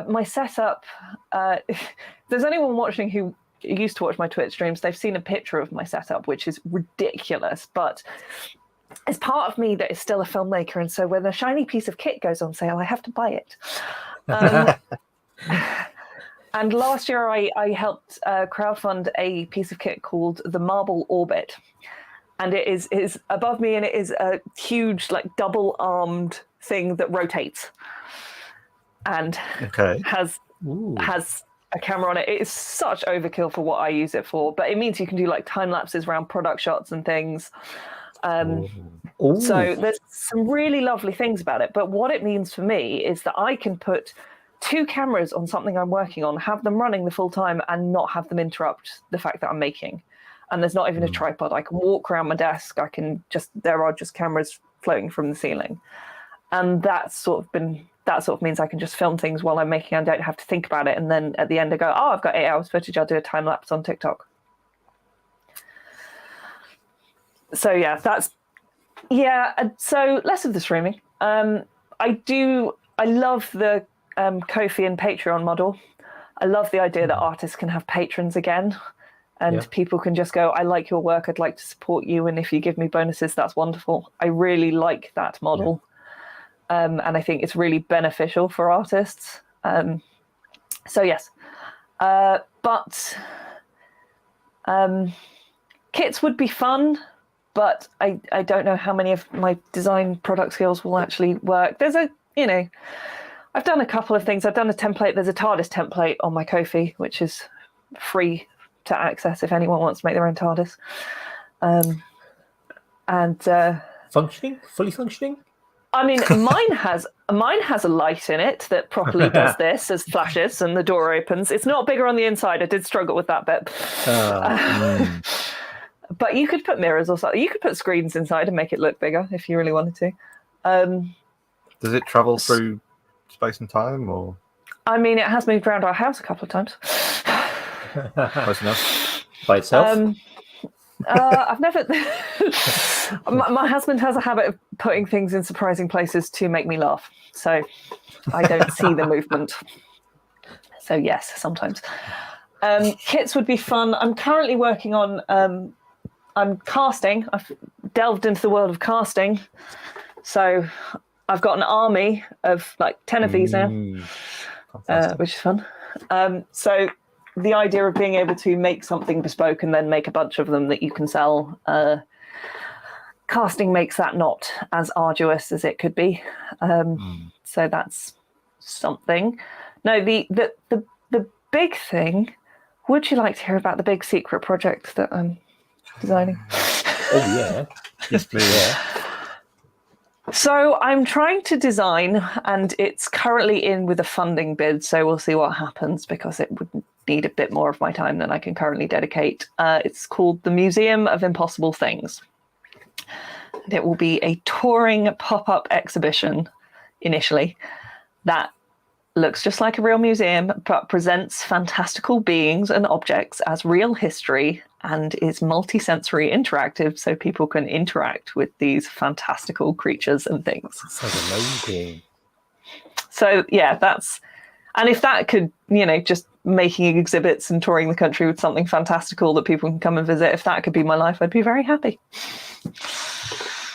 my setup. If there's anyone watching who used to watch my Twitch streams, they've seen a picture of my setup, which is ridiculous, but it's part of me that is still a filmmaker, and so when a shiny piece of kit goes on sale, I have to buy it. And last year I helped crowdfund a piece of kit called the Marble Orbit, and it is above me, and it is a huge double-armed thing that rotates and has a camera on it. It is such overkill for what I use it for, but it means you can do time lapses around product shots and things. So there's some really lovely things about it. But what it means for me is that I can put 2 cameras on something I'm working on, have them running the full time, and not have them interrupt the fact that I'm making. And there's not even a tripod. I can walk around my desk. There are just cameras floating from the ceiling, and that sort of means I can just film things while I'm making. I don't have to think about it. And then at the end I go, oh, I've got 8 hours footage. I'll do a time lapse on TikTok. So yeah, so less of the streaming. I love the Ko-fi and Patreon model. I love the idea that artists can have patrons again, and people can just go, I like your work, I'd like to support you, and if you give me bonuses, that's wonderful. I really like that model. And I think it's really beneficial for artists. So yes, but kits would be fun, but I don't know how many of my design product skills will actually work. There's I've done a couple of things. I've done a template. There's a TARDIS template on my Ko-fi, which is free to access if anyone wants to make their own TARDIS. Fully functioning? I mean, mine has a light in it that properly does this as flashes, and the door opens. It's not bigger on the inside. I did struggle with that bit. But you could put mirrors or something. You could put screens inside and make it look bigger if you really wanted to. Does it travel through space and time, or? I mean, it has moved around our house a couple of times. Close enough. By itself? I've never. My husband has a habit of putting things in surprising places to make me laugh, so I don't see the movement. So yes, sometimes. Kits would be fun. I'm currently working on. I'm casting. I've delved into the world of casting, so I've got an army of 10 of these now, which is fun. So the idea of being able to make something bespoke and then make a bunch of them that you can sell, casting makes that not as arduous as it could be. So that's something. No, the big thing. Would you like to hear about the big secret project that I'm designing? Oh yeah, yes, please. Yeah. So I'm trying to design, and it's currently in with a funding bid, so we'll see what happens, because it would need a bit more of my time than I can currently dedicate. It's called the Museum of Impossible Things. And it will be a touring pop-up exhibition initially that looks just like a real museum, but presents fantastical beings and objects as real history, and is multi-sensory interactive, so people can interact with these fantastical creatures and things. Sounds amazing. So yeah, and if that could, just making exhibits and touring the country with something fantastical that people can come and visit, if that could be my life, I'd be very happy.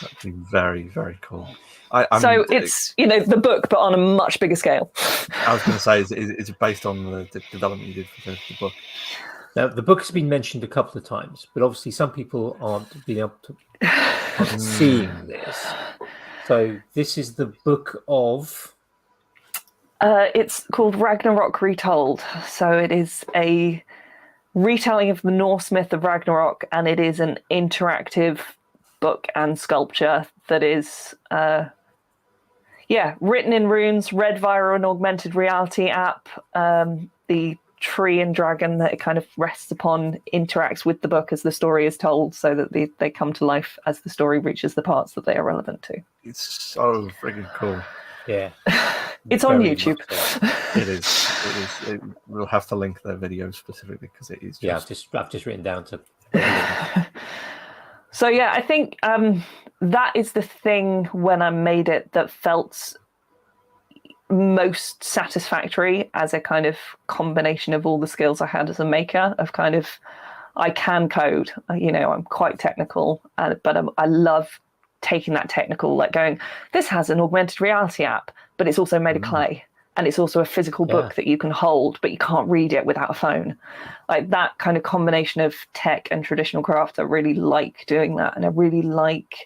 That'd be very, very cool. It's the book, but on a much bigger scale. I was going to say, is it based on the development you did for the book? Now, the book has been mentioned a couple of times, but obviously some people aren't being able to seeing this. So this is the book of... It's called Ragnarok Retold. So it is a retelling of the Norse myth of Ragnarok, and it is an interactive book and sculpture that is, written in runes, read via an augmented reality app. The tree and dragon that it kind of rests upon interacts with the book as the story is told, so that they come to life as the story reaches the parts that they are relevant to. It's so freaking cool. Yeah. It's on Very YouTube. much so. It is. We'll have to link their video specifically because it is. Yeah, I've just written down to. So yeah, I think that is the thing when I made it that felt most satisfactory as a kind of combination of all the skills I had as a maker. Of kind of, I can code. I'm quite technical, but I love taking that technical, like going, this has an augmented reality app, but it's also made of clay, and it's also a physical book that you can hold, but you can't read it without a phone. Like that kind of combination of tech and traditional craft, I really like doing that, and I really like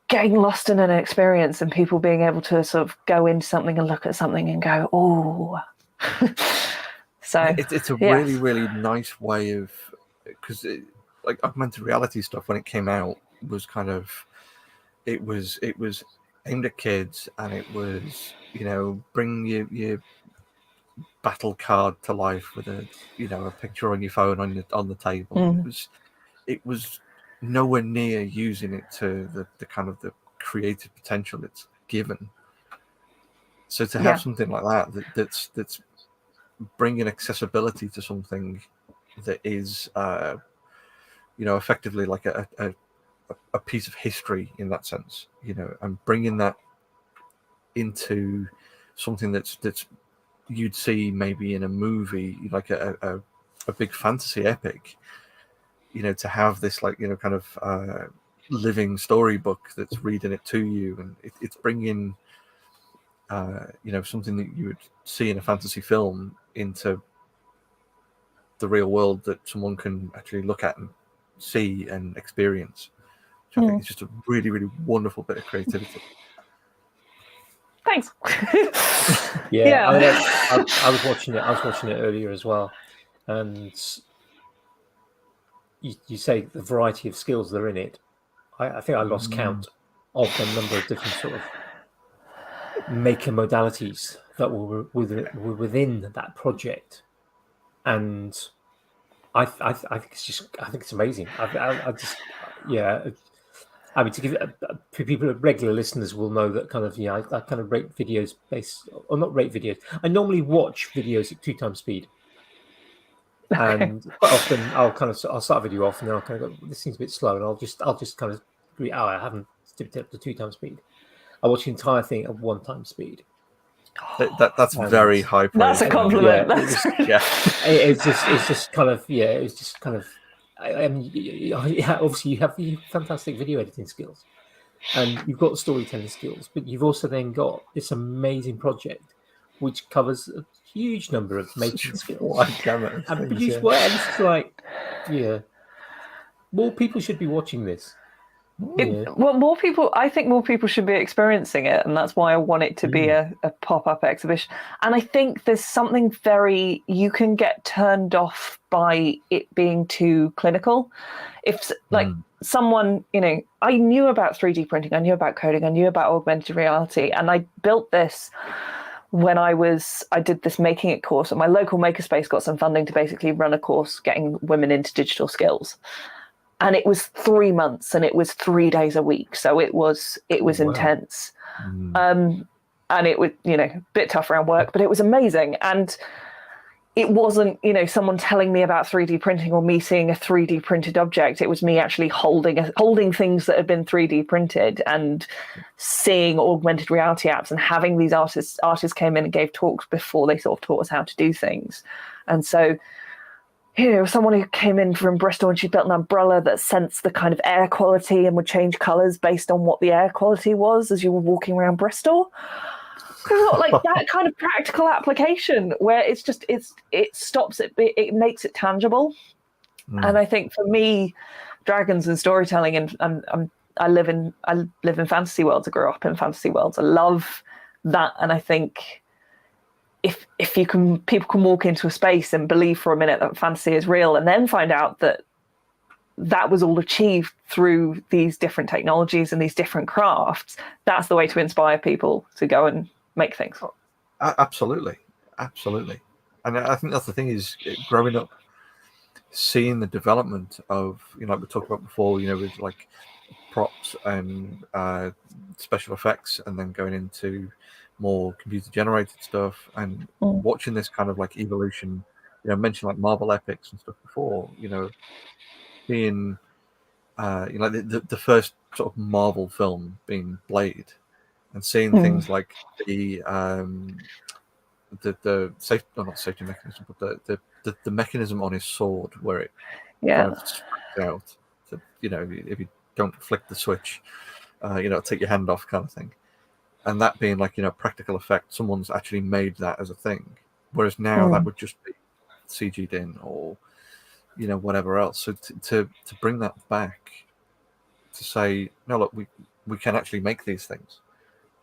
getting lost in an experience and people being able to sort of go into something and look at something and go, oh. So it's a really, really nice way of, because like augmented reality stuff when it came out was kind of, it was aimed at kids, and it was, bring your battle card to life with a picture on your phone on the table. It was nowhere near using it to the kind of the creative potential it's given. So to have something like that's bringing accessibility to something that is effectively like a piece of history in that sense, and bringing that into something that's you'd see maybe in a movie, like a big fantasy epic, to have this like kind of living storybook that's reading it to you, and it's bringing something that you would see in a fantasy film into the real world that someone can actually look at and see and experience. I think it's just a really, really wonderful bit of creativity. Thanks. Yeah. I was watching it earlier as well, and you say the variety of skills that are in it. I think I lost count of the number of different sort of maker modalities that were within that project, and I think it's amazing. I mean, to give for people, regular listeners will know that kind of, I kind of rate videos based, or not rate videos. I normally watch videos at 2x speed, and quite often I'll start a video off, and then I'll kind of go, this seems a bit slow, and I'll just kind of agree, I haven't tipped it up to 2x speed. I watch the entire thing at 1x speed. That's very high praise. That's a compliment. It's just kind of. I mean, obviously you have fantastic video editing skills, and you've got storytelling skills, but you've also then got this amazing project which covers a huge number of making skills. And produce and it's like, more people should be watching this. Well, I think more people should be experiencing it, and that's why I want it to be a pop-up exhibition. And I think there's something you can get turned off by it being too clinical. If someone, I knew about 3D printing, I knew about coding, I knew about augmented reality, and I built this when I did this Making It course, and my local makerspace got some funding to basically run a course getting women into digital skills. And it was 3 months, and it was 3 days a week. So it was intense. And it was, a bit tough around work, but it was amazing. And it wasn't, someone telling me about 3D printing or me seeing a 3D printed object. It was me actually holding things that had been 3D printed and seeing augmented reality apps, and having these artists came in and gave talks before they sort of taught us how to do things. And so, someone who came in from Bristol, and she built an umbrella that sensed the kind of air quality and would change colours based on what the air quality was as you were walking around Bristol. Like that kind of practical application where it stops it makes it tangible. And I think for me, dragons and storytelling, and I live in fantasy worlds. I grew up in fantasy worlds. I love that, and I think if people can walk into a space and believe for a minute that fantasy is real, and then find out that was all achieved through these different technologies and these different crafts, that's the way to inspire people to go and make things. Absolutely. And I think that's the thing, is growing up, seeing the development of, like we talked about before, with like props and special effects, and then going into more computer generated stuff, and watching this kind of like evolution. I mentioned like Marvel epics and stuff before, being the first sort of Marvel film being Blade, and seeing things like the safety, not safety mechanism, but the mechanism on his sword, where it kind of springs out to, if you don't flick the switch, take your hand off, kind of thing. And that being like, practical effect, someone's actually made that as a thing. Whereas now that would just be CG'd in, or, whatever else. So to bring that back, to say, no, look, we can actually make these things.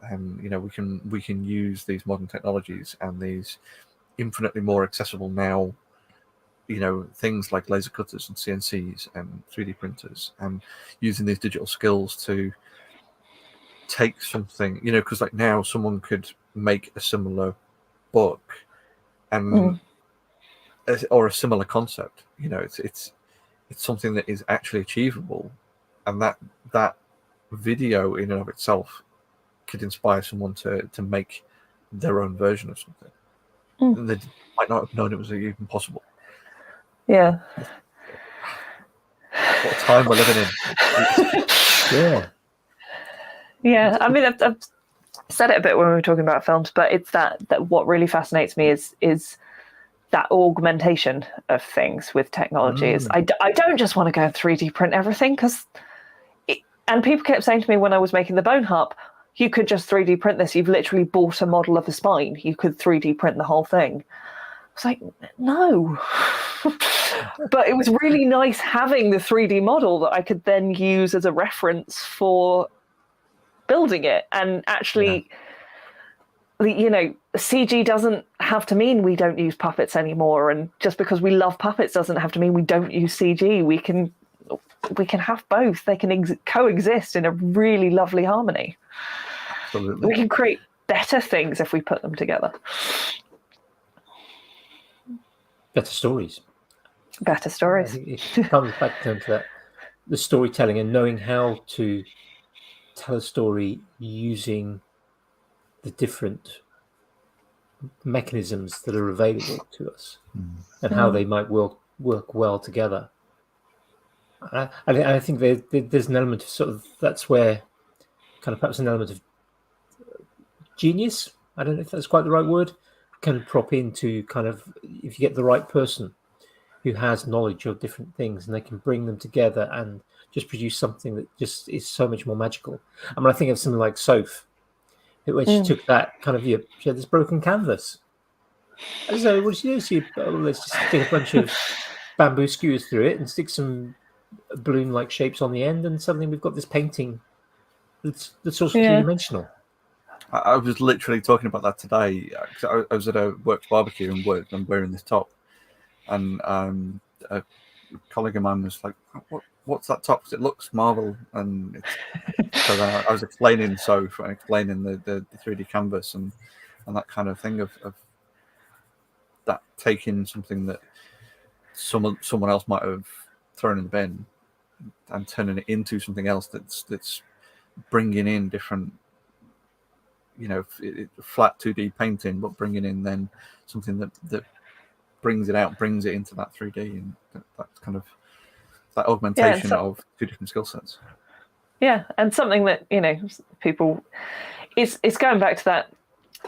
And, we can use these modern technologies and these infinitely more accessible now, things like laser cutters and CNCs and 3D printers, and using these digital skills to take something, because like now someone could make a similar book and or a similar concept. It's something that is actually achievable, and that video in and of itself could inspire someone to make their own version of something. And they might not have known it was even possible. Yeah. What a time we're living in. Yeah. I mean, I've said it a bit when we were talking about films, but it's that what really fascinates me is that augmentation of things with technologies. I don't just want to go and 3D print everything, and people kept saying to me when I was making the bone harp, you could just 3D print this. You've literally bought a model of a spine. You could 3D print the whole thing. I was like, no. But it was really nice having the 3D model that I could then use as a reference for building it. And actually, CG doesn't have to mean we don't use puppets anymore. And just because we love puppets doesn't have to mean we don't use CG. We can have both. They can coexist in a really lovely harmony. Absolutely. We can create better things if we put them together. Better stories. I think it comes back down to that, the storytelling and knowing how to tell a story using the different mechanisms that are available to us, and how they might work well together. I think there's an element of sort of, that's where kind of perhaps an element of genius, I don't know if that's quite the right word, can prop into kind of, if you get the right person who has knowledge of different things, and they can bring them together and just produce something that just is so much more magical. I mean, I think of something like Soph, when she took that kind of, she had this broken canvas. I don't know, what did she do? She, let's just stick a bunch of bamboo skewers through it and stick some balloon-like shapes on the end, and suddenly we've got this painting that's also three-dimensional. I was literally talking about that today. I was at a work barbecue and I'm wearing this top, and a colleague of mine was like, "What's that top? Because it looks Marvel." And so I was explaining Soph and explaining the 3D canvas and that kind of thing of that, taking something that someone else might have thrown in the bin and turning it into something else that's bringing in different, flat 2D painting, but bringing in then something that brings it into that 3D, and that's kind of that augmentation of two different skill sets. Yeah, and something that people, it's going back to that.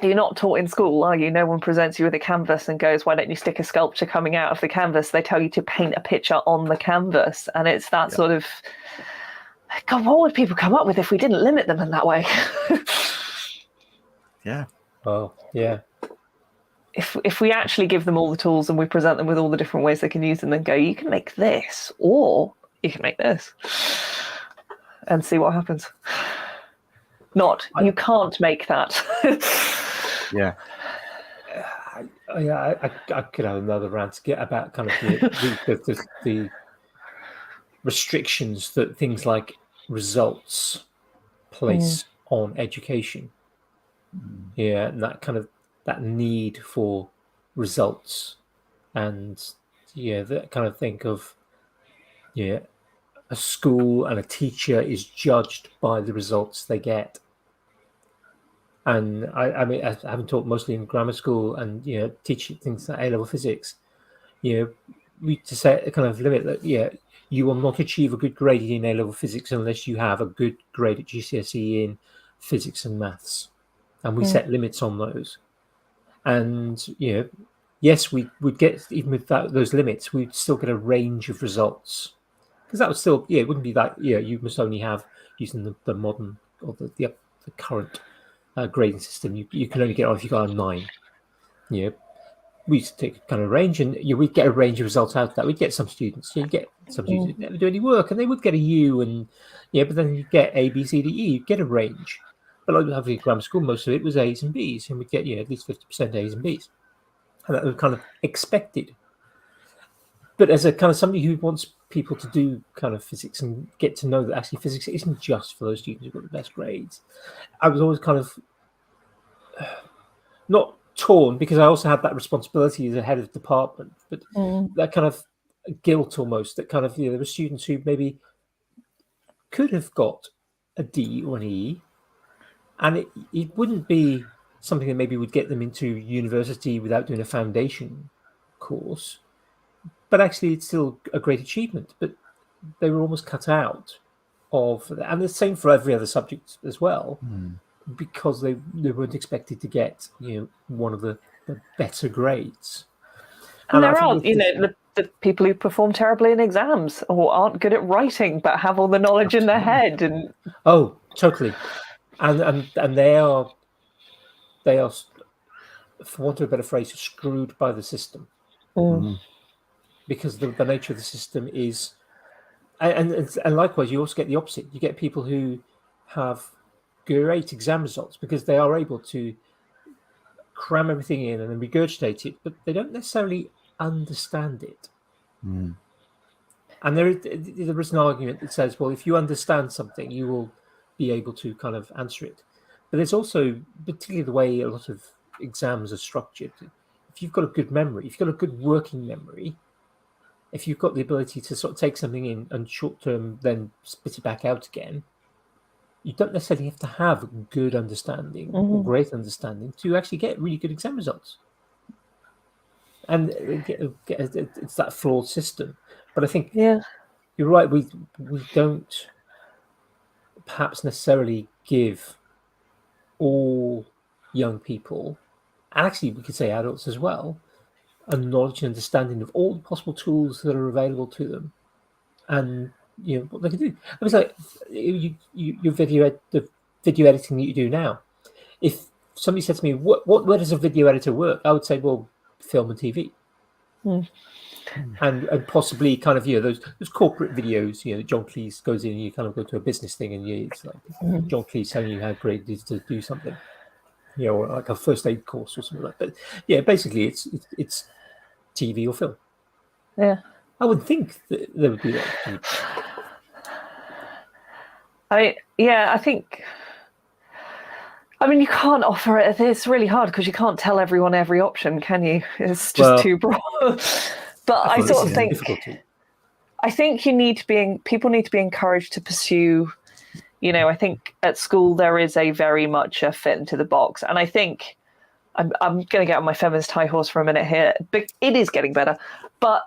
You're not taught in school, are you? No one presents you with a canvas and goes, "Why don't you stick a sculpture coming out of the canvas?" They tell you to paint a picture on the canvas, and it's that sort of, God, what would people come up with if we didn't limit them in that way? Yeah. Oh, yeah. If we actually give them all the tools and we present them with all the different ways they can use them, then go, you can make this, or you can make this, and see what happens. Not, you can't make that. Yeah. I could have another rant to get about kind of the restrictions that things like results place on education. Yeah, and that kind of that need for results, and that kind of think of a school and a teacher is judged by the results they get. And I mean, I haven't taught mostly in grammar school, and teaching things like A-level physics. We to set a kind of limit that you will not achieve a good grade in A-level physics unless you have a good grade at GCSE in physics and maths, and we set limits on those. And yes, we would get, even with those limits, we'd still get a range of results, because that would still it wouldn't be that you must only have, using the modern or the current grading system, you can only get on if you got a 9. We used to take a kind of range, and we'd get a range of results out of that. We'd get some students, you get some students who never do any work, and they would get a U, and but then you get A, B, C, D, E. You get a range. But like having grammar school, most of it was A's and B's, and we'd get at least 50% A's and B's, and that was kind of expected. But as a kind of somebody who wants people to do kind of physics and get to know that actually physics isn't just for those students who've got the best grades, I was always kind of not torn, because I also had that responsibility as a head of department, but that kind of guilt almost, that kind of there were students who maybe could have got a D or an E, and it wouldn't be something that maybe would get them into university without doing a foundation course, but actually it's still a great achievement. But they were almost cut out of that, and the same for every other subject as well. Because they weren't expected to get one of the better grades. And there are the people who perform terribly in exams or aren't good at writing but have all the knowledge in their head. And oh, totally, and they are, for want of a better phrase, screwed by the system, because the nature of the system is, and likewise you also get the opposite. You get people who have great exam results because they are able to cram everything in and then regurgitate it, but they don't necessarily understand it. And there is an argument that says, well, if you understand something, you will be able to kind of answer it. But there's also, particularly the way a lot of exams are structured, if you've got a good memory, if you've got a good working memory, if you've got the ability to sort of take something in and short term then spit it back out again, you don't necessarily have to have good understanding or great understanding to actually get really good exam results. And it's that flawed system. But I think you're right. We don't perhaps necessarily give all young people, and actually we could say adults as well, a knowledge and understanding of all the possible tools that are available to them, and what they can do. I was like, your the video editing that you do now. If somebody said to me, where does a video editor work? I would say, well, film and TV, and possibly kind of those corporate videos. John Cleese goes in and you kind of go to a business thing, and it's like John Cleese telling you how great it is to do something, or like a first aid course or something like that. But basically it's TV or film. Yeah, I would think that there would be that. I think. I mean, you can't offer it. It's really hard because you can't tell everyone every option, can you? It's just too broad. But I sort of think, I think people need to be encouraged to pursue. I think at school there is a very much a fit into the box, and I think I'm going to get on my feminist high horse for a minute here. But it is getting better. But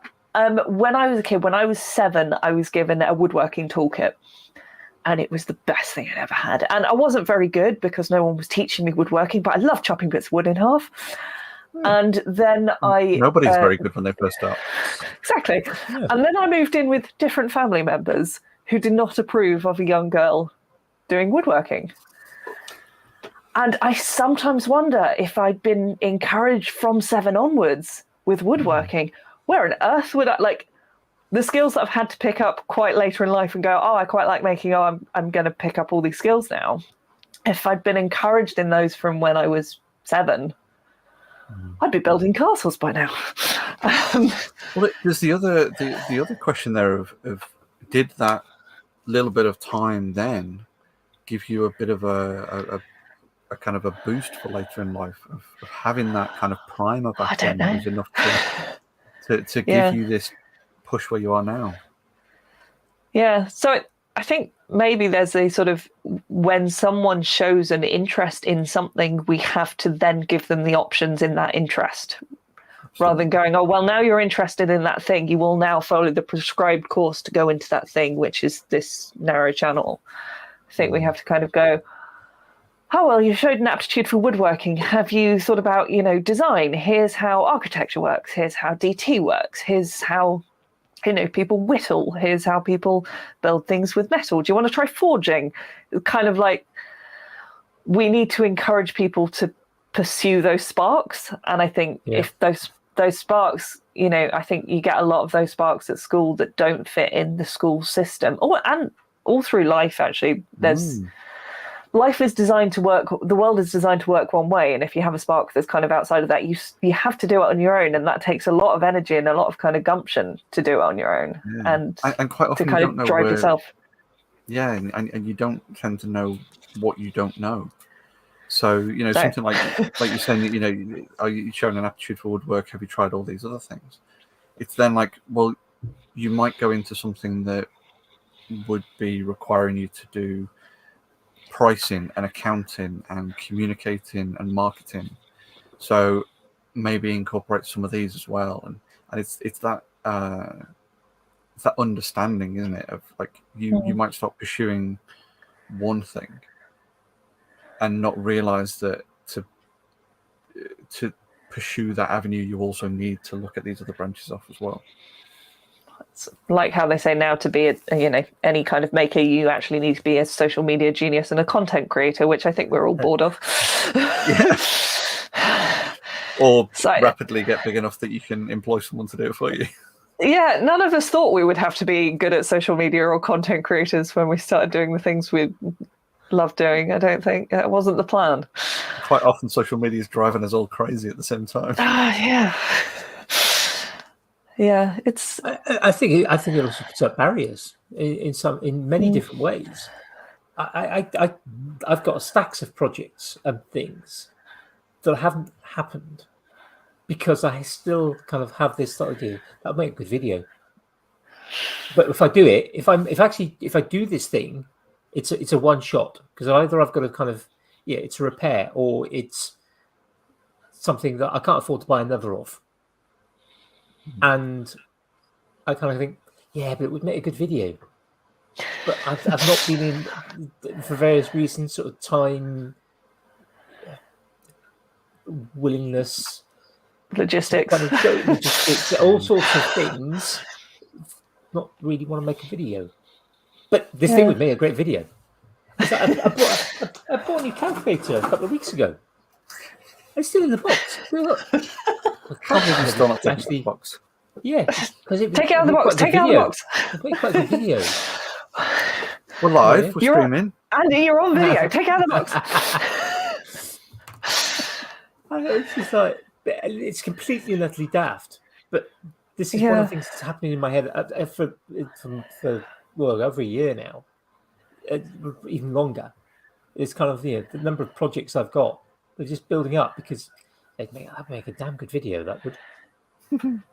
when I was a kid, when I was 7, I was given a woodworking toolkit. And it was the best thing I'd ever had. And I wasn't very good because no one was teaching me woodworking, but I love chopping bits of wood in half. And then Nobody's very good when they first start. Exactly. Yeah. And then I moved in with different family members who did not approve of a young girl doing woodworking. And I sometimes wonder if I'd been encouraged from 7 onwards with woodworking, where on earth would I, the skills that I've had to pick up quite later in life and go, oh, I quite like making, I'm going to pick up all these skills now. If I'd been encouraged in those from when I was 7, I'd be building castles by now. Well, there's the other question there of did that little bit of time then give you a bit of a kind of a boost for later in life of having that kind of primer back then that was enough to give you this push where you are now? Yeah, so I think maybe there's a sort of, when someone shows an interest in something, we have to then give them the options in that interest. Absolutely. Rather than going, oh, well, now you're interested in that thing, you will now follow the prescribed course to go into that thing, which is this narrow channel. I think we have to kind of go, oh, well, you showed an aptitude for woodworking. Have you thought about, design? Here's how architecture works. Here's how DT works. Here's how, people whittle. Here's how people build things with metal. Do you want to try forging? Kind of like, we need to encourage people to pursue those sparks. And I think if those sparks, I think you get a lot of those sparks at school that don't fit in the school system. And all through life, actually, life is designed to work. The world is designed to work one way, and if you have a spark that's kind of outside of that, you have to do it on your own, and that takes a lot of energy and a lot of kind of gumption to do it on your own, and quite often to kind of drive yourself. Yeah, and you don't tend to know what you don't know. So something like you're saying, are you showing an aptitude for woodwork? Have you tried all these other things? It's then like, well, you might go into something that would be requiring you to do pricing and accounting and communicating and marketing, so maybe incorporate some of these as well, and it's that understanding, isn't it, of like you might stop pursuing one thing and not realize that to pursue that avenue you also need to look at these other branches off as well. It's like how they say now, to be any kind of maker, you actually need to be a social media genius and a content creator, which I think we're all bored of. Or rapidly get big enough that you can employ someone to do it for you. Yeah, none of us thought we would have to be good at social media or content creators when we started doing the things we love doing. I don't think it wasn't the plan. Quite often social media is driving us all crazy at the same time. Yeah, it's. I think it also puts up barriers in many different ways. I've got stacks of projects and things that haven't happened because I still kind of have this idea that I'll make a good video. But if I do it, if I do this thing, it's a one shot, because either I've got to kind of it's a repair, or it's something that I can't afford to buy another of. And I kind of think, but it would make a good video. But I've not been in, for various reasons, sort of time, willingness, logistics, all sorts of things. Not really want to make a video. But this thing would make a great video. I bought a new calculator a couple of weeks ago. It's still in the box. Look. Still not taking the box. Yeah, because take it out of the box. Take it out of the box. It's quite a good video. We're live. We're streaming. Andy, you're on video. Take it out of the box. It's just like, it's completely and utterly daft. But this is one of the things that's happening in my head for over a year now, even longer. It's kind of the number of projects I've got. They're just building up because that'd make a damn good video. That would.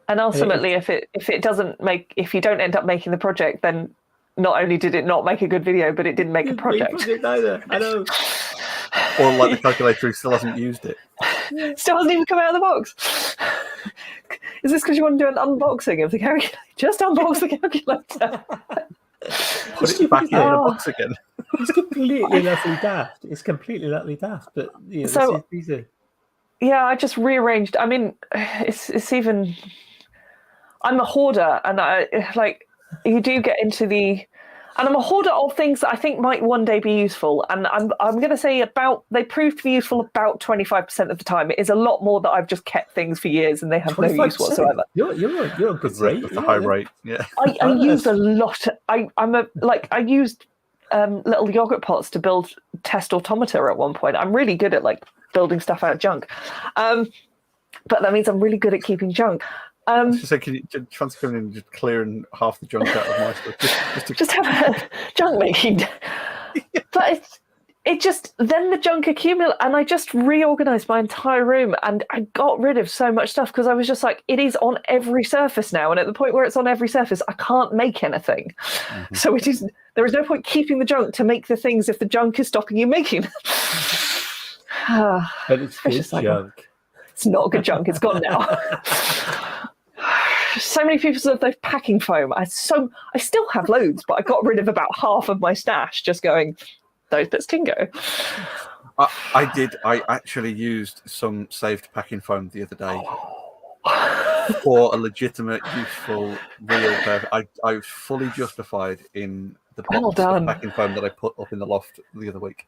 And ultimately, if you don't end up making the project, then not only did it not make a good video, but it didn't make a project either. I know. Or like the calculator, he still hasn't used it. Still hasn't even come out of the box. Is this because you want to do an unboxing of the calculator? Just unbox the calculator. Put it back in the box again. It's completely and utterly daft. But these are. Yeah, I just rearranged. I mean, it's even. I'm a hoarder, and you do get into the. And I'm a hoarder of things that I think might one day be useful. And I'm going to say they prove to be useful about 25% of the time. It is a lot more that I've just kept things for years and they have no use 25%? whatsoever. You're a good rate. That's a high rate. Yeah. I use a lot. I used little yogurt pots to build test automata at one point. I'm really good at like building stuff out of junk. But that means I'm really good at keeping junk. So can you fancy coming in and just clearing half the junk out of my stuff? Just have a junk making. But it just, then the junk accumulated, and I just reorganized my entire room, and I got rid of so much stuff because I was just like, it is on every surface now, and at the point where it's on every surface, I can't make anything. Mm-hmm. So there is no point keeping the junk to make the things if the junk is stopping you making. But it's good junk. It's not good junk. It's gone now. So many people said they've packing foam. I still have loads, but I got rid of about half of my stash just going, those bits can go. I did. I actually used some saved packing foam the other day for a legitimate, useful, real purpose. I was fully justified in the box of packing foam that I put up in the loft the other week.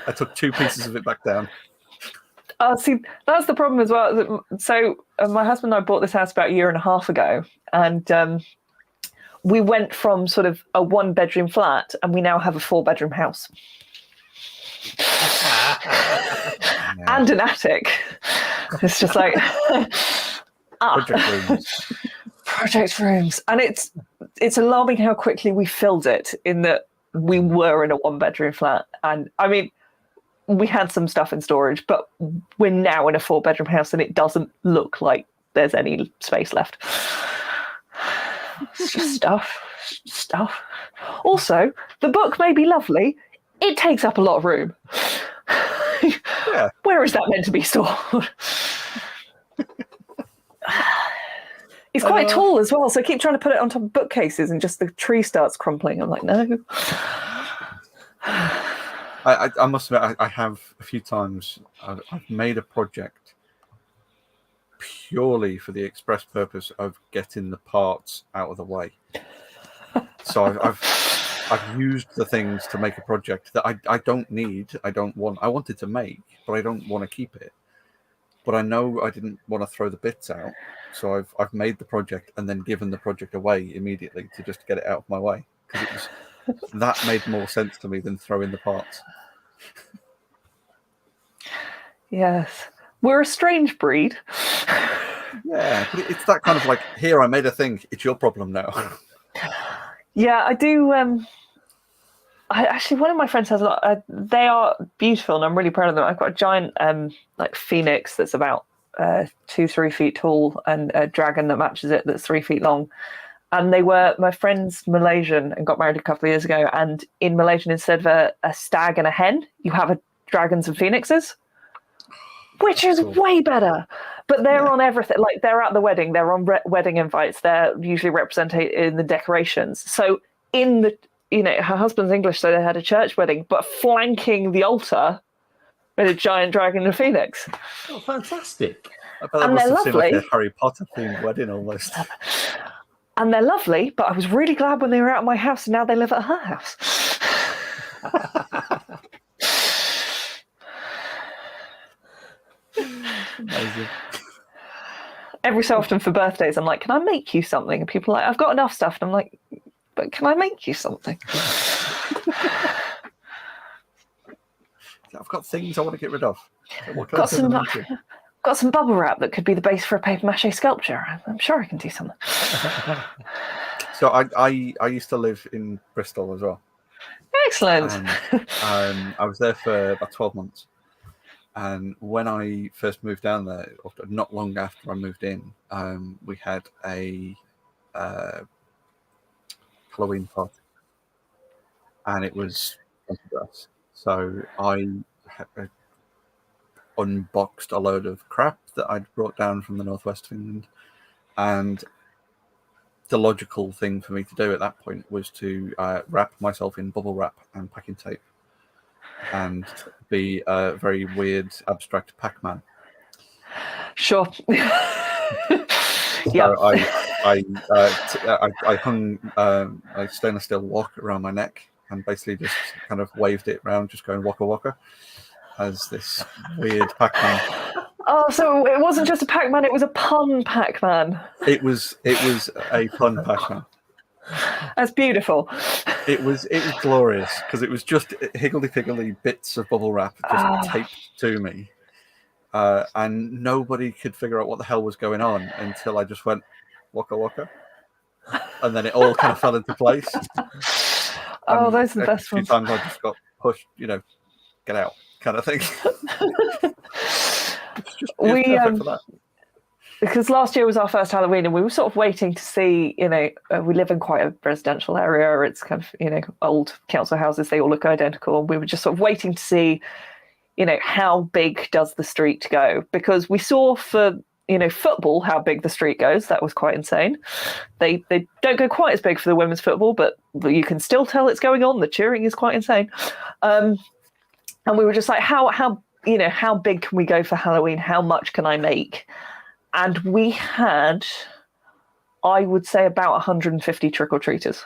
I took 2 pieces of it back down. See, that's the problem as well. So my husband and I bought this house about a year and a half ago, and we went from sort of a 1-bedroom flat, and we now have a 4-bedroom house. And an attic. It's just like project rooms. And it's alarming how quickly we filled it, in that we were in a 1-bedroom flat. And I mean, we had some stuff in storage, but we're now in a 4-bedroom house and it doesn't look like there's any space left. It's just stuff. Also, the book may be lovely. It takes up a lot of room. Yeah. Where is that meant to be stored? It's quite tall as well, so I keep trying to put it on top of bookcases and just the tree starts crumpling. I'm like, no. I must admit, I have a few times I've made a project purely for the express purpose of getting the parts out of the way. So I've used the things to make a project that I don't need, I wanted to make, but I don't want to keep it. But I know I didn't want to throw the bits out, so I've made the project and then given the project away immediately to just get it out of my way, because that made more sense to me than throwing the parts. Yes, we're a strange breed. Yeah, but it's that kind of like, here, I made a thing, it's your problem now. Yeah, I do. One of my friends has a lot. They are beautiful, and I'm really proud of them. I've got a giant like phoenix that's about 2-3 feet tall, and a dragon that matches it that's 3 feet long. And my friend's Malaysian and got married a couple of years ago. And in Malaysian, instead of a stag and a hen, you have dragons and phoenixes, which is way better. But they're on everything. Like, they're at the wedding, they're on wedding invites, they're usually represented in the decorations. So her husband's English, so they had a church wedding, but flanking the altar with a giant dragon and a phoenix. Oh, fantastic. I bet that must have seemed like a Harry Potter themed wedding almost. And they're lovely, but I was really glad when they were out of my house, and now they live at her house. Amazing. Every so often for birthdays, I'm like, can I make you something? And people are like, I've got enough stuff. And I'm like, but can I make you something? I've got things I want to get rid of. Got some bubble wrap that could be the base for a paper mache sculpture. I'm sure I can do something. So I used to live in Bristol as well. Excellent. I was there for about 12 months. And when I first moved down there, not long after I moved in, we had a Halloween party. And it was us. So I unboxed a load of crap that I'd brought down from the northwest of England, and the logical thing for me to do at that point was to wrap myself in bubble wrap and packing tape and be a very weird abstract Pac-Man. Sure. So I hung a stainless steel walk around my neck and basically just kind of waved it around, just going waka waka, as this weird Pac-Man. Oh, so it wasn't just a Pac-Man; it was a pun Pac-Man. It was a pun Pac-Man. That's beautiful. It was glorious because it was just higgledy-piggledy bits of bubble wrap just taped to me, and nobody could figure out what the hell was going on until I just went waka waka, and then it all kind of fell into place. Oh, And those are the best a few ones. times I just got pushed, get out kind of thing. It's perfect for that. Because last year was our first Halloween, and we were sort of waiting to see, we live in quite a residential area. It's kind of, old council houses. They all look identical. And we were just sort of waiting to see, how big does the street go? Because we saw for, football, how big the street goes. That was quite insane. They don't go quite as big for the women's football, but you can still tell it's going on. The cheering is quite insane. And we were just like, how big can we go for Halloween? How much can I make? And we had, I would say, about 150 trick-or-treaters.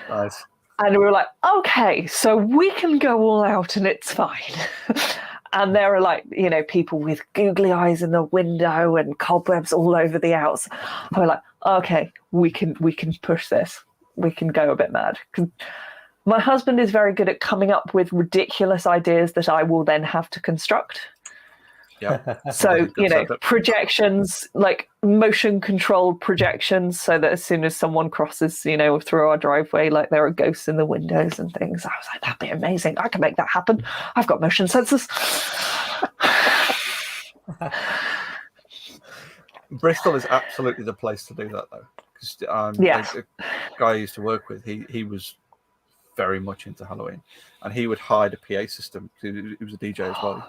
Nice. And we were like, okay, so we can go all out and it's fine. And there are people with googly eyes in the window and cobwebs all over the outs. And we're like, okay, we can push this. We can go a bit mad. 'Cause my husband is very good at coming up with ridiculous ideas that I will then have to construct. Yeah. So, projections, like motion controlled projections, so that as soon as someone crosses, through our driveway, like there are ghosts in the windows and things. I was like, that'd be amazing. I can make that happen. I've got motion sensors. Bristol is absolutely the place to do that, though. Because the guy I used to work with, he was very much into Halloween, and he would hide a PA system. He was a DJ as well.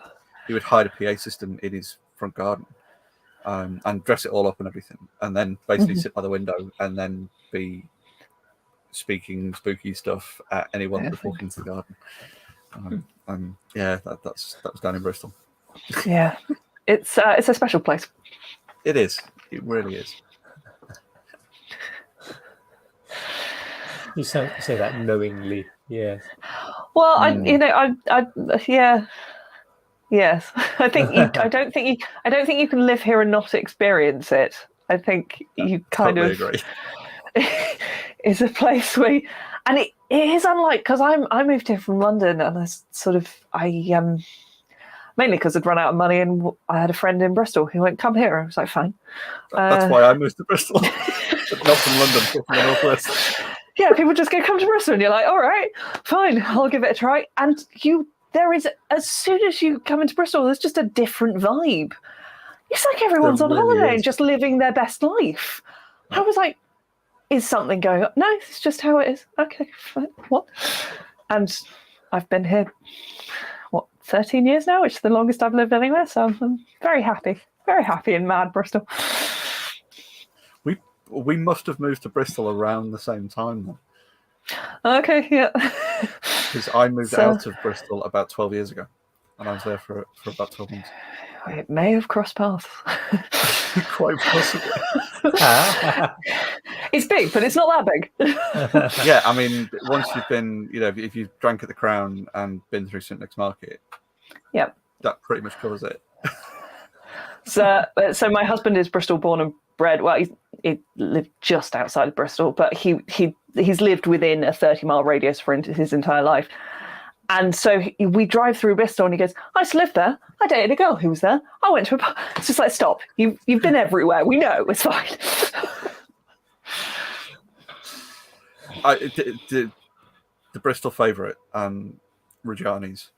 He would hide a PA system in his front garden, and dress it all up and everything, and then basically sit by the window and then be speaking spooky stuff at anyone that was walking into the garden. That was down in Bristol. Yeah, it's a special place. It is. It really is. You say that knowingly, yes. Well, yes. I think I don't think you can live here and not experience it. I think you kind of agree. It's a place where, and it is unlike, because I moved here from London, and mainly because I'd run out of money, and I had a friend in Bristol who went, "Come here." I was like, "Fine." That's why I moved to Bristol, not from London, but from the northwest. Yeah, people just go, "Come to Bristol," and you're like, "All right, fine, I'll give it a try." And there is, as soon as you come into Bristol, there's just a different vibe. It's like everyone's on holiday and just living their best life. I was like, is something going on? No, it's just how it is. Okay, fine. What? And I've been here, 13 years now, which is the longest I've lived anywhere. So I'm very happy in mad Bristol. We must have moved to Bristol around the same time, though. Okay, yeah. Because I moved out of Bristol about 12 years ago, and I was there for about 12 months. It may have crossed paths. Quite possibly. It's big, but it's not that big. Yeah, I mean, once you've been, if you've drank at the Crown and been through St Nick's Market, yeah, that pretty much covers it. So my husband is Bristol born and bred. Well, he lived just outside of Bristol, but he's lived within a 30-mile radius for his entire life. And so we drive through Bristol, and he goes, "I used to live there. I dated a girl who was there. I went to a pub." It's just like, stop. You've been everywhere. We know. It's fine. The Bristol favourite, Reggiani's.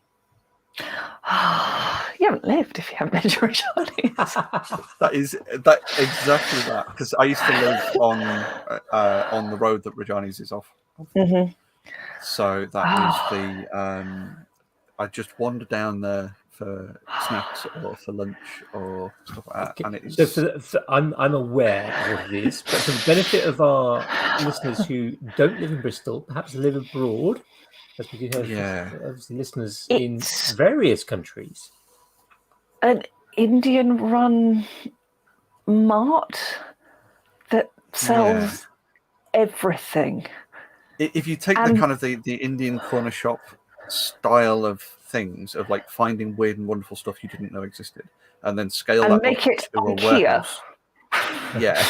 You haven't lived if you haven't been to Reggiani's. that exactly that, because I used to live on the road that Reggiani's is off. Mm-hmm. So that was I just wandered down there for snacks or for lunch or stuff like that. Okay. And it's I'm aware of this, but for the benefit of our listeners who don't live in Bristol, perhaps live abroad, as we do have obviously listeners in various countries. An Indian-run mart that sells everything. If you take And- the kind of the Indian corner shop style of things, of like finding weird and wonderful stuff you didn't know existed, and then scale And that make up it to a IKEA. warehouse. Yeah.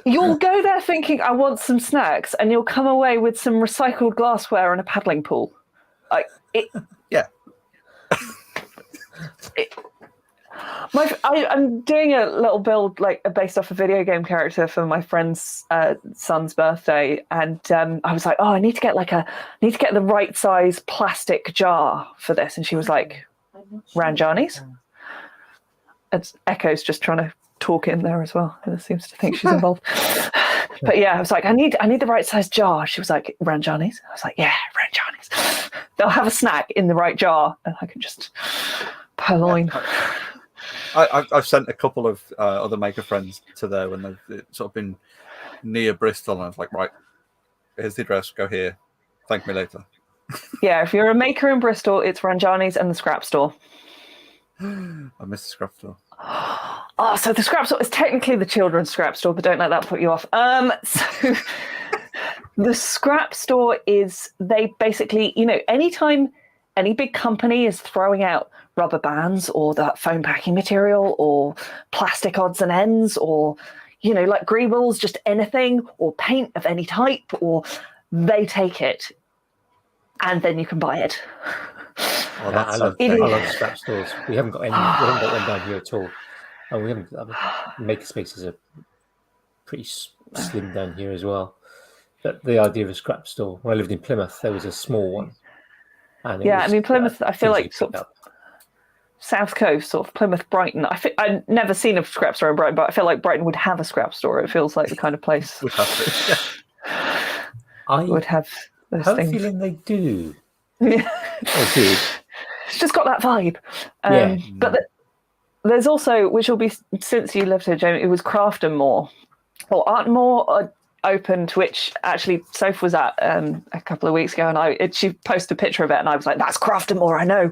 You'll go there thinking, I want some snacks, and you'll come away with some recycled glassware and a paddling pool. Yeah. I'm doing a little build based off a video game character for my friend's son's birthday, and I was like, I need to get the right size plastic jar for this, and she was like, Ranjani's. It's Echo's just trying to talk in there as well. It seems to think she's involved. But yeah, I was like, I need the right size jar. She was like, Ranjani's. I was like, yeah, Ranjani's. They'll have a snack in the right jar, and I can just purloin. I've sent a couple of other maker friends to there when they've sort of been near Bristol, and I was like, right, here's the address, go here, thank me later. Yeah, if you're a maker in Bristol, it's Ranjani's and the scrap store. I missed the scrap store. Oh, so the scrap store is technically the children's scrap store, but don't let that put you off. So the scrap store is, they basically, anytime any big company is throwing out rubber bands or that foam packing material or plastic odds and ends or, like greebles, just anything, or paint of any type, or they take it and then you can buy it. Oh, that's I love scrap stores. We haven't got any. We haven't got one down here at all. And we haven't. Maker spaces are pretty slim down here as well. But the idea of a scrap store. When I lived in Plymouth, there was a small one. And Plymouth. I feel like sort of South Coast, sort of Plymouth, Brighton. I've never seen a scrap store in Brighton, but I feel like Brighton would have a scrap store. It feels like the kind of place would have it. would have those I have things. a feeling they do. Yeah. Or did. It's just got that vibe. Yeah. But there's also, which will be since you lived here, Jamie, it was Craft and More or Art and More opened, which actually Soph was at a couple of weeks ago, and she posted a picture of it, and I was like, "That's Craft and More, I know."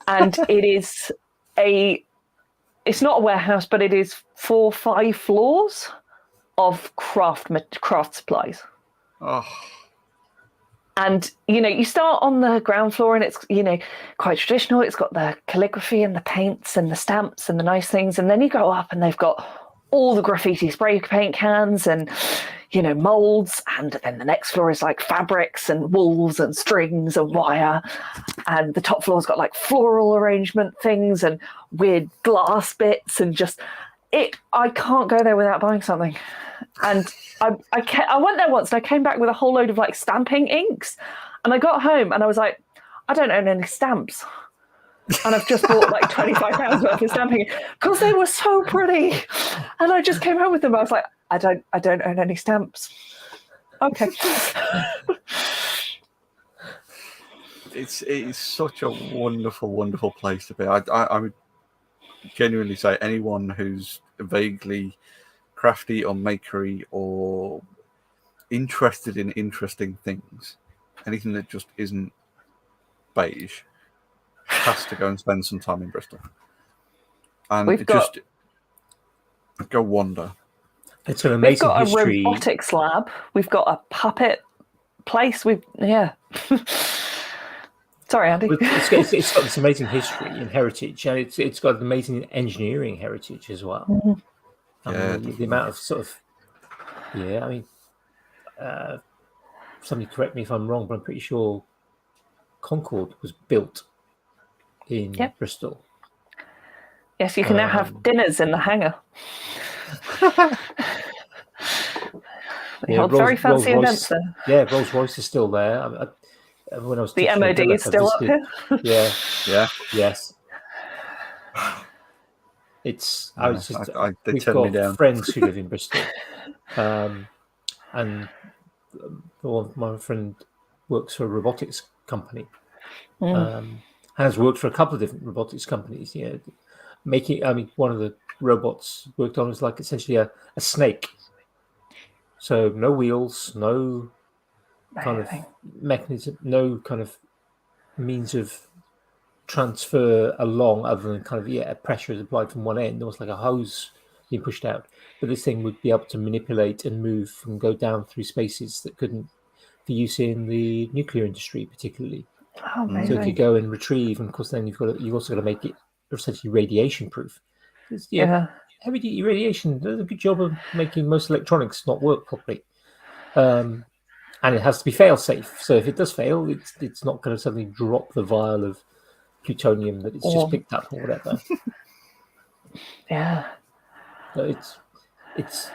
And it's not a warehouse, but it is 4-5 floors of craft supplies. Oh. And, you start on the ground floor and it's, quite traditional. It's got the calligraphy and the paints and the stamps and the nice things. And then you go up and they've got all the graffiti spray paint cans and, molds. And then the next floor is like fabrics and wools and strings and wire. And the top floor's got like floral arrangement things and weird glass bits and just I can't go there without buying something. And I went there once and I came back with a whole load of like stamping inks, and I got home and I was like, I don't own any stamps, and I've just bought like £25 worth of stamping because they were so pretty, and I just came home with them. I was like, I don't own any stamps. Okay. It's such a wonderful, wonderful place to be. I would genuinely say anyone who's vaguely crafty or makery or interested in interesting things, anything that just isn't beige, has to go and spend some time in Bristol. And go wander. It's an amazing history. We've got a robotics lab. We've got a puppet place. Sorry, Andy. It's got this amazing history and heritage, and it's got an amazing engineering heritage as well. Mm-hmm. The amount of sort of, somebody correct me if I'm wrong, but I'm pretty sure Concorde was built in Bristol. Yes, you can now have dinners in the hangar. They hold very fancy events there. Yeah, Rolls Royce is still there. When I was the MOD is still up here. Yeah. Yes. We've got friends who live in Bristol, and my friend works for a robotics company. Has worked for a couple of different robotics companies. One of the robots worked on was like essentially a snake. So no wheels, no kind of mechanism, no kind of means of transfer along other than kind of pressure is applied from one end, almost like a hose being pushed out. But this thing would be able to manipulate and move and go down through spaces that couldn't for use in the nuclear industry, particularly. Oh, amazing. So it could go and retrieve, and of course, then you've also got to make it essentially radiation proof. Heavy duty radiation does a good job of making most electronics not work properly. And it has to be fail safe. So if it does fail, it's not going to suddenly drop the vial of plutonium that it's just picked up or whatever. Yeah. So it's.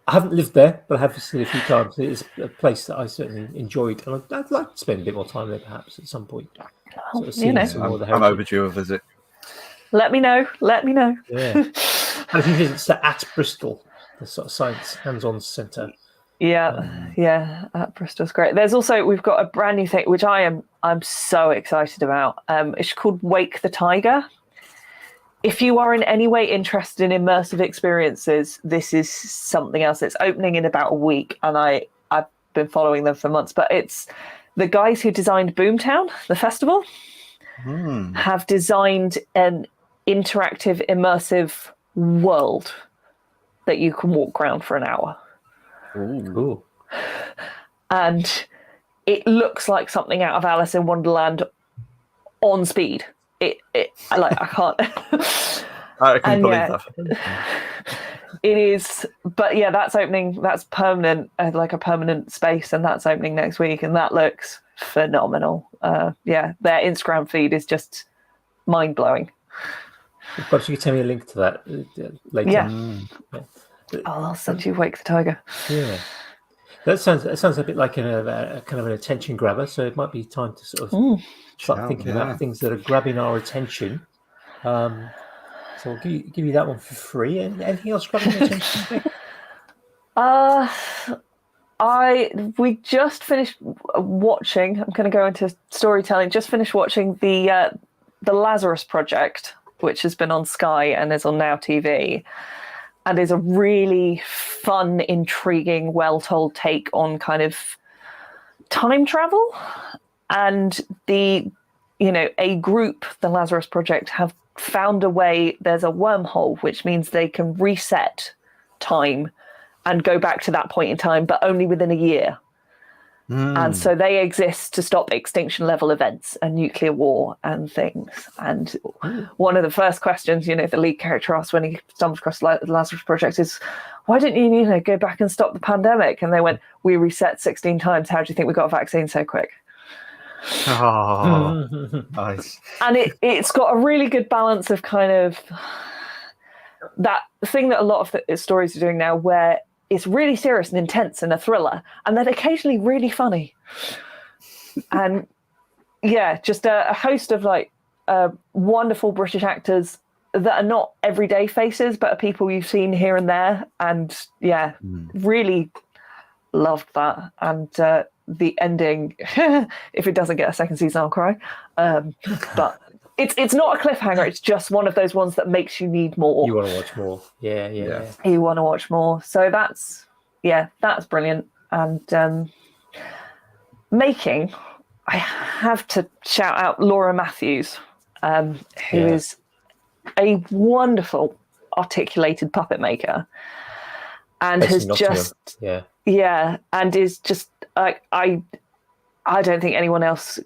I haven't lived there, but I have visited a few times. It's a place that I certainly enjoyed, and I'd like to spend a bit more time there, perhaps at some point. Well, I'm overdue a visit. Let me know. Yeah. And if you visit at Bristol, the sort of science hands-on centre. Yeah, at Bristol's great. We've got a brand new thing which I'm so excited about. It's called Wake the Tiger. If you are in any way interested in immersive experiences, this is something else. It's opening in about a week, and I've been following them for months. But it's the guys who designed Boomtown, the festival, have designed an interactive, immersive world that you can walk around for an hour. Ooh. Cool. And it looks like something out of Alice in Wonderland on speed. I can't. I can believe that. It is, but yeah, that's opening. That's permanent, like a permanent space, and that's opening next week, and that looks phenomenal. Their Instagram feed is just mind blowing. Perhaps you could tell me a link to that later. Yeah. I'll send you Wake the Tiger. Yeah. That sounds a bit like a kind of an attention grabber. So it might be time to sort of start thinking about things that are grabbing our attention. So I'll give you that one for free. And anything else grabbing your attention? We just finished watching. I'm going to go into storytelling. Just finished watching the Lazarus Project, which has been on Sky and is on Now TV. And is a really fun, intriguing, well-told take on kind of time travel. And a group, the Lazarus Project, have found a way. There's a wormhole, which means they can reset time and go back to that point in time, but only within a year. And so they exist to stop extinction level events and nuclear war and things. And one of the first questions, the lead character asks when he stumbles across the Lazarus Project is, why didn't you, go back and stop the pandemic? And they went, we reset 16 times. How do you think we got a vaccine so quick? Oh, nice. And it's got a really good balance of kind of that thing that a lot of the stories are doing now, where it's really serious and intense and a thriller, and then occasionally really funny. And just a host of wonderful British actors that are not everyday faces, but are people you've seen here and there. And really loved that. And the ending, if it doesn't get a second season, I'll cry. But it's not a cliffhanger. It's just one of those ones that makes you need more. You want to watch more. Yeah. You want to watch more. So that's brilliant. And making, I have to shout out Laura Matthews, who is a wonderful articulated puppet maker, and has just and is just I don't think anyone else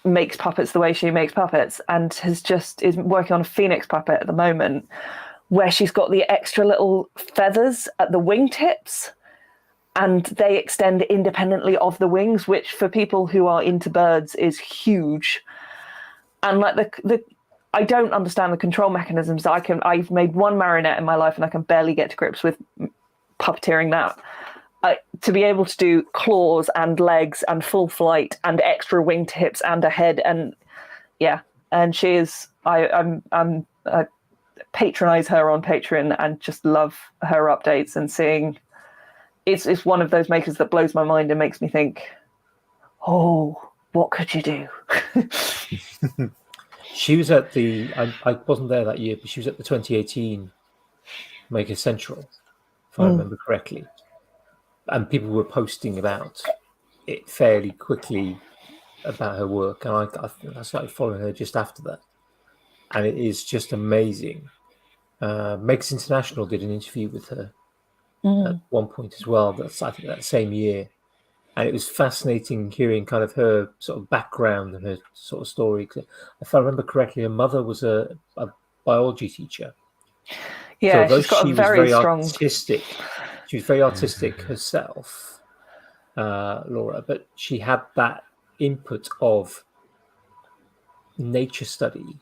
makes puppets the way she makes puppets, and is working on a Phoenix puppet at the moment, where she's got the extra little feathers at the wingtips, and they extend independently of the wings, which for people who are into birds is huge. And I don't understand the control mechanisms. I've made one marionette in my life, and I can barely get to grips with puppeteering that. To be able to do claws and legs and full flight and extra wingtips and a head, and she is. I'm patronize her on Patreon and just love her updates and seeing. It's one of those makers that blows my mind and makes me think, oh, what could you do? She was at I wasn't there that year, but she was at the 2018 Maker Central, if I remember correctly. And people were posting about it fairly quickly about her work, and I started following her just after that, and it is just amazing. Megs International did an interview with her at one point as well. I think that same year, and it was fascinating hearing kind of her sort of background and her sort of story. If I remember correctly, her mother was a biology teacher. Yeah, so she's got she a very was very strong. artistic. She was very artistic herself, Laura, but she had that input of nature study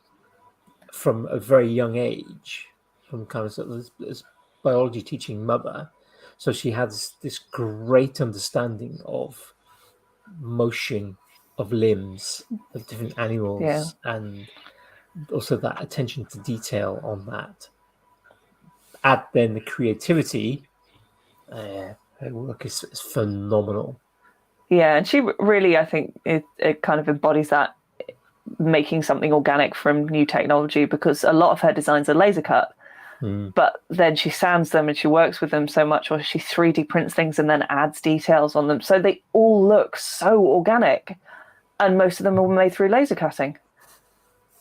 from a very young age, from kind of, sort of this biology teaching mother. So she has this great understanding of motion of limbs of different animals, and also that attention to detail on that. Add then the creativity. Her work is phenomenal. Yeah, and she really, I think, it kind of embodies that, making something organic from new technology, because a lot of her designs are laser cut, but then she sands them and she works with them so much, or she 3D prints things and then adds details on them. So they all look so organic, and most of them are made through laser cutting.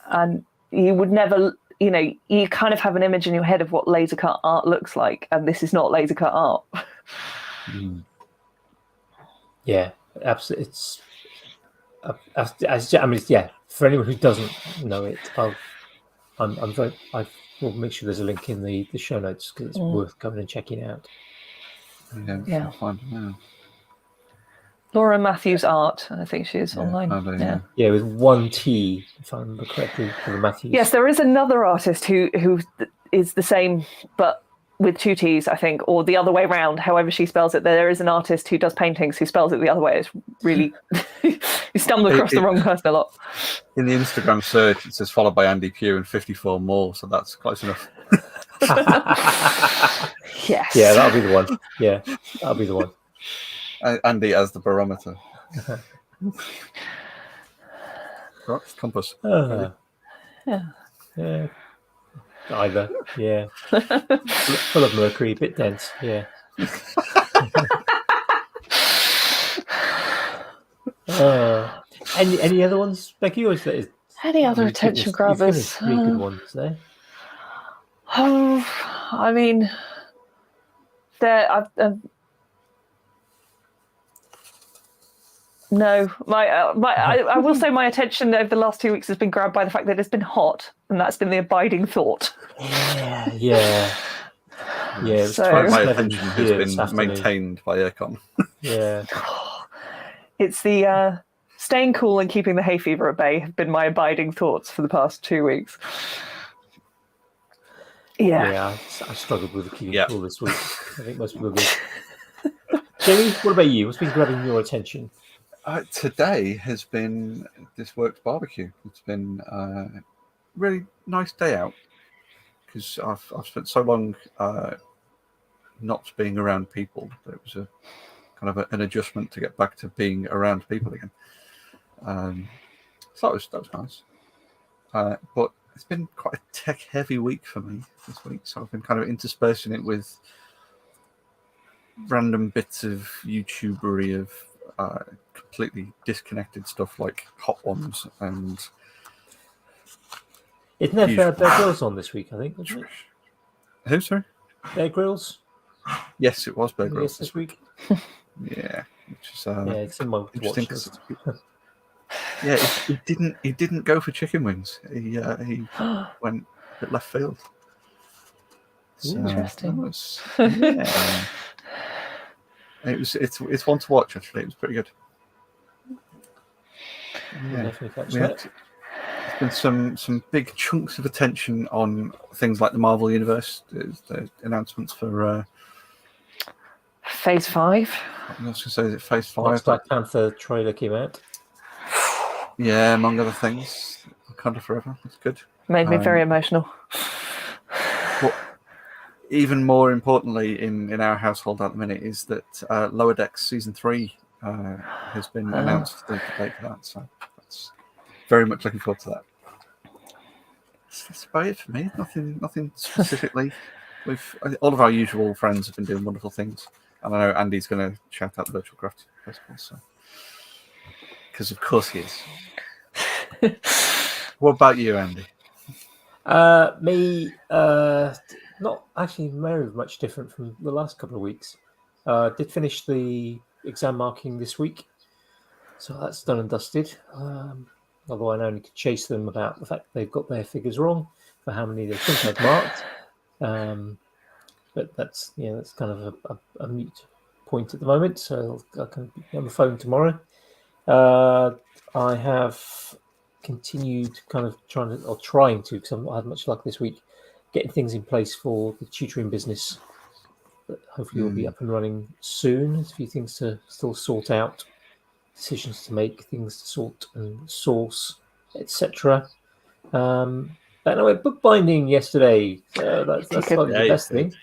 And you would never, you kind of have an image in your head of what laser cut art looks like, and this is not laser cut art. Yeah, absolutely. It's I mean, yeah. For anyone who doesn't know it, I will make sure there's a link in the show notes, because it's worth coming and checking out. Yeah, I'll find it now. Laura Matthews Art, I think she is online. Yeah, with one T, if I remember correctly, for the Matthews. Yes, there is another artist who is the same, but with two T's, I think, or the other way around, however she spells it. There is an artist who does paintings who spells it the other way. It's really, you stumble across the wrong person a lot. In the Instagram search, it says followed by Andy Pugh and 54 more, so that's close enough. Yes. Yeah, that'll be the one. Yeah, that'll be the one. Andy as the barometer. Compass. Yeah. Either. Yeah. Full of mercury, a bit dense. Yeah. Any other ones, Becky? Or is that any other attention grabbers? Three good ones there. Oh, I mean, no, I will say my attention over the last 2 weeks has been grabbed by the fact that it's been hot, and that's been the abiding thought. Yeah. So my attention has been maintained by aircon. Yeah. It's the staying cool and keeping the hay fever at bay have been my abiding thoughts for the past 2 weeks. Yeah, I struggled with the keeping cool this week. I think most people did. Jamie, what about you? What's been grabbing your attention? Today has been this Works barbecue. It's been a really nice day out, because I've spent so long not being around people that it was a kind of an adjustment to get back to being around people again. So that was nice. But it's been quite a tech-heavy week for me this week, so I've been kind of interspersing it with random bits of YouTubery of completely disconnected stuff like Hot Ones and. Isn't there Bear Grylls on this week? I think. Wasn't it? Who, sorry? Bear Grylls. Yes, it was Bear Grylls this week. Yeah, which is it's in my watch list. Yeah, he didn't go for chicken wings. He went at left field. So interesting. It's one to watch, actually. It was pretty good. Yeah, there's been some big chunks of attention on things like the Marvel Universe. The announcements for Phase 5. I was going to say, is it Phase 5? Next Black Panther trailer came out. Yeah, among other things. Wakanda Forever. That's good. Made me very emotional. But even more importantly in our household at the minute is that Lower Decks Season 3 has been announced the date for that. So that's very much looking forward to that. That's about it for me. Nothing specifically. All of our usual friends have been doing wonderful things. And I know Andy's going to shout out the Virtual Craft Festival. So because of course he is. What about you, Andy? Me, not actually very much different from the last couple of weeks. Did finish the exam marking this week, so that's done and dusted. Although I now need to chase them about the fact they've got their figures wrong for how many they think I've marked. But that's kind of a mute point at the moment. So I can be on the phone tomorrow. I have continued kind of trying to, because I've not had much luck this week, getting things in place for the tutoring business. That hopefully will be up and running soon. There's a few things to still sort out, decisions to make, things to sort and source, etc. Anyway, bookbinding yesterday. That's probably the best thing.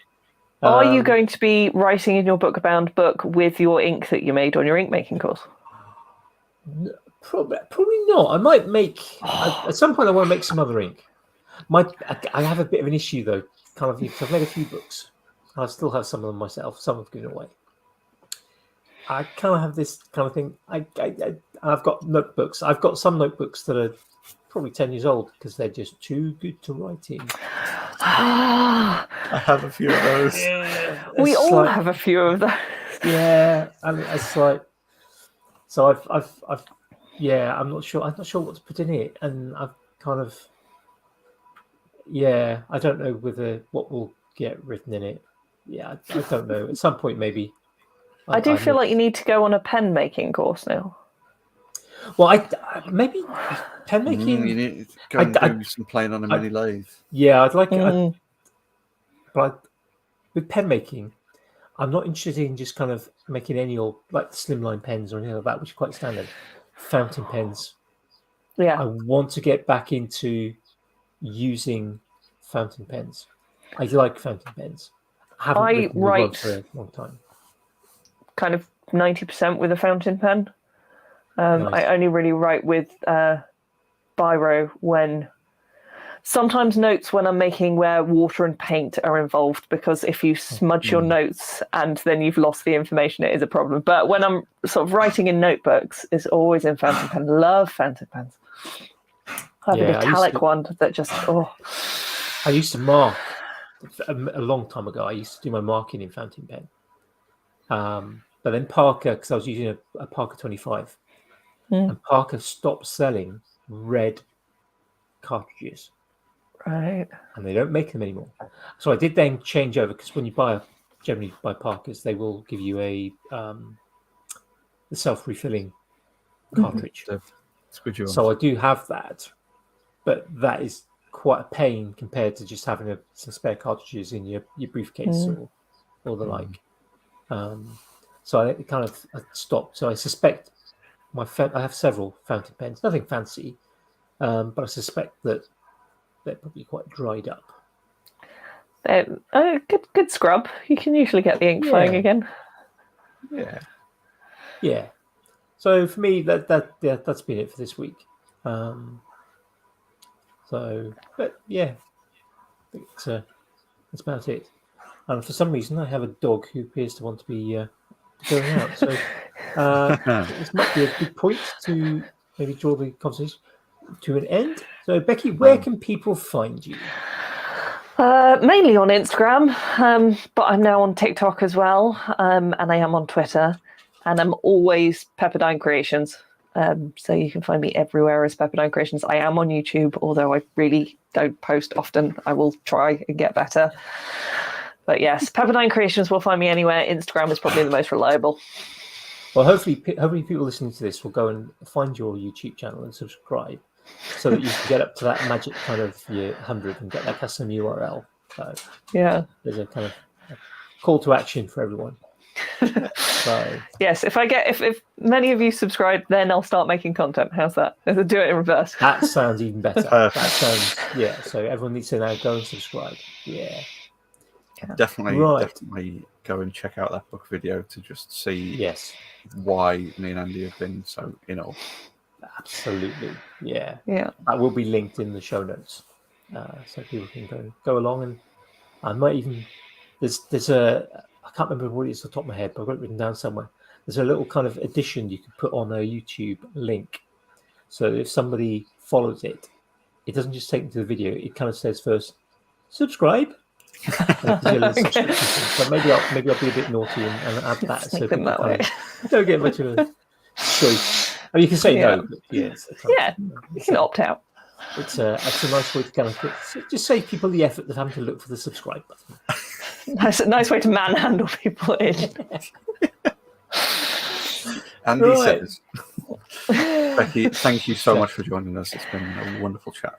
Are you going to be writing in your book-bound book with your ink that you made on your ink making course? Probably not. I might make at some point. I want to make some other ink. I have a bit of an issue though. Kind of, because I've made a few books. I still have some of them myself. Some I've given away. I kind of have this kind of thing. I've got notebooks. I've got some notebooks that are probably 10 years old because they're just too good to write in. I have a few of those. Yeah, we all have a few of those. Yeah, and it's like, so I've I'm not sure what to put in it, and I've kind of, I don't know what will get written in it. I don't know. At some point, maybe. I do feel like you need to go on a pen making course now. Well, I maybe pen making. You need to go and do some playing on a mini lathe. Yeah, I'd like it. But with pen making, I'm not interested in just kind of making any old like slimline pens or anything like that, which is quite standard. Fountain pens. Yeah. I want to get back into using fountain pens. I like fountain pens. I haven't written one for a long time. Kind of 90% with a fountain pen. Nice. I only really write with biro when sometimes notes when I'm making where water and paint are involved, because if you smudge your notes and then you've lost the information, it is a problem. But when I'm sort of writing in notebooks, it's always in fountain pen. Love fountain pens. I have an italic one that just, I used to mark a long time ago. I used to do my marking in fountain pen. But then Parker, because I was using a Parker 25, and Parker stopped selling red cartridges. Right. And they don't make them anymore. So I did then change over, because when you generally buy Parkers, they will give you the self-refilling cartridge. So I do have that, but that is quite a pain compared to just having some spare cartridges in your briefcase or the like. So I kind of stopped. So I suspect I have several fountain pens, nothing fancy, but I suspect that they're probably quite dried up. Good scrub. You can usually get the ink flowing again. Yeah. So for me, that's been it for this week. I think that's about it. And for some reason, I have a dog who appears to want to be going out. So this might be a good point to maybe draw the conversation to an end. So, Becky, where can people find you? Mainly on Instagram, but I'm now on TikTok as well, and I am on Twitter, and I'm always Pepperdine Creations. So you can find me everywhere as Pepperdine Creations. I am on YouTube, although I really don't post often. I will try and get better. But yes, Pepperdine Creations will find me anywhere. Instagram is probably the most reliable. Well, hopefully people listening to this will go and find your YouTube channel and subscribe, so that you can get up to that magic kind of 100 and get that custom URL. So there's a kind of call to action for everyone. So yes, if many of you subscribe, then I'll start making content. How's that? Do it in reverse. That sounds even better. That sounds So everyone needs to now go and subscribe. Yeah. Definitely go and check out that book video to just see why me and Andy have been so in awe. Absolutely. Yeah. That will be linked in the show notes, so people can go along, and I might even there's I can't remember what it is off the top of my head, but I've got it written down somewhere. there's a little kind of addition you could put on a YouTube link. So if somebody follows it, it doesn't just take them to the video. It kind of says first, subscribe. And it gives you a little subscription thing. So maybe I'll be a bit naughty and add that. So people that way. don't get much of a choice. I mean, you can say no, but yes. You can opt out. It's a nice way to kind of just save people the effort of having to look for the subscribe button. Nice way to manhandle people in. Andy Right. says, Becky, thank you so much for joining us. It's been a wonderful chat.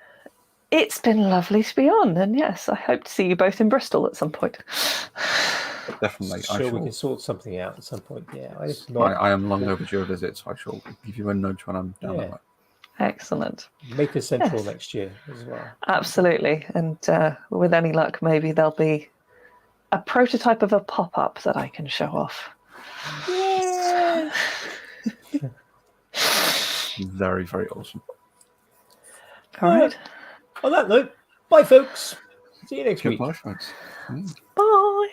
It's been lovely to be on, and yes, I hope to see you both in Bristol at some point. Definitely. Sure, we can sort something out at some point. Yeah, I am long overdue a visit, so I shall give you a nudge when I'm down that way. Excellent. Make a central Yes. next year as well. Absolutely. And with any luck, maybe there'll be a prototype of a pop-up that I can show off. Yeah. Very, very awesome. All right. On that note, bye, folks. See you next week. Goodbye, folks. Bye.